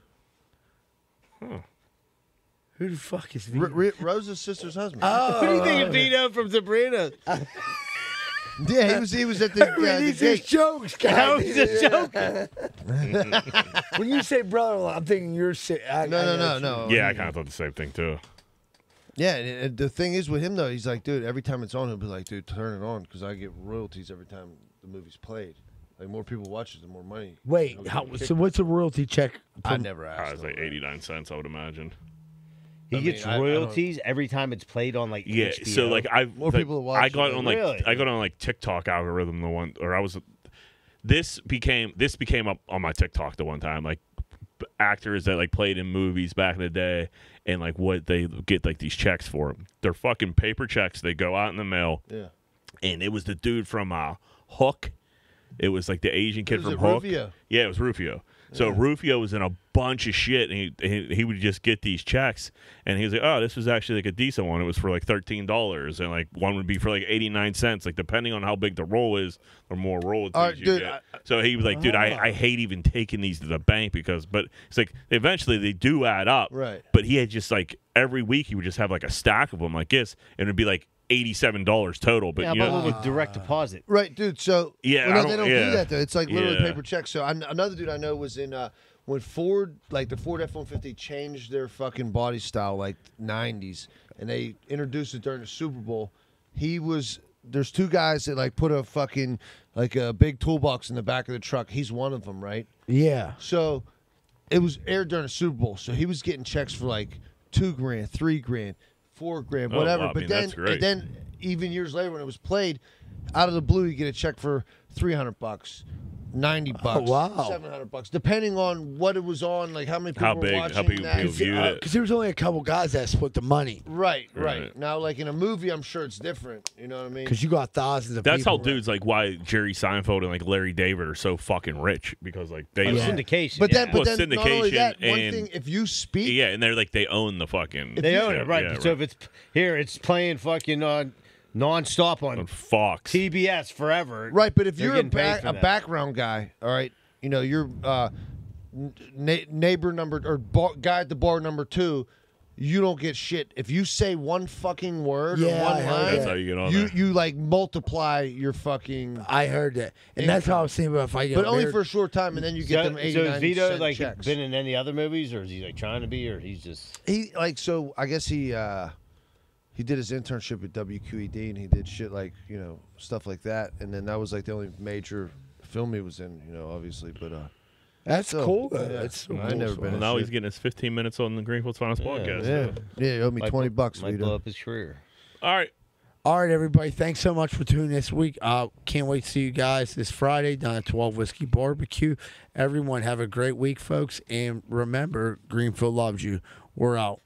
Who the fuck is Vito? Rose's sister's husband. Oh. What do you think of Vito from Sabrina? Yeah, he was at the These are gate. jokes, guys. How is it joking? When you say brother-in-law, I'm thinking you're sick. No. Yeah, I kind of thought the same thing too. Yeah, and the thing is with him though, he's like, dude, every time it's on, he'll be like, dude, turn it on because I get royalties every time the movie's played. Like more people watch it, the more money. Wait, so what's a royalty check? I never asked. It's like 89 cents, I would imagine. He gets royalties every time it's played on like Yeah, HBO. so like More people watch I got it. on like Really? I got on like TikTok algorithm the one, or I was. This became up on my TikTok the one time, like actors that like played in movies back in the day, and like what they get like these checks for them. They're fucking paper checks. They go out in the mail. Yeah. And it was the dude from Hook. It was like the Asian kid Was from it Hook. Rufio? Yeah, it was Rufio. So Rufio was in a bunch of shit, and he would just get these checks, and he was like, "Oh, this was actually like a decent one. It was for like $13, and like one would be for like 89 cents. Like depending on how big the roll is, the more royalties All right, you dude, get." So he was like, "Dude, I hate even taking these to the bank but it's like eventually they do add up, Right. But he had just like every week he would just have like a stack of them like this, and it'd be like $87 total. But yeah, you but know, with direct deposit. Right, dude. So Yeah, well, no, I they don't- don't yeah. do that though. It's like literally Yeah. paper checks. So another dude I know was in when Ford, like the Ford F-150, changed their fucking body style, like 90s, and they introduced it during the Super Bowl, there's two guys that like put a fucking like a big toolbox in the back of the truck. He's one of them, right? Yeah. So it was aired during the Super Bowl, so he was getting checks for like $2,000, $3,000, $4,000, whatever. Wow, but then, and then even years later when it was played, out of the blue, you get a check for $300, $90, wow. $700, depending on what it was on, like how many people were watching. How big people viewed it. Because there was only a couple guys that split the money. Right. Now, like in a movie, I'm sure it's different. You know what I mean? Because you got thousands of That's people. how dudes like why Jerry Seinfeld and like Larry David are so fucking rich because like they syndication. But then, syndication not only that, one and thing, if you speak, and they're like they own the fucking. They own it, right? Yeah, So if it's here, it's playing fucking nonstop on Fox, TBS forever. right? But if They're you're a getting paid for that. background guy, all right, you know you're neighbor number or guy at the bar number 2. You don't get shit if you say one fucking word or one line. That's how you get on there. You like multiply your fucking. I heard that, and that's how I was thinking about if I get. But only for a short time, and then you get them 89 So is Vito cent like checks. been in any other movies, or is he like trying to be, or he's just He like so. I guess he did his internship at WQED, and he did shit like stuff like that, and then that was like the only major film he was in. Obviously, but that's cool. Yeah. That's so I've cool. never been. in now shit. he's getting his 15 minutes on the Greenfield Finals podcast. Yeah, he owed me $20. might Vito. blow up his career. All right. All right, everybody. Thanks so much for tuning this week. Can't wait to see you guys this Friday down at 12 Whiskey Barbecue. Everyone have a great week, folks. And remember, Greenfield loves you. We're out.